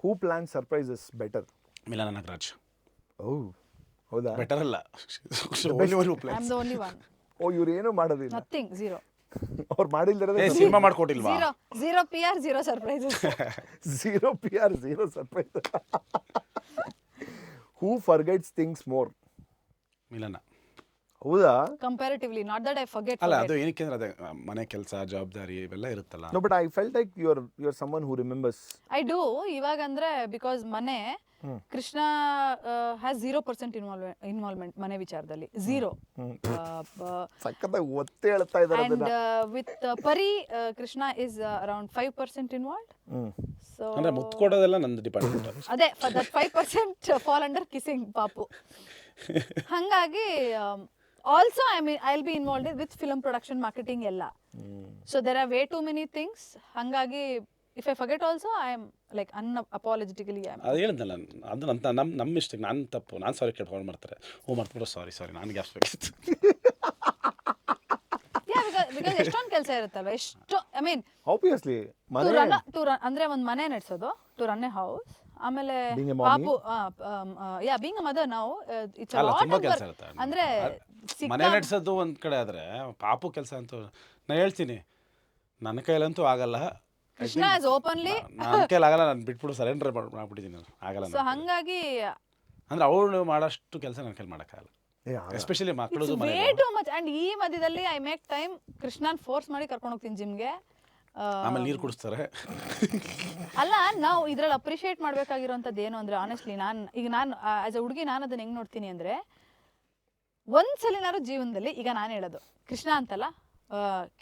Who plan surprises better? Milana Nagaraj. Oh, ಹೌದಾ? ಬೆಟರ್ ಅಲ್ಲ, I am the only one. Oh, ಇವ್ರು ಏನು ಮಾಡೋದಿಲ್ಲ, ನಥಿಂಗ್, ಝೀರೋ. ಅವ್ರು ಮಾಡಿಲ್ದಿರೋದೇ ಸಿನಿಮಾ ಮಾಡ್ಕೊಟ್ಟಿಲ್ವಾ? Zero PR, zero surprises. 0 PR, 0 surprise. Who forgets things more? Milana. ಹೌದಾ? Comparatively, not that I forget. ಅಲ್ಲ, ಅದು ಏನಕ್ಕೆ ಅಂದ್ರೆ ಅದೇ ಮನೆ ಕೆಲಸ, ಜವಾಬ್ದಾರಿ ಇವೆಲ್ಲ ಇರುತ್ತಲ್ಲ. No, but I felt like you are someone who remembers. I do. ಇವಾಗ ಅಂದ್ರೆ ಬಿಕಾಸ್ ಮನೆ ಕೃಷ್ಣ ಹ್ಯಾಸ್ 0% ಇನ್ವಾಲ್ವ್ಮೆಂಟ್ ಮನೆ ವಿಚಾರದಲ್ಲಿ, 0. ಸಕ್ಕತ್ತಾಗಿ ಒತ್ತೆ ಹೇಳ್ತಾ ಇದ್ದಾರೆ ಅಂಡ್ ಅದನ್ನ. ವಿತ್ ಪರಿ Krishna is around 5% involved. So ಅಂದ್ರೆ ಮುತ್ತು ಕೊಡೋದೆಲ್ಲ ನಂದು ಡಿಪಾರ್ಟ್ಮೆಂಟ್. ಅದೇ, ದಟ್ 5% ಫಾಲ್ ಅಂಡರ್ ಕಿಸಿಂಗ್ ಪಾಪು. ಹಂಗಾಗಿ also I will be involved with film production, marketing ಎಲ್ಲ. So there are way too many things. ಹಂಗಾಗಿ if I forget also I am like apologetically. ಅದು ಹೇಳಿದ್ನಲ್ಲ, ಅದು ನಮ್ಮ ಮಿಸ್ಟೇಕ್, ನಾನು ತಪ್ಪು, ನಾನು ಸಾರಿ ಕೇಳ್ಕೊಂಡು ಮಾಡ್ತಾರೆ. ಮಾಡ್ಬಿಡೋ ಸಾರಿ ನಾನು ಗ್ಯಾಸ್ ಬೇಕಿತ್ತು. ಬಿಕಾಸ್ ಎಷ್ಟೊಂದು ಕೆಲಸ ಇರುತ್ತಲ್ವ, ಎಷ್ಟು ಐ ಮೀನ್ ಆಬ್ವಿಯಸ್ಲಿ ಅಂದ್ರೆ ಒಂದು ಮನೆ ನಡೆಸೋದು, ಟು ರನ್ ಎ ಹೌಸ್, ಆಮೇಲೆ Being a mommy. ಪಾಪು ಬೀಂಗ್ ಅ ಮದರ್ ನಾವು ಇಟ್ಸ್ ಅಲ್ಲ, ಲಾಟ್ ತುಂಬಾ ಆಫ್ ಕೆಲಸ ವರ್ಕ್. ಇರುತ್ತೆ. ಅಂದ್ರೆ ಮನೆ ನಡೆಸೋದು ಒಂದು ಕಡೆ ಆದರೆ ಪಾಪು ಕೆಲಸ ಅಂತೂ ನಾನು ಹೇಳ್ತೀನಿ, ನನ್ನ ಕೈಲಂತೂ ಆಗಲ್ಲ. ಕೃಷ್ಣ ಇಸ್ ಓಪನ್ಲಿ ನನ್ನ ಕೈಲಿ ಆಗಲ್ಲ, ನಾನು ಬಿಟ್ಬಿಡು, ಸರೆಂಡರ್ ಮಾಡ್ಬಿಟ್ಟಿದ್ದೀನಿ, ಆಗಲ್ಲ. ಸೊ ಹಂಗಾಗಿ ಅಂದ್ರೆ ಅವಳು ಮಾಡೋಷ್ಟು ಕೆಲಸ ನನ್ನ ಕೈಲಿ ಮಾಡೋಕ್ಕಾಗಲ್ಲ, ಎಸ್ಪೆಷಲಿ ಮಕ್ಕಳದು ಮನೆ. Way too much. ಅಂಡ್ ಈ ಮಧ್ಯದಲ್ಲಿ I make time, Krishnan force ಮಾಡಿ ಕರ್ಕೊಂಡು ಹೋಗ್ತೀನಿ ಜಿಮ್ಗೆ. ಆಮೇಲೆ ನೀರು ಕುಡಿಸ್ತಾರೆ. ಅಲ್ಲ, ನಾವು ಇದ್ರಲ್ಲಿ ಅಪ್ರಿಷಿಯೇಟ್ ಮಾಡ್ಬೇಕಾಗಿರೋಂಥದ್ದು ಏನು ಅಂದ್ರೆ, ಆನೆಸ್ಟ್ಲಿ ನಾನು ಆಸ್ ಅ ಹುಡುಗಿ ನಾನು ಅದನ್ನ ಹೆಂಗ್ ನೋಡ್ತೀನಿ ಅಂದ್ರೆ, ಒಂದ್ಸಲಿನಾರು ಜೀವನದಲ್ಲಿ, ಈಗ ನಾನು ಹೇಳೋದು ಕೃಷ್ಣ ಅಂತಲ್ಲ,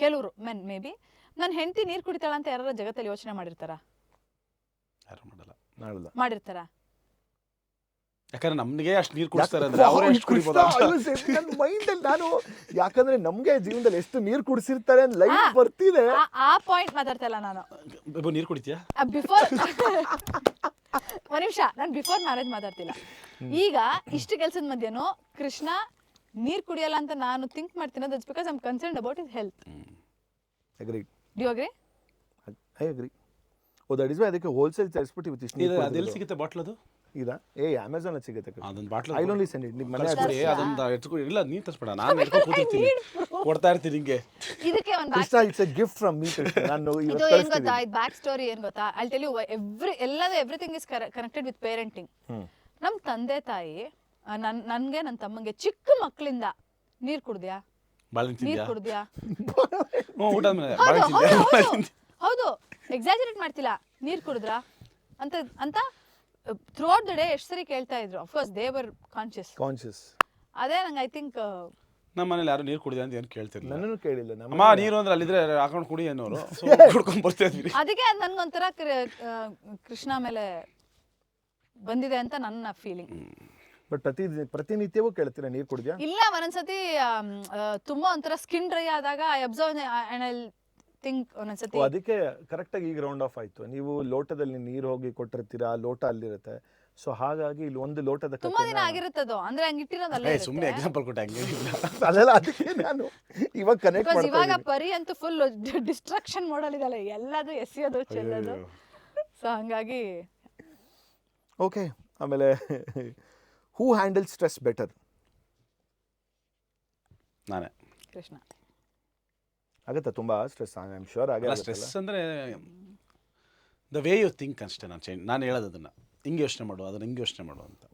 ಕೆಲವರು ಮೆನ್ ಮೇ ಬಿ ನನ್ನ ಹೆಂಡತಿ ನೀರು ಕುಡಿತಾಳ ಅಂತ ಯಾರು ಜಗತ್ತಲ್ಲಿ ಯೋಚನೆ ಮಾಡಿರ್ತಾರ? ಯಾರು ಮಾಡಲ್ಲ. ಮಾಡಿರ್ತಾರ? ಯಾಕಂದ್ರೆ ನಮ್ಗೆ ಅಷ್ಟು ನೀರು ಕುಡಿಸ್ತಾರೆ ಅಂದ್ರೆ ಅವ್ರು ಎಷ್ಟು ಕುಡಿಬೋದು? ನನ್ನ ಮೈಂಡಲ್ಲಿ ನಾನು, ಯಾಕಂದ್ರೆ ನಮ್ಗೆ ಜೀವನದಲ್ಲಿ ಎಷ್ಟು ನೀರು ಕುಡಿಸಿರ್ತಾರೆ ಅಂತ ಲೈಫ್ ಬರ್ತಿದೆ. ಆ ಪಾಯಿಂಟ್ ಮಾತಾಡ್ತಾ ಇಲ್ಲ ನಾನು. ನೀರು ಕುಡಿತೀಯಾ? ಬಿಫೋರ್ ಒಂದ್ ನಿಮಿಷ, ನಾನು ಬಿಫೋರ್ ಮ್ಯಾರೇಜ್ ಮಾತಾಡ್ತಿಲ್ಲ. ಈಗ ಇಷ್ಟು ಕೆಲಸದ ಮಧ್ಯನೂ ಕೃಷ್ಣ ನೀರ್ ಕುಡಿಯಲ್ಲ ಅಂತ ನಾನು ಥಿಂಕ್ ಮಾಡ್ತೀನಿ. That's because I am concerned about his health. Agreed. Do you agree? I agree. Oh, that is why ಅದಕ್ಕೆ ಹೋಲ್ಸೇಲ್ ತರಿಸ್ಬಿಟ್ಟು ಇವತ್ತು ಇಷ್ಟು ನೀರು. ಅದೆಲ್ಲಿ ಸಿಗುತ್ತೆ ಬಾಟ್ಲ್? ಅದು ಇದಾ? ಅಮೆಝಾನ್ ಅಲ್ಲಿ ಸಿಗುತ್ತೆ. ಅದೊಂದು bottle I only send it. ನಿಮ್ಮ ಮನೆ ಅದೊಂದು ಎತ್ಕೊಂಡು ಇಲ್ಲ, ನೀನು ತರಿಸ್ಬೇಡ, ನಾನು ಎತ್ಕೊಂಡು ಕೂತಿರ್ತೀನಿ, ಕೊಡ್ತಾ ಇರ್ತೀನಿ ನಿಂಗೆ. ಇದಕ್ಕೆ ಒಂದು Krishna, it's a gift from me. ನಾನು ಇದು ಏನ್ ಗೊತ್ತಾ, ಇದು ಬ್ಯಾಕ್ ಸ್ಟೋರಿ ಏನ್ ಗೊತ್ತಾ, I tell you everything is connected with parenting. ನಮ್ ತಂದೆ ತಾಯಿ ನನ್ಗೆ ನನ್ನ ತಮ್ಮಂಗೆ ಚಿಕ್ಕ ಮಕ್ಕಳಿಂದ ನೀರ್ ಕುಡ್ದ್ಯಾ, ನೀರ್ ಕುಡ್ದ್ಯಾ, ಹೌದು ಎಕ್ಸಾಜರೇಟ್ ಮಾಡ್ತಿಲ್ಲ, ನೀರ್ ಕುಡಿದ್ರಾ ಅಂತ ಥ್ರೂ ಔಟ್ ದ ಡೇ ಎಷ್ಟು ಸರಿ ಕೇಳ್ತಾ ಇದ್ರು. Of course they were conscious. ಅದೇ ನಂಗೆ ಐ ಥಿಂಕ್ ನಮ್ಮ ಮನೇಲಿ ಯಾರು ನೀರು ಕುಡಿದ ಅಂತ ಏನು ಕೇಳ್ತಿರ್ಲಿಲ್ಲ. ನನ್ನನ್ನು ಕೇಳಿಲ್ಲ. ಅಮ್ಮ ನೀರು ಅಂದ್ರೆ ಅಲ್ಲಿದ್ರೆ ಹಾಕೊಂಡು ಕುಡಿ ಅನ್ನೋರು, ಕುಡ್ಕೊಂಡ್ ಬರ್ತಾ ಇದ್ವಿ. ಅದಕ್ಕೆ ನನ್ಗೊಂಥರ ಕೃಷ್ಣ ಮೇಲೆ ಬಂದಿದೆ ಅಂತ ನನ್ನ ಫೀಲಿಂಗ್. ಬಟ್ ಪ್ರತಿನಿತ್ಯವೂ ಕೇಳ್ತೀರಾ ನೀರು ಕುಡಿದ್ಯಾ? ಇಲ್ಲ, ಒಂದೊಂದ್ಸತಿ ತುಂಬಾ ಒಂಥರ ಸ್ಕಿನ್ ಡ್ರೈ ಆದಾಗ I observe and I think ಒಂದೊಂದ್ಸತಿ. ಅದಕ್ಕೆ ಕರೆಕ್ಟ್ ಆಗಿ ಈಗ ರೌಂಡ್ ಆಫ್ ಆಯ್ತು. ನೀವು ಲೋಟದಲ್ಲಿ ನೀರು ಹೋಗಿ ಕೊಟ್ಟಿರ್ತೀರಾ, ಲೋಟ ಅಲ್ಲಿರುತ್ತೆ. ಸೊ ಹಾಗಾಗಿ ಇಲ್ಲಿ ಒಂದು ಲೋಟದ ತುಂಬಾ ದಿನ ಆಗಿರುತ್ತದು, ಅಂದ್ರೆ ಹಂಗೆ ಇಟ್ಟಿರೋದಲ್ಲ. ಸುಮ್ಮನೆ ಎಕ್ಸಾಂಪಲ್ ಕೊಟ್ಟೆ, ಹಂಗೆ ಅದೆಲ್ಲ ಅದಕ್ಕೆ ನಾನು ಇವಾಗ ಕನೆಕ್ಟ್ ಮಾಡ್ತಾ ಇವಾಗ ಇದ್ದೀನಿ. ಪರಿ ಅಂತೂ ಫುಲ್ ಡಿಸ್ಟ್ರಾಕ್ಷನ್ ಮಾಡಲ್ ಇದಲ್ಲ, ಎಲ್ಲದು ಎಸೆಯೋದು ಚೆಲ್ಲೋದು. ಸೊ ಹಂಗಾಗಿ ಓಕೆ. ಆಮೇಲೆ ಹೂ ಹ್ಯಾಂಡಲ್ ಸ್ಟ್ರೆಸ್ ಬೆಟರ್? ನಾನೇ. ಕೃಷ್ಣ. ಆಗುತ್ತೆ ತುಂಬಾ ಸ್ಟ್ರೆಸ್, ಐ ಆಮ್ ಶ್ಯೂರ್ ಆಗೇ. ಸ್ಟ್ರೆಸ್ ಅಂದರೆ ದ ವೇ ಯು ಥಿಂಕ್ ಅಷ್ಟೇ. ನಾನು ಹೇಳೋದು ಅದನ್ನು ಹಿಂಗೆ ಯೋಚನೆ ಮಾಡು, ಅದನ್ನು ಹಿಂಗೆ ಯೋಚನೆ ಮಾಡು ಅಂತ.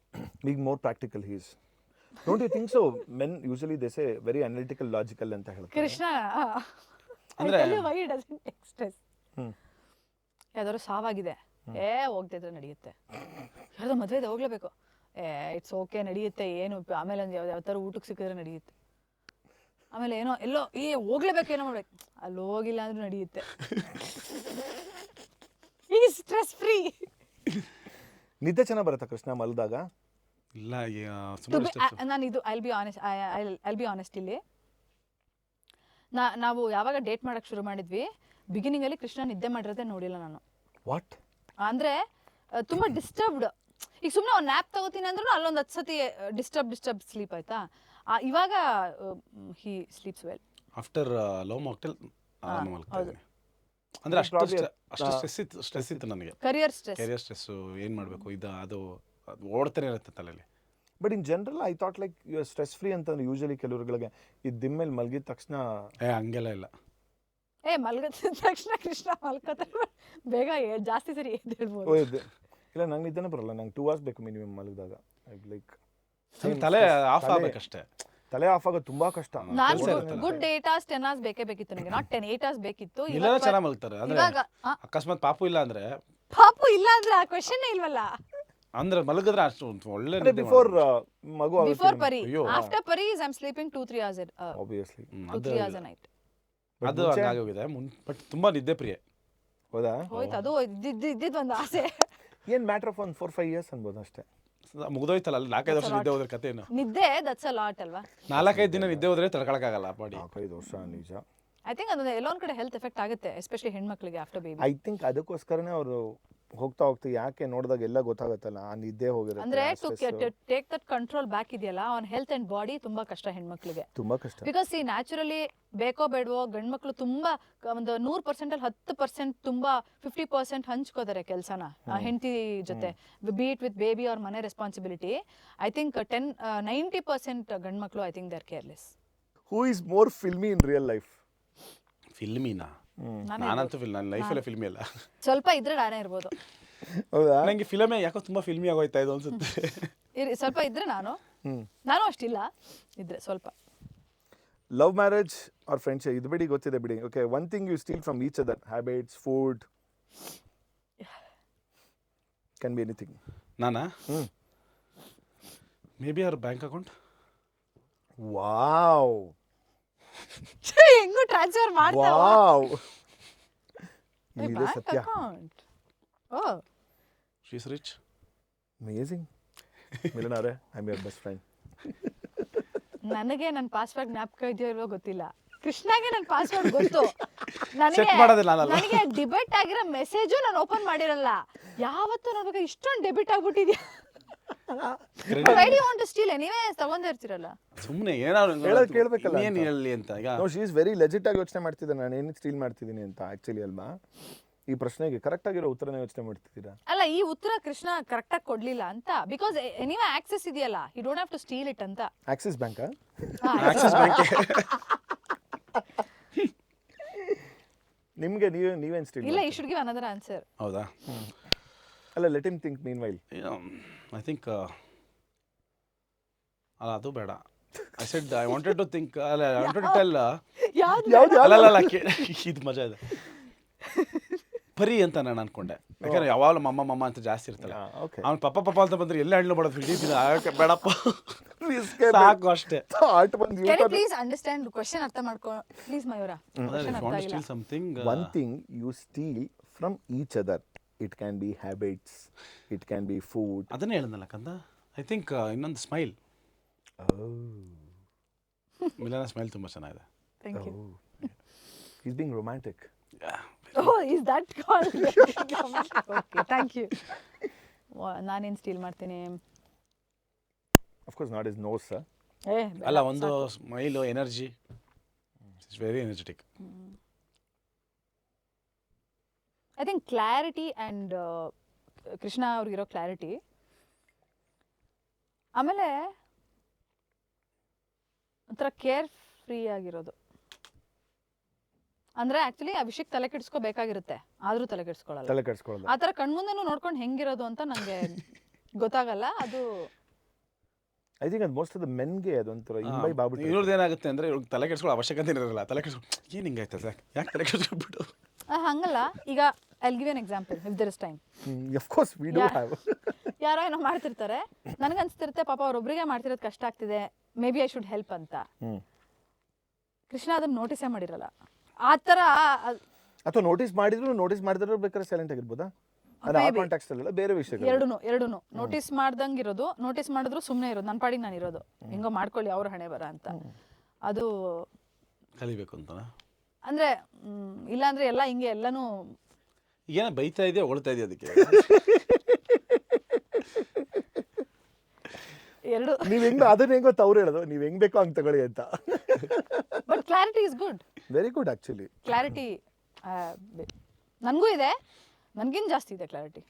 Being more practical he's. Don't you think so? Men usually they say very analytical, logical ಅಂತ ಹೇಳ್ತಾರೆ. ಕೃಷ್ಣ ಅಂದ್ರೆ ವೈ ಡಸಂಟ್ ಟೇಕ್ ಸ್ಟ್ರೆಸ್. ಯಾವ್ದಾದ್ರು ಸಾವಾಗಿದೆ, ಹೋಗ್ತಿದ್ರೆ ನಡೆಯುತ್ತೆ. ಯಾವ್ದೋ ಮದುವೆ ಇದೆ, ಹೋಗ್ಲೇಬೇಕು, ಇಟ್ಸ್ ಓಕೆ ನಡೆಯುತ್ತೆ, ಏನು ಆಮೇಲೆ ಯಾವ ಥರ ಊಟಕ್ಕೆ ಸಿಕ್ಕಿದ್ರೆ ನಡೆಯುತ್ತೆ. ಆಮೇಲೆ ಏನೋ ಎಲ್ಲೋ ಹೋಗ್ಲೇಬೇಕು ಏನೋ ಮಾಡ್ಬೇಕು, ಅಲ್ಲಿ ಹೋಗಿಲ್ಲ ಅಂದ್ರೂ ನಡೆಯುತ್ತೆ. ಈ ಸ್ಟ್ರೆಸ್ ಫ್ರೀ. ನಿದ್ದೆ ಚೆನ್ನಾಗಿ ಬರುತ್ತಾ ಕೃಷ್ಣ ಮಲದಾಗ? ಇಲ್ಲ ಸುಮ್ಮನೆ ನಾನು ಇದು ಐಲ್ ಬಿ ಆನೆಸ್ಟ್ ಇಲ್ಲಿ ನಾವು ಯಾವಾಗ ಡೇಟ್ ಮಾಡಕ್ ಶುರು ಮಾಡಿದ್ವಿ, ಬಿಗಿನಿಂಗ್ ಅಲ್ಲಿ ಕೃಷ್ಣ ನಿದ್ದೆ ಮಾಡಿರೋದೇ ನೋಡಿಲ್ಲ ನಾನು. ವಾಟ್ ಅಂದ್ರೆ ತುಂಬಾ ಡಿಸ್ಟರ್ಬ್ಡ್. ಈಗ ಸುಮ್ಮನೆ ಒಂದು ನ್ಯಾಪ್ ತಗೋತೀನಿ ಅಂದ್ರೂ ಅಲ್ಲೊಂದು 10 ಸತಿ ಡಿಸ್ಟರ್ಬ್ ಸ್ಲೀಪ್ ಆಯ್ತಾ. ಇವಾಗ he sleeps well. After Love Mocktail ಮಲ್ಕೊತಾ ಇದ್ದೀನಿ. ಅಂದ್ರೆ ಅಷ್ಟು ಸ್ಟ್ರೆಸ್ ಇತ್ತು ನನಗೆ, ಕರಿಯರ್ ಸ್ಟ್ರೆಸ್ಸು, ಏನು ಮಾಡಬೇಕು ಅದು ಓಡ್ತಾನೆ ಇರುತ್ತೆ ತಲೆಯಲ್ಲಿ. But in general I thought like you are stress free ಅಂತಂದ್ರೆ ಯೂಶಲಿ ಕೆಲವ್ರುಗಳಿಗೆ ಈ ದಿಮ್ಮೇಲೆ ಮಲಗಿದ ತಕ್ಷಣ ಹಂಗೆಲ್ಲ ಇಲ್ಲ. ಮಲ್ಗದ ತಕ್ಷಣ ಕೃಷ್ಣ ಮಲ್ಕೋತಾರೆ, ಬೇಗ ಜಾಸ್ತಿ ಸರಿ ಹೇಳ್ಬೋದು. ಇಲ್ಲ ನಂಗೆ ನಿದ್ದೆನೇ ಬರಲ್ಲ, ನಂಗೆ 2 hours ಬೇಕು ಮಿನಿಮಮ್ ಮಲಗಿದಾಗ. ಲೈಕ್ ತಲೆ ಆಫ್ ಆಗ್ಬೇಕಷ್ಟೇ. ತಲೆ ಆಫ್ ಆಗೋದು ತುಂಬಾ ಕಷ್ಟ. ಗುಡ್ 8 hours 10 hours ಬೇಕಿತ್ತು ನನಗೆ, ನಾಟ್ 8 hours ಬೇಕಿತ್ತು. ಇಲ್ಲ ಚೆನ್ನಾಗಿ ಮಲ್ತಾರೆ. ಅಂದ್ರೆ ಅಕಸ್ಮಾತ್ ಪಾಪು ಇಲ್ಲ ಅಂದ್ರೆ ಆ ಕ್ವೆಶ್ಚನ್ ಇಲ್ವಲ್ಲ. ಅಂದ್ರೆ ಮಲಗಿದ್ರೆ ಅಷ್ಟು ಒಳ್ಳೆ ಬಿಫೋರ್ ಮಗು ಬಿಫೋರ್ ಪರಿ, ಆಫ್ಟರ್ ಪರಿ I am sleeping 2-3 hours obviously 2-3 hours a night. ಅದು ಹಂಗಾಗೋಗಿದೆ. ಬಟ್ ತುಂಬಾ ನಿದ್ದೆ ಪ್ರಿಯ. ಹೌದಾ? ಹೋಯ್ತು, ಅದು ಇದ್ದಿದ್ದು ಒಂದು ಆಸೆ. ಏನ್ ಮ್ಯಾಟರ್ ಆಫ್ 4-5 years ಅನ್ಬೋದು ಅಷ್ಟೇ. ಮುಗ್ದೋಯ್ತಲ್ಲ, 4-5 ವರ್ಷ ನಿದ್ದೆ ಹೋದ್ರೆ ಕತೆ ಏನು? ನಿದ್ದೆ ದಟ್ಸ್ ಅ ಲಾಟ್ ಅಲ್ವಾ. 4-5 ದಿನ ನಿದ್ದೆ ಹೋದ್ರೆ ತಡ್ಕೊಳಕ್ಕಾಗಲ್ಲ ಬಾಡಿ. 4-5 ವರ್ಷ ನಿಜ. ಐ ಥಿಂಕ್ ಅದು ಎಲ್ಲೊಂದ್ ಕಡೆ ಹೆಲ್ತ್ ಎಫೆಕ್ಟ್ ಆಗುತ್ತೆ, ಎಸ್ಪೆಷಲಿ ಹೆಣ್ಮಕ್ಳಿಗೆ ಆಫ್ಟರ್ ಬೇಬಿ. ಐ ಥಿಂಕ್ ಅದಕ್ಕೋಸ್ಕರನೇ ಅವರು ಹೋಗ್ತಾ ಯಾಕೆ ನೋಡಿದಾಗ ಎಲ್ಲ ಗೊತ್ತಾಗುತ್ತಲ್ಲ ಆ ನಿದ್ದೆ ಹೋಗಿರುತ್ತೆ. ಅಂದ್ರೆ to take that control back ಇದೆಯಲ್ಲ ಆನ್ ಹೆಲ್ತ್ ಅಂಡ್ ಬಾಡಿ, ತುಂಬಾ ಕಷ್ಟ ಹೆಣ್ಮಕ್ಳಿಗೆ, ತುಂಬಾ ಕಷ್ಟ. ಬಿಕಾಸ್ ಈ ನ್ಯಾಚುರಲಿ ಬೇಕೋ ಬೇಡವೋ ಗಂಡ್ಮಕ್ಳು ತುಂಬಾ ಒಂದು 100% ಅಲ್ಲಿ 10% ತುಂಬಾ 50% ಹಂಚ್ಕೋತಾರೆ ಕೆಲಸನ ಹೆಂಡತಿ ಜೊತೆ, ಬಿ ಇಟ್ ವಿತ್ ಬೇಬಿ ಅವ್ರ ಮನೆ ರೆಸ್ಪಾನ್ಸಿಬಿಲಿಟಿ. ಐ ಥಿಂಕ್ 90% ಗಂಡ್ಮಕ್ಳು I think they are careless. Who is more filmy in real life? ಫಿಲ್ಮಿನಾ? ನಾನಂತೂ ನನ್ನ ಲೈಫಲ್ಲೇ ಫಿಲ್ಮಿ ಅಲ್ಲ. ಸ್ವಲ್ಪ ಇದ್ರೆ ನಾನೇ ಇರ್ಬೋದು. ಹೌದಾ? ನಂಗೆ ಫಿಲಮೇ ಯಾಕೋ ತುಂಬಾ ಫಿಲ್ಮಿ ಆಗೋಯ್ತಾ ಇದು ಅನ್ಸುತ್ತೆ. ಸ್ವಲ್ಪ ಇದ್ರೆ ನಾನು ಅಷ್ಟಿಲ್ಲ, ಇದ್ರೆ ಸ್ವಲ್ಪ. ಲವ್ ಮ್ಯಾರೇಜ್ ಆರ್ ಫ್ರೆಂಡ್ಶಿಪ್ ಇದು ಬಿಡಿ, ಗೊತ್ತಿದೆ ಬಿಡಿ. Okay, one thing you steal from each other, habits, food, can be anything. ನಾನಾ? Maybe our bank account. Wow, ಹೆಂಗೂ ಟ್ರಾನ್ಸ್ಫರ್ ಮಾಡ್ತಾವ. ವಾವ್, ಇದು ಬ್ಯಾಂಕ್ ಸತ್ಯ. Account. Oh, she is rich. Amazing. Milan ಅವರೇ, I am your best friend. ನನಗೆ ನನ್ನ ಪಾಸ್ವರ್ಡ್ ಜ್ಞಾಪಕ ಇದೆಯೋ ಇಲ್ವೋ ಗೊತ್ತಿಲ್ಲ, ಕೃಷ್ಣಾಗೆ ನನ್ನ ಪಾಸ್ವರ್ಡ್ ಗೊತ್ತು. ಚೆಕ್ ಮಾಡೋದಿಲ್ಲ ನಾನಲ್ಲ. ನನಗೆ ಡಿಬೇಟ್ ಆಗಿರೋ ಮೆಸೇಜು ನಾನು ಓಪನ್ ಮಾಡಿರಲ್ಲ. ಯಾವತ್ತೂ ನೋಡ್ಬೇಕು ಇಷ್ಟೊಂದು ಡೆಬಿಟ್ ಆಗ್ಬಿಟ್ಟಿದ್ಯಾ. Why do you want to steal? ನೀವೇ ತಗೊಂಡಿರ್ತೀರಲ್ಲ. ಸುಮ್ಮನೆ ಏನಾದ್ರು ಹೇಳೋದು ಕೇಳಬೇಕಲ್ಲ. ಏನು ಹೇಳಲಿ ಅಂತ. ಈಗ no, she is very legit ಆಗಿ ಯೋಚನೆ ಮಾಡ್ತಿದ್ದೆ, ನಾನು ಏನಕ್ಕೆ ಸ್ಟೀಲ್ ಮಾಡ್ತಿದ್ದೀನಿ ಅಂತ. ಆಕ್ಚುಲಿ ಅಲ್ವಾ, ಈ ಪ್ರಶ್ನೆಗೆ ಕರೆಕ್ಟ್ ಆಗಿರೋ ಉತ್ತರನ ಯೋಚನೆ ಮಾಡ್ತಿದ್ದೀರಾ. ಅಲ್ಲ, ಈ ಉತ್ತರ ಕೃಷ್ಣ ಕರೆಕ್ಟ್ ಆಗಿ ಕೊಡ್ಲಿಲ್ಲ ಅಂತ, ಬಿಕಾಸ್ ನೀವೇ ಆಕ್ಸೆಸ್ ಇದೆಯಲ್ಲ, you don't have to steal it ಅಂತ. ಆಕ್ಸಿಸ್ ಬ್ಯಾಂಕಾ? Axis bank. ನಿಮಗೆ ನೀವೇನು ಸ್ಟೀಲ್? ಇಲ್ಲ, you should give another answer. ಹೌದಾ? ಅಲ್ಲ, let him think meanwhile. I think ಅಲ್ಲ, ಅದು ಬೇಡ. I said I wanted to think. ಅಲ್ಲ, ಐ ವಾಂಟೆಡ್ ಟು ಟೆಲ್. ಅಲ್ಲ, ಇದು ಮಜಾ ಇದೆ. ಪರಿ ಅಂತ ನಾನು ಅನ್ಕೊಂಡೆ, ಯಾಕಂದ್ರೆ ಯಾವಾಗಲೂ ಮಮ್ಮ ಅಂತ ಜಾಸ್ತಿ ಇರ್ತಲ್ಲ. ಅವ್ನು ಪಪ್ಪ ಅಂತ ಬಂದ್ರೆ ಎಲ್ಲ ಹಣ್ಣು ಮಾಡೋದು ಬೇಡಪ್ಪ, ಸಾಕು ಅಷ್ಟೇ. ಪ್ಲೀಸ್ ಅಂಡರ್ಸ್ಟ್ಯಾಂಡ್ ಕ್ವೆಶ್ಚನ್, ಅರ್ಥ ಮಾಡ್ಕೊ please Mayura. One thing you steal from each other, it can be habits, it can be food. ಅದನ್ನೇ ಹೇಳಿದ್ನಲ್ಲ ಕಂದ. ಐ ಥಿಂಕ್ ಇನ್ನೊಂದು ಸ್ಮೈಲ್. ಮಿಲನ ಸ್ಮೈಲ್ ತುಂಬಾ ಚೆನ್ನಾಗಿದೆ. Thank you. Is being romantic. Oh, is that called? Okay, thank you. ನಾನೇನು ಸ್ಟೀಲ್ ಮಾಡ್ತೀನಿ? Of course not his nose, sir. ಅಲ್ಲ, ಒಂದು smile, energy. It's very energetic. I think clarity and Krishna ಅವ್ರಿಗಿರೋ ಕ್ಲಾರಿಟಿ. ಆಮೇಲೆ ಒಂಥರ ಕೇರ್ ಫ್ರೀ ಆಗಿರೋದು. ಅಂದ್ರೆ ಆಕ್ಚುಲಿ ಆ ವಿಷಯಕ್ಕೆ ತಲೆ ಕೆಡಿಸ್ಕೋಬೇಕಾಗಿರುತ್ತೆ, ಆದ್ರೂ ತಲೆ ಕೆಡಿಸ್ಕೊಳ್ಳಲ್ಲ. ಆ ಥರ ಕಣ್ಮುಂದೆನೂ ನೋಡ್ಕೊಂಡು ಹೆಂಗಿರೋದು ಅಂತ ನನಗೆ ಗೊತ್ತಾಗಲ್ಲ. ಅದು ಐ ಥಿಂಕ್ ಅದು ಮೋಸ್ಟ್ ಆಫ್ ದ ಮೆನ್ಗೆ ಅದೊಂಥರ ಇಂಬೈ ಬಾಬಿಟ್ಟು. ಇವ್ರದ್ದು ಏನಾಗುತ್ತೆ ಅಂದರೆ ಇವ್ರಿಗೆ ತಲೆ ಕೆಡಿಸ್ಕೊಳ್ಳೋ ಅವಶ್ಯಕತೆ ಇರೋಲ್ಲ. ತಲೆ ಕೆಡಿಸ್ಕೊಂಡು ಏನು ಹಿಂಗಾಯ್ತು ಸರ್, ಯಾಕೆ ತಲೆ ಕೆಡಿಸ್ಕೊಬಿಟ್ಟು? ಹಂಗಲ್ಲ. ಈಗ I give an example if there is time. Of course we do have. ಯಾರೋ ಏನೋ ಮಾಡ್ತಿರ್ತಾರೆ, ನನಗನ್ಸ್ತಿರುತ್ತೆ ಪಾಪ ಅವ್ರೊಬ್ರಿಗೆ ಮಾಡ್ತಿರೋದು ಕಷ್ಟ ಆಗ್ತಿದೆ, maybe I should help ಅಂತ. ಕೃಷ್ಣ ಅದನ್ನ ನೋಟಿಸೇ ಮಾಡಿರಲ್ಲ ಆ ಥರ. ಅಥವಾ ನೋಟಿಸ್ ಮಾಡಿದ್ರು ಬೇಕಾದ್ರೆ ಸೈಲೆಂಟ್ ಆಗಿರ್ಬೋದಾ? ಅದು ಆ ಕಾಂಟ್ಯಾಕ್ಸ್ಟ್ ಅಲ್ಲ, ಬೇರೆ ವಿಷಯಗಳು. ಎರಡೂನು ನೋಟಿಸ್ ಮಾಡ್ದಂಗೆ ಇರೋದು, ನೋಟಿಸ್ ಮಾಡಿದ್ರು ಸುಮ್ಮನೆ ಇರೋದು, ನನ್ನ ಪಾಡಿಗೆ ನಾನು ಇರೋದು, ಹೆಂಗೋ ಮಾಡ್ಕೊಳ್ಳಿ ಅವ್ರ ಹಣೆ ಬರ ಅಂತ. ಅದು ಕಲಿಬೇಕು ಅಂತ ಅಂದ್ರೆ ಇಲ್ಲಾಂದ್ರೆ ಎಲ್ಲ ಹಿಂಗೆ ಎಲ್ಲನೂ ಏನ ಬೈತಾ ಇದೆಯಾ ಹೊಳ್ತಾ ಇದೆಯಾ ಅದಕ್ಕೆ? ಎರಡು. ನೀವ್ ಹೆಂಗ್ ಅದನ್ನ ಹೆಂಗೋ ಅವ್ರು ಹೇಳೋದು, ನೀವ್ ಹೆಂಗ್ ಬೇಕೋ ಹಂಗ್ ತಗೊಳ್ಳಿ ಅಂತ. But clarity is good. Very good actually. Clarity ನನಗೂ ಇದೆ, ನನಗಿಂತ ಜಾಸ್ತಿ ಇದೆ clarity.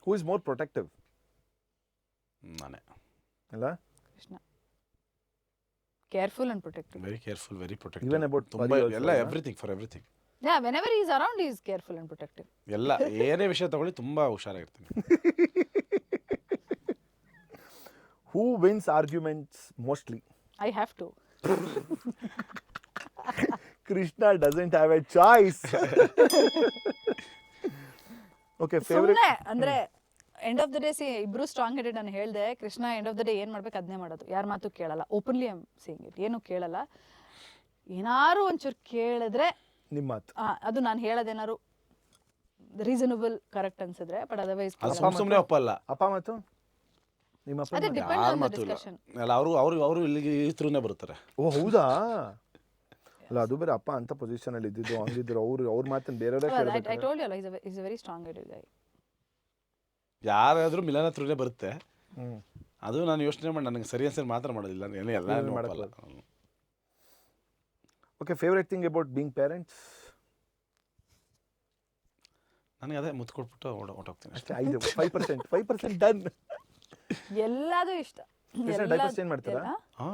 Who is more protective? ನಾನೇ ಅಲ್ಲ? Krishna careful and protective. Very careful, very protective. Even about ತುಂಬಾ Pari also, ಎಲ್ಲ yeah? Everything for everything. Yeah whenever is around is careful and protective. ಎಲ್ಲ ಏನೇ ವಿಷಯ ತಗೊಳ್ಳಿ ತುಂಬಾ ಹುಷಾರಾಗಿರ್ತೀನಿ. Who wins arguments mostly? I have to. Krishna doesn't have a choice. Okay, favorite. ಸುಮ್ಮನೆ ಅಂದ್ರೆ ಎಂಡ್ ಆಫ್ ದ ಡೇ ಇಬ್ರು ಸ್ಟ್ರಾಂಗ್ ಹೆಡೆಡ್. ನಾನು ಹೇಳ್ದೆ Krishna end of the day ಏನ್ ಮಾಡ್ಬೇಕು ಅದನ್ನೇ ಮಾಡೋದು, ಯಾರ ಮಾತು ಕೇಳಲ್ಲ. Openly I am saying it. ಏನು ಕೇಳಲ್ಲ, ಏನಾರು ಒಂಚೂರು ಕೇಳಿದ್ರೆ ನಿಮ್ಮ ಮಾತು. ಅದು ನಾನು ಹೇಳೋದೇನಾರು ರೀಸನಬಲ್ ಕರೆಕ್ಟ್ ಅನ್ಸಿದ್ರೆ, ಬಟ್ ಅದರ್ವೈಸ್ ಸುಮ್ಮನೆ ಒಪ್ಪಲ್ಲ. ಅಪ್ಪ ಮಾತು? ನಿಮ್ಮ ಅಪ್ಪ ಅದೇ ಮಾತು? ಡಿಪೆಂಡ್ ಯಾರ ಆನ್ ದ ಮಾತು ಇಲ್ಲ ಡಿಸ್ಕಷನ್. ಅಲ್ಲ, ಅವರು ಇಲ್ಲಿಗೆ ಈ ಥ್ರೂನೇ ಬರ್ತಾರೆ. ಓ ಹೌದಾ? ಅಲ್ಲ ಅದು ಬೇರೆ ಅಪ್ಪ ಅಂತ ಪೊಸಿಷನ್ ಅಲ್ಲಿ ಇದ್ದಿದ್ದು, ಹಂಗಿದ್ರು ಅವ್ರ ಮಾತನ್ನ ಬೇರೆಯವರೇ ಐ ಕೇಳಬೇಕು. ಟೋಲ್ಡ್ ಯು ಅಲ್ಲ, is a very strong headed guy. ಯಾರಾದ್ರೂ ಮಿಲನ ಥ್ರೂನೇ ಬರುತ್ತೆ. ಅದು ನಾನು ಯೋಚನೆ ಮಾಡಿ ನನಗೆ ಸರಿ ಅನ್ಸರಿ ಮಾತ್ರ ಮಾಡೋದಿಲ್ಲ, ಎಲ್ಲ ಮಾಡಲ್ಲ. Okay, favourite thing about being parents? ನನಗೆ ಅದೇ ಮುತ್ತು ಕೊಟ್ಬಿಟ್ಟು ಹೊಟ್ಟೋಗ್ತೀನಿ ಅಷ್ಟೇ. 5% ಡನ್. ಎಲ್ಲದೂ ಇಷ್ಟ. ಡೈಪರ್ಸ್ ಚೇಂಜ್ ಮಾಡ್ತೀರಾ?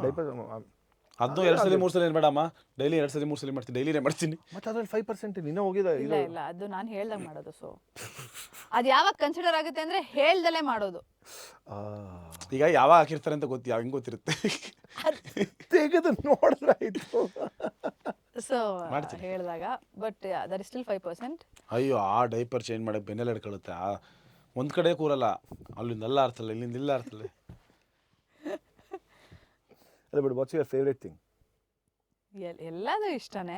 ಡೈಪರ್ ಅದನ್ನು 2 ಸಲ 3 ಸಲ ಏನು ಬೇಡಮ್ಮ, ಡೈಲಿ 2 ಸಲ 3 ಸಲ ಮಾಡ್ತೀನಿ, ಡೈಲಿನೇ ಮಾಡ್ತೀನಿ. ಮತ್ತೆ ಅದ್ರಲ್ಲಿ 5% ಇನ್ನೂ ಹೋಗಿದೆ. ಇಲ್ಲ ಅದು ನಾನು ಹೇಳ್ದಾಗ ಮಾಡೋದು. ಸೊ ಅದು ಯಾವಾಗ ಕನ್ಸಿಡರ್ ಆಗುತ್ತೆ ಅಂದ್ರೆ ಹೇಳ್ದಲೇ ಮಾಡೋದು. ಈಗ ಯಾವಾಗ ಹಾಕಿರ್ತಾರೆ ಅಂತ ಹೆಂಗೆ ಗೊತ್ತಿರುತ್ತೆ? ತೆಗೆದು ನೋಡಿದ್ರೆ ಆಯ್ತು. ಸೊ ಹೇಳಿದಾಗ ಬಟ್ ದಟ್ ಇಸ್ ಸ್ಟಿಲ್ 5%. ಅಯ್ಯೋ, ಆ ಡೈಪರ್ ಚೇಂಜ್ ಮಾಡಕ್ಕೆ ಬೆನ್ನೆಲ್ಲ ಹಿಡ್ಕೊಳ್ಳುತ್ತೆ. ಒಂದು ಕಡೆ ಕೂರಲ್ಲ, ಅಲ್ಲಿಂದ ಎಲ್ಲ ಆರ್ತಲ್ಲ, ಇಲ್ಲಿಂದ ಇಲ್ಲ ಆರ್ತಲ್ಲ. ಅದೇ but what's your favourite thing? ಎಲ್ಲದೂ ಇಷ್ಟನೇ,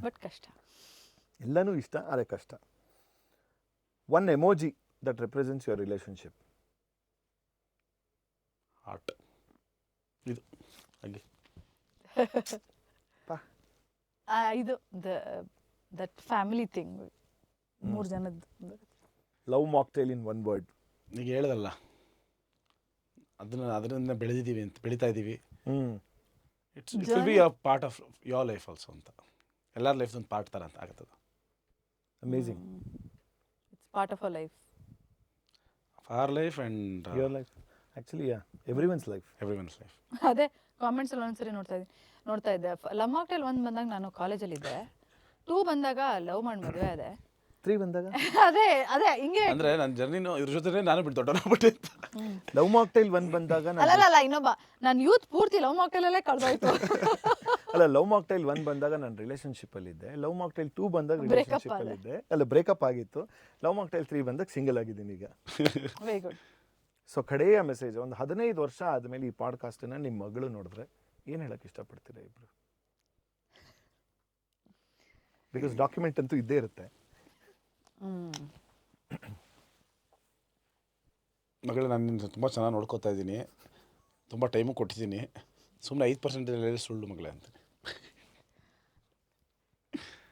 ಬಟ್ ಕಷ್ಟ. ಎಲ್ಲನೂ ಇಷ್ಟ, ಆದರೆ ಕಷ್ಟ. One emoji that represents your relationship? Heart. ಇದು ಹಾಗೆ ಇದು ದಟ್ ಫ್ಯಾಮಿಲಿ ಥಿಂಗ್, 3 ಜನದ್ದು. Love mocktail in one word? ಈಗ ಹೇಳ್ದಲ್ಲ, ಅದರಿಂದ ಬೆಳೀತಾ ಇದ್ದೀವಿ. It will be a part of your life also ಅಂತ. ಎಲ್ಲರ ಲೈಫ್ ಒಂದು ಪಾರ್ಟ್ ಥರ ಅಂತ ಆಗ್ತದೆ. Amazing. It's part of our life. Our life and your life. Actually yeah, ಎವ್ರಿವನ್ಸ್ life. ಅದೇ ಕಾಮೆಂಟ್ಸ್ ಅಲ್ಲಿ ಒಂದ್ಸರಿ ನೋಡ್ತಾ ಇದ್ದೆ. ಲವ್ ಮಾಕ್ಟೇಲ್ 1 ಬಂದಾಗ ನಾನು ಕಾಲೇಜಲ್ಲಿ ಇದ್ದೆ, 2 ಬಂದಾಗ ಲವ್ ಮಾಡಿ ಮದುವೆ ಆದೆ, 3 ಬಂದಾಗ ಅದೇ ಹಿಂಗೆ ಅಂದ್ರೆ ನನ್ನ ಜರ್ನಿನೂ ಇದ್ರ ಜೊತೆ ನಾನು ಬಿಟ್ಟು ದೊಡ್ಡವನಾಗ್ಬಿಟ್ಟೆ. ಲವ್ ಮಾಕ್ಟೇಲ್ 1 ಬಂದಾಗ ಅಲ್ಲ ಇನ್ನೊಬ್ಬ ನನ್ನ ಯೂತ್ ಪೂರ್ತಿ ಲವ್ ಮಾಕ್ಟೇಲ್ ಅಲ್ಲೇ ಕಳೆದೋಯ್ತು. ಅಲ್ಲ, ಲವ್ ಮಾಕ್ಟೇಲ್ 1 ಬಂದಾಗ ನಾನು ರಿಲೇಶನ್ಶಿಪ್ ಅಲ್ಲಿ ಇದ್ದೆ. ಲವ್ ಮಾಕ್ಟೇಲ್ 2 ಬಂದಾಗ ರಿಲೇಶನ್ಶಿಪ್ ಅಲ್ಲಿ ಇದ್ದೆ. ಅಲ್ಲ, ಬ್ರೇಕಪ್ ಆಗಿತ್ತು. ಲವ್ ಮಾಕ್ಟೇಲ್ 3 ಬಂದಾಗ ಸಿಂಗಲ್ ಆಗಿದ್ದೀನಿ ಈಗ. Very good. ಸೊ ಕಡೆಯ ಮೆಸೇಜ್, ಒಂದು 15 ವರ್ಷ ಆದಮೇಲೆ ಈ ಪಾಡ್ಕಾಸ್ಟನ್ನು ನಿಮ್ಮ ಮಗಳು ನೋಡಿದ್ರೆ ಏನು ಹೇಳಕ್ಕೆ ಇಷ್ಟಪಡ್ತೀರಾ ಇಬ್ರು? ಬಿಕಾಸ್ ಡಾಕ್ಯುಮೆಂಟ್ ಅಂತೂ ಇದ್ದೇ ಇರುತ್ತೆ. ಮಗಳು, ನಾನು ತುಂಬ ಚೆನ್ನಾಗಿ ನೋಡ್ಕೋತಾ ಇದ್ದೀನಿ, ತುಂಬ ಟೈಮು ಕೊಟ್ಟಿದ್ದೀನಿ. ಸುಮ್ಮನೆ 5% ಸುಳ್ಳು ಮಗಳೇ ಅಂತೀನಿ.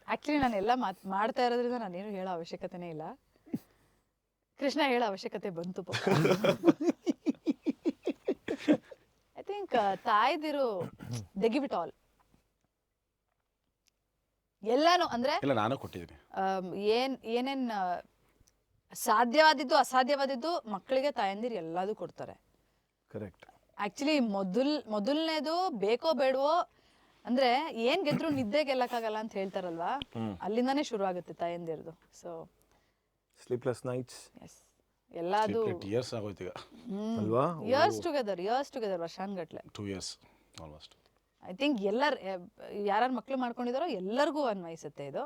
ಆ್ಯಕ್ಚುಲಿ ನಾನೆಲ್ಲ ಮಾಡ್ತಾ ಇರೋದ್ರಿಂದ ನಾನೇನು ಹೇಳೋ ಅವಶ್ಯಕತೆನೇ ಇಲ್ಲ. ಕೃಷ್ಣ ಹೇಳೋ ಅವಶ್ಯಕತೆ ಬಂತು. ಐ ಥಿಂಕ್ ತಾಯ್ದಿರು ದೆ ಗಿವ್ ಇಟ್ ಆಲ್. ಎಲ್ಲಾನು ಅಂದ್ರೆ ಇಲ್ಲ, ನಾನು ಕೊಟ್ಟಿದ್ದೀನಿ. ಏನೇನ್ ಸಾಧ್ಯವಾದಿದ್ದು ಅಸಾಧ್ಯವಾದಿದ್ದು ಮಕ್ಕಳಿಗೆ ತಾಯಂದಿರು ಎಲ್ಲದೂ ಕೊಡ್ತಾರೆ. ಕರೆಕ್ಟ್. ಆಕ್ಚುಲಿ ಮೊದಲನೇದು ಬೇಕೋ ಬೇಡವೋ ಅಂದ್ರೆ ಏನ್ ಗೆದ್ರು ನಿದ್ದೆ ಗೆಲ್ಲಕ್ಕಾಗಲ್ಲ ಅಂತ ಹೇಳ್ತಾರಲ್ವಾ, ಅಲ್ಲಿಂದಾನೇ ಶುರು ಆಗುತ್ತೆ ತಾಯಂದಿರದು. ಸೊ ಸ್ಲೀಪ್ಲೆಸ್ ನೈಟ್ಸ್, ಎಸ್, ಎಲ್ಲದು ಇಯರ್ಸ್ ಆಗೋಯ್ತು ಈಗ ಅಲ್ವಾ? ಇಯರ್ಸ್ ಟುಗೆದರ್ ವರ್ಷಾನ್ಗಟ್ಲೆ. 2 years ಆಲ್ಮೋಸ್ಟ್. ಐ ಥಿಂಕ್ ಯಾರು ಮಕ್ಳು ಮಾಡ್ಕೊಂಡಿದಾರೋ ಎಲ್ಲರಿಗೂ ಅನ್ವಯಿಸುತ್ತೆ ಇದು.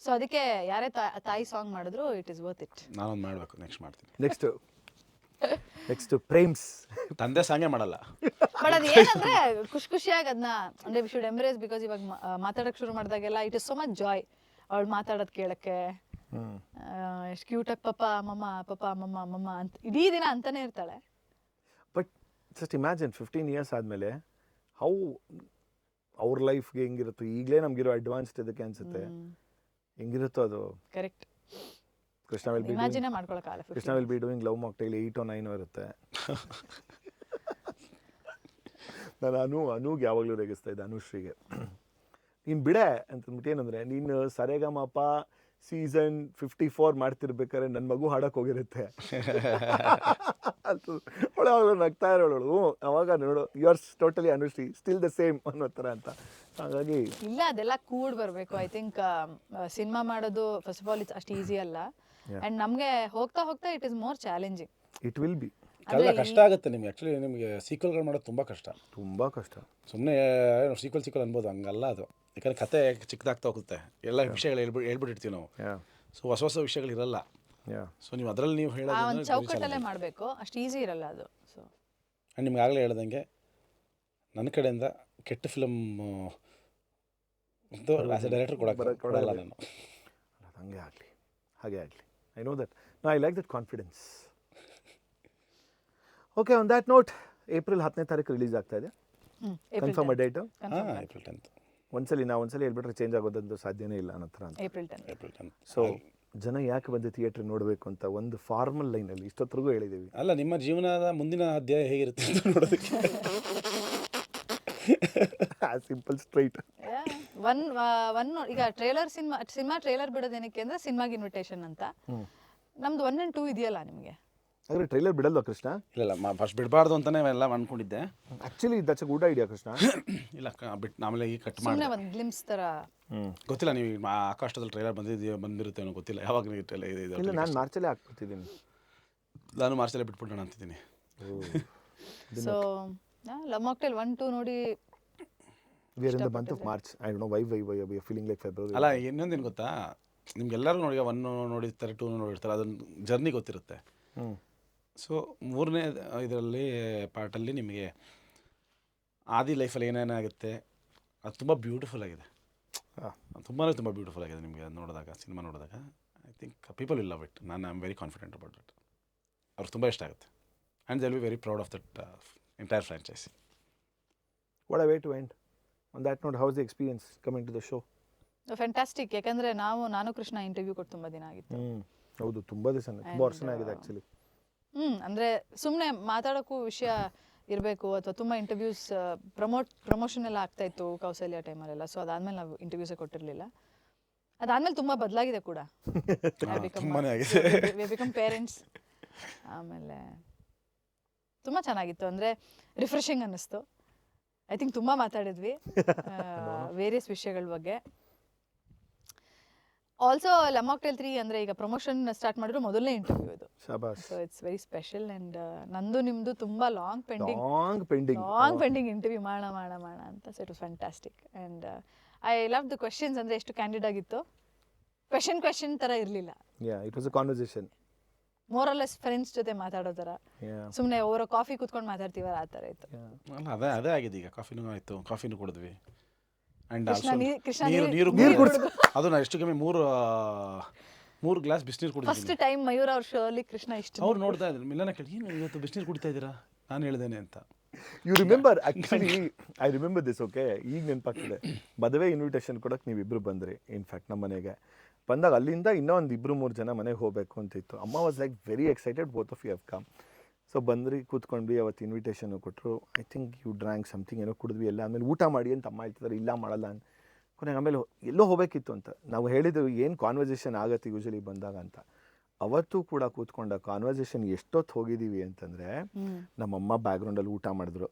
ಸೊ ಅದಕ್ಕೆ ಯಾರೇ ತಾಯಿ ಸಾಂಗ್ ಮಾಡಿದ್ರು ಇಟ್ ಇಸ್ ವರ್ತ್ ಇಟ್. ನಾನೊಂದು ಮಾಡಬೇಕು, ನೆಕ್ಸ್ಟ್ ಮಾಡ್ತೀನಿ. Next next Prem's. ತಂದೆ ಸಾಂಗೆ ಮಾಡಲ್ಲ. ಬಟ್ ಅದು ಏನಂದ್ರೆ ಖುಷಿಯಾಗಿ ಅದನ್ನ ಅಂದ್ರೆ ವಿ ಶುಡ್ ಎಂಬ್ರೇಸ್, ಬಿಕಾಸ್ ಇವಾಗ ಮಾತಾಡಕ್ ಶುರು ಮಾಡಿದಾಗೆಲ್ಲ it is so much joy ಅವಳು ಮಾತಾಡೋದು ಕೇಳಕ್ಕೆ. ಎಷ್ಟು ಕ್ಯೂಟಾಗಿ ಪಪ್ಪ ಮಮ್ಮ ಅಂತ ಇಡೀ ದಿನ ಅಂತಾನೆ ಇರ್ತಾಳೆ. ಬಟ್ ಜಸ್ಟ್ ಇಮ್ಯಾಜಿನ್ 15 ಇಯರ್ಸ್ ಆದಮೇಲೆ ಹೌ ಅವ್ರ ಲೈಫ್ಗೆ ಹೆಂಗಿರುತ್ತೋ, ಈಗಲೇ ನಮಗಿರೋ ಅಡ್ವಾನ್ಸ್ಡ್ ಇದಕ್ಕೆ ಅನ್ಸುತ್ತೆ, ಹೆಂಗಿರುತ್ತೋ ಅದು. ಕರೆಕ್ಟ್. ಕೃಷ್ಣ ವಿಲ್ ಬಿ ಇಮ್ಯಾಜಿನೇ ಮಾಡ್ಕೊಳಕ್ಕಾಗಲ್ಲ. Krishna will be doing Love Mocktail 8 or 9 ಇರುತ್ತೆ. ನಾನು ಅನುಗೆ ಯಾವಾಗಲೂ ರೇಗಿಸ್ತಾ ಇದ್ದೆ, ಅನುಶ್ರೀಗೆ, ನೀನು ಬಿಡೆ ಅಂತಂದ್ಬಿಟ್ಟು. ಏನಂದರೆ ನೀನು ಸರೆಗಮಪ ಸೀಸನ್ 54 ಮಾಡ್ತಿರ್ಬೇಕಾದ್ರೆ ನನ್ನ ಮಗು ಹಾಡಕ್ಕೆ ಹೋಗಿರುತ್ತೆ ಅದು ಅವಳು ಅವಾಗ ನಗ್ತಾ ಇರೋಳು. ಅವಾಗ ನೋಡು you are totally Anushree still the same ಅನ್ನೋ ಥರ ಅಂತ. ಹಾಗಾಗಿ ಇಲ್ಲ, ಅದೆಲ್ಲ ಕೂಡ್ ಬರಬೇಕು. ಐ ಥಿಂಕ್ ಸಿನಿಮಾ ಮಾಡೋದು ಫಸ್ಟ್ ಆಫ್ ಆಲ್ ಇಟ್ಸ್ ಅಷ್ಟು ಈಸಿ ಅಲ್ಲ. ಅಂಡ್ ನಮಗೆ ಹೋಗ್ತಾ ಹೋಗ್ತಾ it is more challenging. It will be. ಅಲ್ಲ ಕಷ್ಟ ಆಗುತ್ತೆ ನಿಮ್ಗೆ. ಆ್ಯಕ್ಚುಲಿ ನಿಮಗೆ ಸೀಕ್ವಲ್ಗಳು ಮಾಡೋದು ತುಂಬ ಕಷ್ಟ. ಸುಮ್ಮನೆ ಸೀಕ್ವಲ್ ಅನ್ಬೋದು, ಹಂಗಲ್ಲ ಅದು. ಯಾಕಂದರೆ ಕತೆ ಚಿಕ್ಕದಾಗ್ತಾ ಹೋಗುತ್ತೆ, ಎಲ್ಲ ವಿಷಯಗಳು ಹೇಳ್ಬಿಟ್ಟಿರ್ತೀವಿ ನಾವು. ಸೊ ಹೊಸ ಹೊಸ ವಿಷಯಗಳಿರಲ್ಲ. ಸೊ ನೀವು ಅದರಲ್ಲಿ ನೀವು ಒಂದು ಹೇಳೋದು ಚೌಕಟ್ಟಲ್ಲೇ ಮಾಡಬೇಕು, ಅಷ್ಟು ಈಸಿ ಇರಲ್ಲ ಅದು. ಸೊ ಆ್ಯಂಡ್ ನಿಮ್ಗೆ ಆಗಲೇ ಹೇಳ್ದಂಗೆ ನನ್ನ ಕಡೆಯಿಂದ ಕೆಟ್ಟ ಫಿಲಮ್ ಆಸ್ ಎ ಡೈರೆಕ್ಟರ್ ಕೊಡಲ್ಲ ನಾನು. ಹಂಗೆ ಆಗಲಿ, ಹಾಗೆ ಆಗಲಿ. I know that. No, I like that confidence. Okay, on that note, April 10ನೇ ತಾರೀಕು ರಿಲೀಸ್ ಆಗ್ತಾ ಇದೆ. Confirm date? April 10th. ಒಂದ್ಸಲಿ ಹೇಳ್ಬಿಟ್ರೆ ಚೇಂಜ್ ಆಗೋದಂತೂ ಸಾಧ್ಯನೇ ಇಲ್ಲ ಅನ್ನೋ ಥರ ಅಂತ. April 10th. ಸೊ ಜನ ಯಾಕೆ ಬಂದು ಥಿಯೇಟ್ರ್ ನೋಡಬೇಕು ಅಂತ ಒಂದು ಫಾರ್ಮಲ್ ಲೈನಲ್ಲಿ ಇಷ್ಟೊತ್ತರೆಗೂ ಹೇಳಿದ್ದೀವಿ. ಅಲ್ಲ, ನಿಮ್ಮ ಜೀವನದ ಮುಂದಿನ ಅಧ್ಯಾಯ ಹೇಗಿರುತ್ತೆ ಅಂತ ನೋಡೋದಕ್ಕೆ. Simple straight. ಈಗ ಸಿನಿಮಾ ಟ್ರೇಲರ್ ಬಿಡೋದೇನಕ್ಕೆ ಅಂದ್ರೆ ಸಿನಿಮಾಗೆ ಇನ್ವಿಟೇಷನ್ ಅಂತ. ನಮ್ದು 1 and 2 ಇದೆಯಲ್ಲ ನಿಮಗೆ. ಆದರೆ ಟ್ರೈಲರ್ ಬಿಡಲ್ವಾ ಕೃಷ್ಣ? ಇಲ್ಲ, ಫಸ್ಟ್ ಬಿಡಬಾರ್ದು ಅಂತಾನೆ ಎಲ್ಲ ಅನ್ಕೊಂಡಿದ್ದೆ. Actually that's a good idea Krishna. ಇಲ್ಲ ಬಿಟ್ಟು ಆಮೇಲೆ ಈಗ ಕಟ್ ಮಾಡಿ ಸುಮ್ಮನೆ ಒಂದು ಗ್ಲಿಮ್ಸ್ ಥರ. ಗೊತ್ತಿಲ್ಲ, ನೀವು ಆಕಾಶದಲ್ಲಿ ಟ್ರೈಲರ್ ಬಂದಿರುತ್ತೆ ಅನ್ನೋ ಗೊತ್ತಿಲ್ಲ. ಯಾವಾಗ ನೀವು ಇಲ್ಲ, ನಾನು ಮಾರ್ಚಲ್ಲೇ ಹಾಕ್ಬಿಡ್ತಿದ್ದೀನಿ. ನಾನು ಮಾರ್ಚಲ್ಲೇ ಬಿಟ್ಬಿಡೋಣ ಅಂತಿದ್ದೀನಿ. ಸೊ ಲವ್ ಮಾಕ್ಟೈಲ್ 1, 2 ನೋಡಿ. We are in the month of March. I don't know why we are feeling like February. ಅಲ್ಲ, ಇನ್ನೊಂದೇನು ಗೊತ್ತಾ, ನಿಮ್ಗೆಲ್ಲರೂ ನೋಡಿ 1 ನೋಡಿರ್ತಾರೆ, 2 ನೋಡಿರ್ತಾರೆ, ಅದೊಂದು ಜರ್ನಿ ಗೊತ್ತಿರುತ್ತೆ. ಸೊ 3ನೇ ಇದರಲ್ಲಿ ಪಾರ್ಟಲ್ಲಿ ನಿಮಗೆ ಆದಿ ಲೈಫಲ್ಲಿ ಏನೇನಾಗುತ್ತೆ ಅದು ತುಂಬ ಬ್ಯೂಟಿಫುಲ್ ಆಗಿದೆ. ತುಂಬ ಬ್ಯೂಟಿಫುಲ್ ಆಗಿದೆ ನಿಮಗೆ ಅದು ನೋಡಿದಾಗ, ಸಿನಿಮಾ ನೋಡಿದಾಗ. I think people will love it. ನಾನು I am very confident about it. ಅವ್ರಿಗೆ ತುಂಬ ಇಷ್ಟ ಆಗುತ್ತೆ. And they will be very proud of that entire franchise. What a way to end. On that note, how was the experience coming to the show? Fantastic. ಯಾಕಂದರೆ ನಾನು ಕೃಷ್ಣ ಇಂಟರ್ವ್ಯೂ ಕೊಟ್ಟು ತುಂಬ ದಿನ ಆಗಿತ್ತು. ಹೌದು, ತುಂಬ ವರ್ಷನೇ ಆಗಿದೆ ಆ್ಯಕ್ಚುಲಿ. ಅಂದರೆ ಸುಮ್ಮನೆ ಮಾತಾಡೋಕ್ಕೂ ವಿಷಯ ಇರಬೇಕು, ಅಥವಾ ತುಂಬ ಇಂಟರ್ವ್ಯೂಸ್ ಪ್ರಮೋಷನ್ ಎಲ್ಲ ಆಗ್ತಾಯಿತ್ತು ಕೌಸಲ್ಯ ಟೈಮಲ್ಲೆಲ್ಲ. ಸೊ ಅದಾದಮೇಲೆ ನಾವು ಇಂಟರ್ವ್ಯೂಸೇ ಕೊಟ್ಟಿರಲಿಲ್ಲ. ಅದಾದಮೇಲೆ ತುಂಬ ಬದಲಾಗಿದೆ ಕೂಡ. We become parents. ಆಮೇಲೆ ತುಂಬ ಚೆನ್ನಾಗಿತ್ತು, ಅಂದರೆ ರಿಫ್ರೆಶಿಂಗ್ ಅನ್ನಿಸ್ತು. ಐ ಥಿಂಕ್ ತುಂಬ ಮಾತಾಡಿದ್ವಿ ವೇರಿಯಸ್ ವಿಷಯಗಳ ಬಗ್ಗೆ. ಆಲ್ಸೋ ಲವ್ ಮಾಕ್ಟೈಲ್ 3 ಅಂದರೆ ಈಗ ಪ್ರಮೋಷನ್ ಸ್ಟಾರ್ಟ್ ಮಾಡಿದ್ರು ಮೊದಲನೇ ಇಂಟರ್ವ್ಯೂ ಇದು. So it's very special. And ನಂದು ನಿಮ್ಮದು ತುಂಬ ಲಾಂಗ್ ಪೆಂಡಿಂಗ್ ಇಂಟರ್ವ್ಯೂ ಮಾಡೋಣ ಅಂತ. So it was fantastic. And I love the questions. ಅಂದರೆ ಎಷ್ಟು ಕ್ಯಾಂಡಿಡ್ ಆಗಿತ್ತು, ಕ್ವೆಶನ್ ಥರ ಇರಲಿಲ್ಲ. It was a conversation. More or less friends ಜೊತೆ ಮಾತಾಡೋ ಥರ, ಸುಮ್ಮನೆ ಅವರ ಕಾಫಿ ಕೂತ್ಕೊಂಡು ಮಾತಾಡ್ತೀವಲ್ಲ ಆ ಥರ ಇತ್ತು. ಅಲ್ಲ, ಅದೇ ಆಗಿದೆ. ಈಗ ಕಾಫಿನೂ ಆಯಿತು, ಕಾಫಿನೂ ಕುಡಿದ್ವಿ. ಆ್ಯಂಡ್ ನೀರು ಅದು ನಾನು ಎಷ್ಟು ಕಮ್ಮಿ 3 ಗ್ಲಾಸ್ ಬಿಸಿನೀರು ಕುಡಿದ್ವಿ. ಫಸ್ಟ್ ಟೈಮ್ ಮಯೂರ್ ಅವ್ರ ಶೋ ಅಲ್ಲಿ ಕೃಷ್ಣ ಇಷ್ಟು ಅವ್ರು ನೋಡ್ತಾ ಇದ್ರು. ಮಿಲ್ಲನ ಕೇಳಿ, ಏನು ಇವತ್ತು ಬಿಸಿನೀರು ಕುಡಿತಾ ಇದ್ದೀರಾ? ನಾನು ಹೇಳ್ದೇನೆ ಅಂತ. You remember, actually I remember this. Okay, ಈಗ ನೆನಪಾಗ್ತದೆ. ಮದುವೆ ಇನ್ವಿಟೇಷನ್ ಕೊಡೋಕೆ ನೀವಿಬ್ಬರು ಬಂದ್ರಿ. ಇನ್ಫ್ಯಾಕ್ಟ್ ನಮ್ಮ ಮನೆಗೆ ಬಂದಾಗ ಅಲ್ಲಿಂದ ಇನ್ನೂ ಒಂದು 2-3 ಜನ ಮನೆಗೆ ಹೋಗಬೇಕು ಅಂತಿತ್ತು. ಅಮ್ಮ was like very excited, both of you have come. So ಬಂದ್ರಿ, ಕೂತ್ಕೊಂಡ್ವಿ. ಅವತ್ತು ಇನ್ವಿಟೇಷನ್ನು ಕೊಟ್ಟರು. I think you drank something, ಏನೋ ಕುಡಿದ್ವಿ ಎಲ್ಲ. ಆಮೇಲೆ ಊಟ ಮಾಡಿ ಅಂತ ಅಮ್ಮ ಹೇಳ್ತಿದ್ದಾರೆ, ಇಲ್ಲ ಮಾಡಲ್ಲ ಅಂತ. ಕೊನೆಗೆ ಆಮೇಲೆ ಎಲ್ಲೋ ಹೋಗಬೇಕಿತ್ತು ಅಂತ ನಾವು ಹೇಳಿದ್ವಿ. ಏನು ಕಾನ್ವರ್ಸೇಷನ್ ಆಗುತ್ತೆ ಯೂಶಲಿ ಬಂದಾಗ ಅಂತ. ಅವತ್ತು ಕೂಡ ಕೂತ್ಕೊಂಡ ಕಾನ್ವರ್ಸೇಷನ್ ಎಷ್ಟೊತ್ತು ಹೋಗಿದ್ದೀವಿ ಅಂತಂದರೆ, ನಮ್ಮಮ್ಮ ಬ್ಯಾಕ್ಗ್ರೌಂಡಲ್ಲಿ ಊಟ ಮಾಡಿದ್ರು.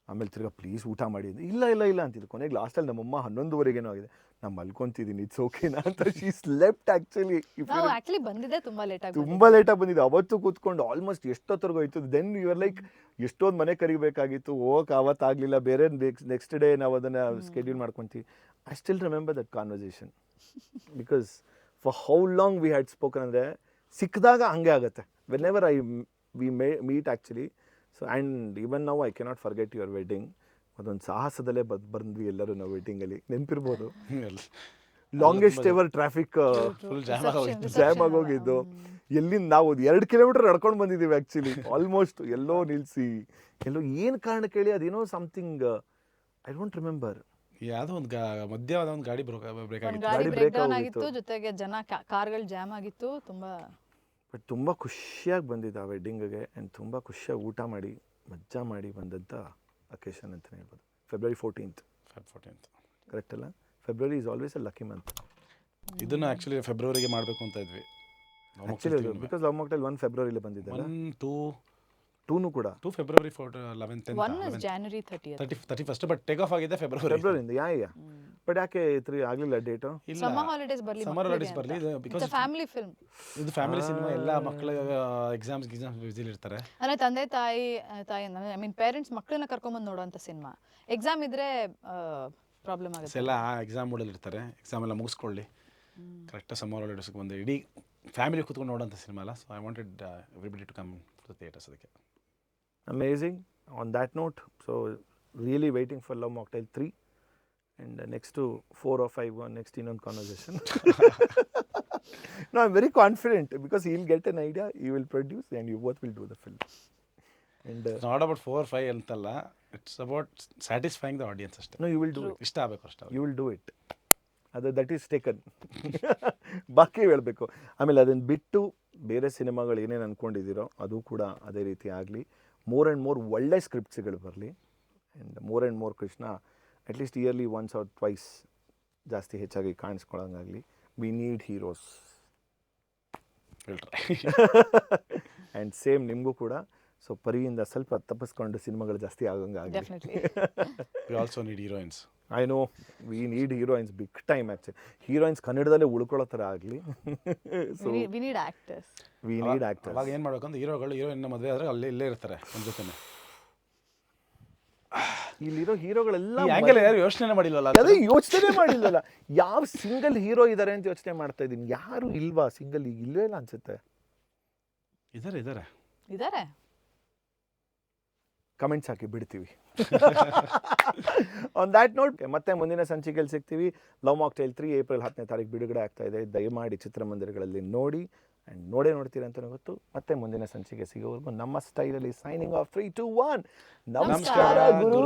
ಆಮೇಲೆ ತಿರ್ಗಾ ಪ್ಲೀಸ್ ಊಟ ಮಾಡಿ ಅಂತ, ಇಲ್ಲ ಅಂತಿದ್ದು. ಕೊನೆಗೆ ಲಾಸ್ಟಲ್ಲಿ ನಮ್ಮಮ್ಮ 11:30 ಆಗಿದೆ. ನಾನು ಮಲ್ಕೊತಿದ್ದೀನಿ, ಇಟ್ಸ್ ಓಕೆನಾ ಅಂತ. ಶಿ ಸ್ಲೆಪ್ಟ್ ಆ್ಯಕ್ಚುಲಿ ಬಂದಿದೆ ತುಂಬ ಲೇಟಾಗಿ ಬಂದಿದೆ. ಅವತ್ತು ಕೂತ್ಕೊಂಡು ಆಲ್ಮೋಸ್ಟ್ ಎಷ್ಟೊತ್ತರೆಗೂ ಆಯಿತು. ದೆನ್ ಯು ಆರ್ ಲೈಕ್, ಎಷ್ಟೊಂದು ಮನೆ ಕರಿಬೇಕಾಗಿತ್ತು, ಹೋಗಕ್ಕೆ ಅವತ್ತಾಗಲಿಲ್ಲ. ಬೇರೆ ನೆಕ್ಸ್ಟ್ ಡೇ ನಾವು ಅದನ್ನು ಸ್ಕೆಡ್ಯೂಲ್ ಮಾಡ್ಕೊತೀವಿ. I still remember that conversation because for how long we had spoken. ಅಂದರೆ ಸಿಕ್ಕಿದಾಗ ಹಂಗೆ ಆಗುತ್ತೆ. Whenever I we meet actually. So and even ನಾವು I cannot forget your wedding. ಅದೊಂದು ಸಾಹಸದಲ್ಲೇ ಬಂದ್ವಿ ಎಲ್ಲರೂ ನಾವು ವೆಡ್ಡಿಂಗಲ್ಲಿ, ನೆನಪಿರ್ಬೋದು. Longest ever traffic full jam ಆಗೋಗಿತ್ತು. ಜಾಮ್ ಆಗೋಗಿದ್ದು. ಎಲ್ಲಿಂದ ನಾವು 2 ಕಿಲೋಮೀಟರ್ ನಡ್ಕೊಂಡು ಬಂದಿದ್ದೀವಿ ಆ್ಯಕ್ಚುಲಿ, ಆಲ್ಮೋಸ್ಟ್. ಎಲ್ಲೋ ನಿಲ್ಲಿಸಿ, ಎಲ್ಲೋ ಏನು ಕಾರಣ ಕೇಳಿ, ಅದೇನೋ ಸಮಥಿಂಗ್ ಐ ಡೋಂಟ್ ರಿಮೆಂಬರ್. ಯಾವುದೋ ಒಂದು ಮಧ್ಯವಾದ ಒಂದು ಗಾಡಿ ಬ್ರೇಕ್ ಒಂದ್ ಆಗಿತ್ತು. ಗಾಡಿ ಗಾಡಿ ಬ್ರೇಕ್ break ಡೌನ್ ಆಗೋಗಿತ್ತು. ಆಗಿತ್ತು, ಜೊತೆಗೆ ಜನ ಕಾರ್ಗಳು ಜಾಮ್ ಆಗಿತ್ತು. ತುಂಬಾ ಬಟ್ ತುಂಬ ಖುಷಿಯಾಗಿ ಬಂದಿದ್ದ ಆ ವೆಡ್ಡಿಂಗಿಗೆ. ಆ್ಯಂಡ್ ತುಂಬ ಖುಷಿಯಾಗಿ ಊಟ ಮಾಡಿ ಮಜಾ ಮಾಡಿ ಬಂದಂಥ ಅಕೇಶನ್ ಅಂತಲೇ ಹೇಳ್ಬೋದು. February 14th, Feb 14th. Correct ಅಲ್ಲ? February is always a lucky month. ಇದನ್ನು ಆ್ಯಕ್ಚುಲಿ ಫೆಬ್ರವರಿಗೆ ಮಾಡಬೇಕು ಅಂತ ಇದ್ವಿ. ಆ್ಯಕ್ಚುಲಿ ಬಿಕಾಸ್ ಲವ್ ಮಾಕ್ಟೈಲ್ 1 ಫೆಬ್ರವರಿಲಿ ಬಂದಿದ್ದಲ್ಲ, 2 ಕೂಡ 2 February 11th 1 is January 30th. 31st, but take off ಆಗಿದೆ ಫೆಬ್ರವರಿ. ಫೆಬ್ರವರಿಯಿಂದ. ಯಾ ಬಟ್ ಯಾಕೆ 3 ಆಗಲಿಲ್ಲ ಡೇಟು? ಸಮ್ಮರ್ ಹಾಲಿಡೇಸ್ ಬರ್ಲಿ, ಸಮ್ಮರ್ ಹಾಲಿಡೇಸ್ ಬರಲಿ, ಬಿಕಾಸ್ ಫ್ಯಾಮಿಲಿ ಫಿಲ್ಮ್. ಇದು ಫ್ಯಾಮಿಲಿ ಸಿನಿಮಾ. ಎಲ್ಲ ಮಕ್ಕಳ ಎಕ್ಸಾಮ್ಸ್ ಬ್ಯುಸಿಲಿ ಇರ್ತಾರೆ. ಅಂದ್ರೆ ತಂದೆ ತಾಯಿ ಐ ಮೀನ್ ಪೇರೆಂಟ್ಸ್ ಮಕ್ಕಳನ್ನ ಕರ್ಕೊಂಬಂದು ನೋಡೋಂಥ ಸಿನಿಮಾ. ಎಕ್ಸಾಮ್ ಇದ್ರೆ ಪ್ರಾಬ್ಲಮ್ ಆಗುತ್ತೆ. ಎಲ್ಲ ಆ ಎಕ್ಸಾಮ್ ಮೂಡಲ್ಲಿ ಇರ್ತಾರೆ. ಎಕ್ಸಾಮ್ ಎಲ್ಲ ಮುಗಿಸ್ಕೊಳ್ಳಿ, ಕರೆಕ್ಟಾಗಿ ಸಮ್ಮರ್ ಹಾಲಿಡೇಸ್ಗೆ ಬಂದು ಇಡೀ ಫ್ಯಾಮಿಲಿ ಕೂತ್ಕೊಂಡು ನೋಡೋಂಥ ಸಿನಿಮಾ ಅಲ್ಲ. So I wanted everybody to come to the theatres. ಅದಕ್ಕೆ Amazing. On that note, so really waiting for Love Mocktail 3 and next to 4 or 5 next in on conversation. No, I'm very confident because he'll get an idea, he will produce, and you both will do the film. And it's not about 4 5 ಅಂತಲ್ಲ, it's about satisfying the audience ಅಷ್ಟೇ. no, you will do it. ಇಷ್ಟ ಆಗಬೇಕು ಅಷ್ಟೇ. You will do it. That is taken. ಬಾಕಿ ಹೇಳಬೇಕು. ಆಮೇಲೆ ಅದನ್ನು ಬಿಟ್ಟು ಬೇರೆ ಸಿನಿಮಾಗಳು ಏನೇನು ಅಂದ್ಕೊಂಡಿದ್ದೀರೋ ಅದು ಕೂಡ ಅದೇ ರೀತಿ ಆಗಲಿ. ಮೋರ್ ಆ್ಯಂಡ್ ಮೋರ್ ಒಳ್ಳೆ ಸ್ಕ್ರಿಪ್ಟ್ಸ್ಗಳು ಬರಲಿ. And more and more Krishna at least yearly once or twice ಜಾಸ್ತಿ ಹೆಚ್ಚಾಗಿ ಕಾಣಿಸ್ಕೊಳ್ಳೋಂಗಾಗಲಿ. We need heroes. And same ನಿಮಗೂ ಕೂಡ. ಸೊ ಪರಿಯಿಂದ ಸ್ವಲ್ಪ ತಪ್ಪಿಸ್ಕೊಂಡು ಸಿನಿಮಾಗಳು ಜಾಸ್ತಿ ಆಗೋಂಗಾಗಲಿ. Definitely. We also need heroines. I know we need heroines big time actually. Heroines ಕನ್ನಡದಲ್ಲೇ ಉಳ್ಕೊಳ್ಳೋ ಥರ ಆಗಲಿ. So we need actors. We need actors. ಅವಾಗ ಏನು ಮಾಡ್ಬೇಕಂದ್ರೆ ಹೀರೋಯಿನ್ ಮದುವೆ ಆದರೆ ಇಲ್ಲೇ ಇರ್ತಾರೆ ಒಂದು ಜೊತೆನೆ. ಇಲ್ಲಿರೋ ಹೀರೋಗಳೆಲ್ಲ ಆ್ಯಂಗಲ್ ಯಾರು ಯೋಚನೆ ಮಾಡಿಲ್ವಲ್ಲ. ಅದೇ ಯೋಚನೆ ಮಾಡಿಲ್ಲಲ್ಲ. ಯಾವ ಸಿಂಗಲ್ ಹೀರೋ ಇದ್ದಾರೆ ಅಂತ ಯೋಚನೆ ಮಾಡ್ತಾ ಇದ್ದೀನಿ. ಯಾರು ಇಲ್ವಾ ಸಿಂಗಲ್? ಈಗ ಇಲ್ಲವೇ ಇಲ್ಲ ಅನ್ಸುತ್ತೆ. ಇದಾರೆ. ಕಮೆಂಟ್ಸ್ ಹಾಕಿ ಬಿಡ್ತೀವಿ. ಆನ್ ದ್ಯಾಟ್ ನೋಟ್ ಮತ್ತೆ ಮುಂದಿನ ಸಂಚಿಕೆಯಲ್ಲಿ ಸಿಗ್ತೀವಿ. ಲವ್ ಮಾಕ್ಟೈಲ್ 3 ಏಪ್ರಿಲ್ 10ನೇ ತಾರೀಕು ಬಿಡುಗಡೆ ಆಗ್ತಾ ಇದೆ. ದಯಮಾಡಿ ಚಿತ್ರಮಂದಿರಗಳಲ್ಲಿ ನೋಡಿ. ಆ್ಯಂಡ್ ನೋಡ್ತೀರಾ ಅಂತ ಗೊತ್ತು. ಮತ್ತೆ ಮುಂದಿನ ಸಂಚಿಕೆ ಸಿಗೋವರೆಗೂ ನಮ್ಮ ಸ್ಟೈಲಲ್ಲಿ ಸೈನಿಂಗ್ ಆಫ್ 3 2 1. ನಮಸ್ಕಾರ ಗುರು.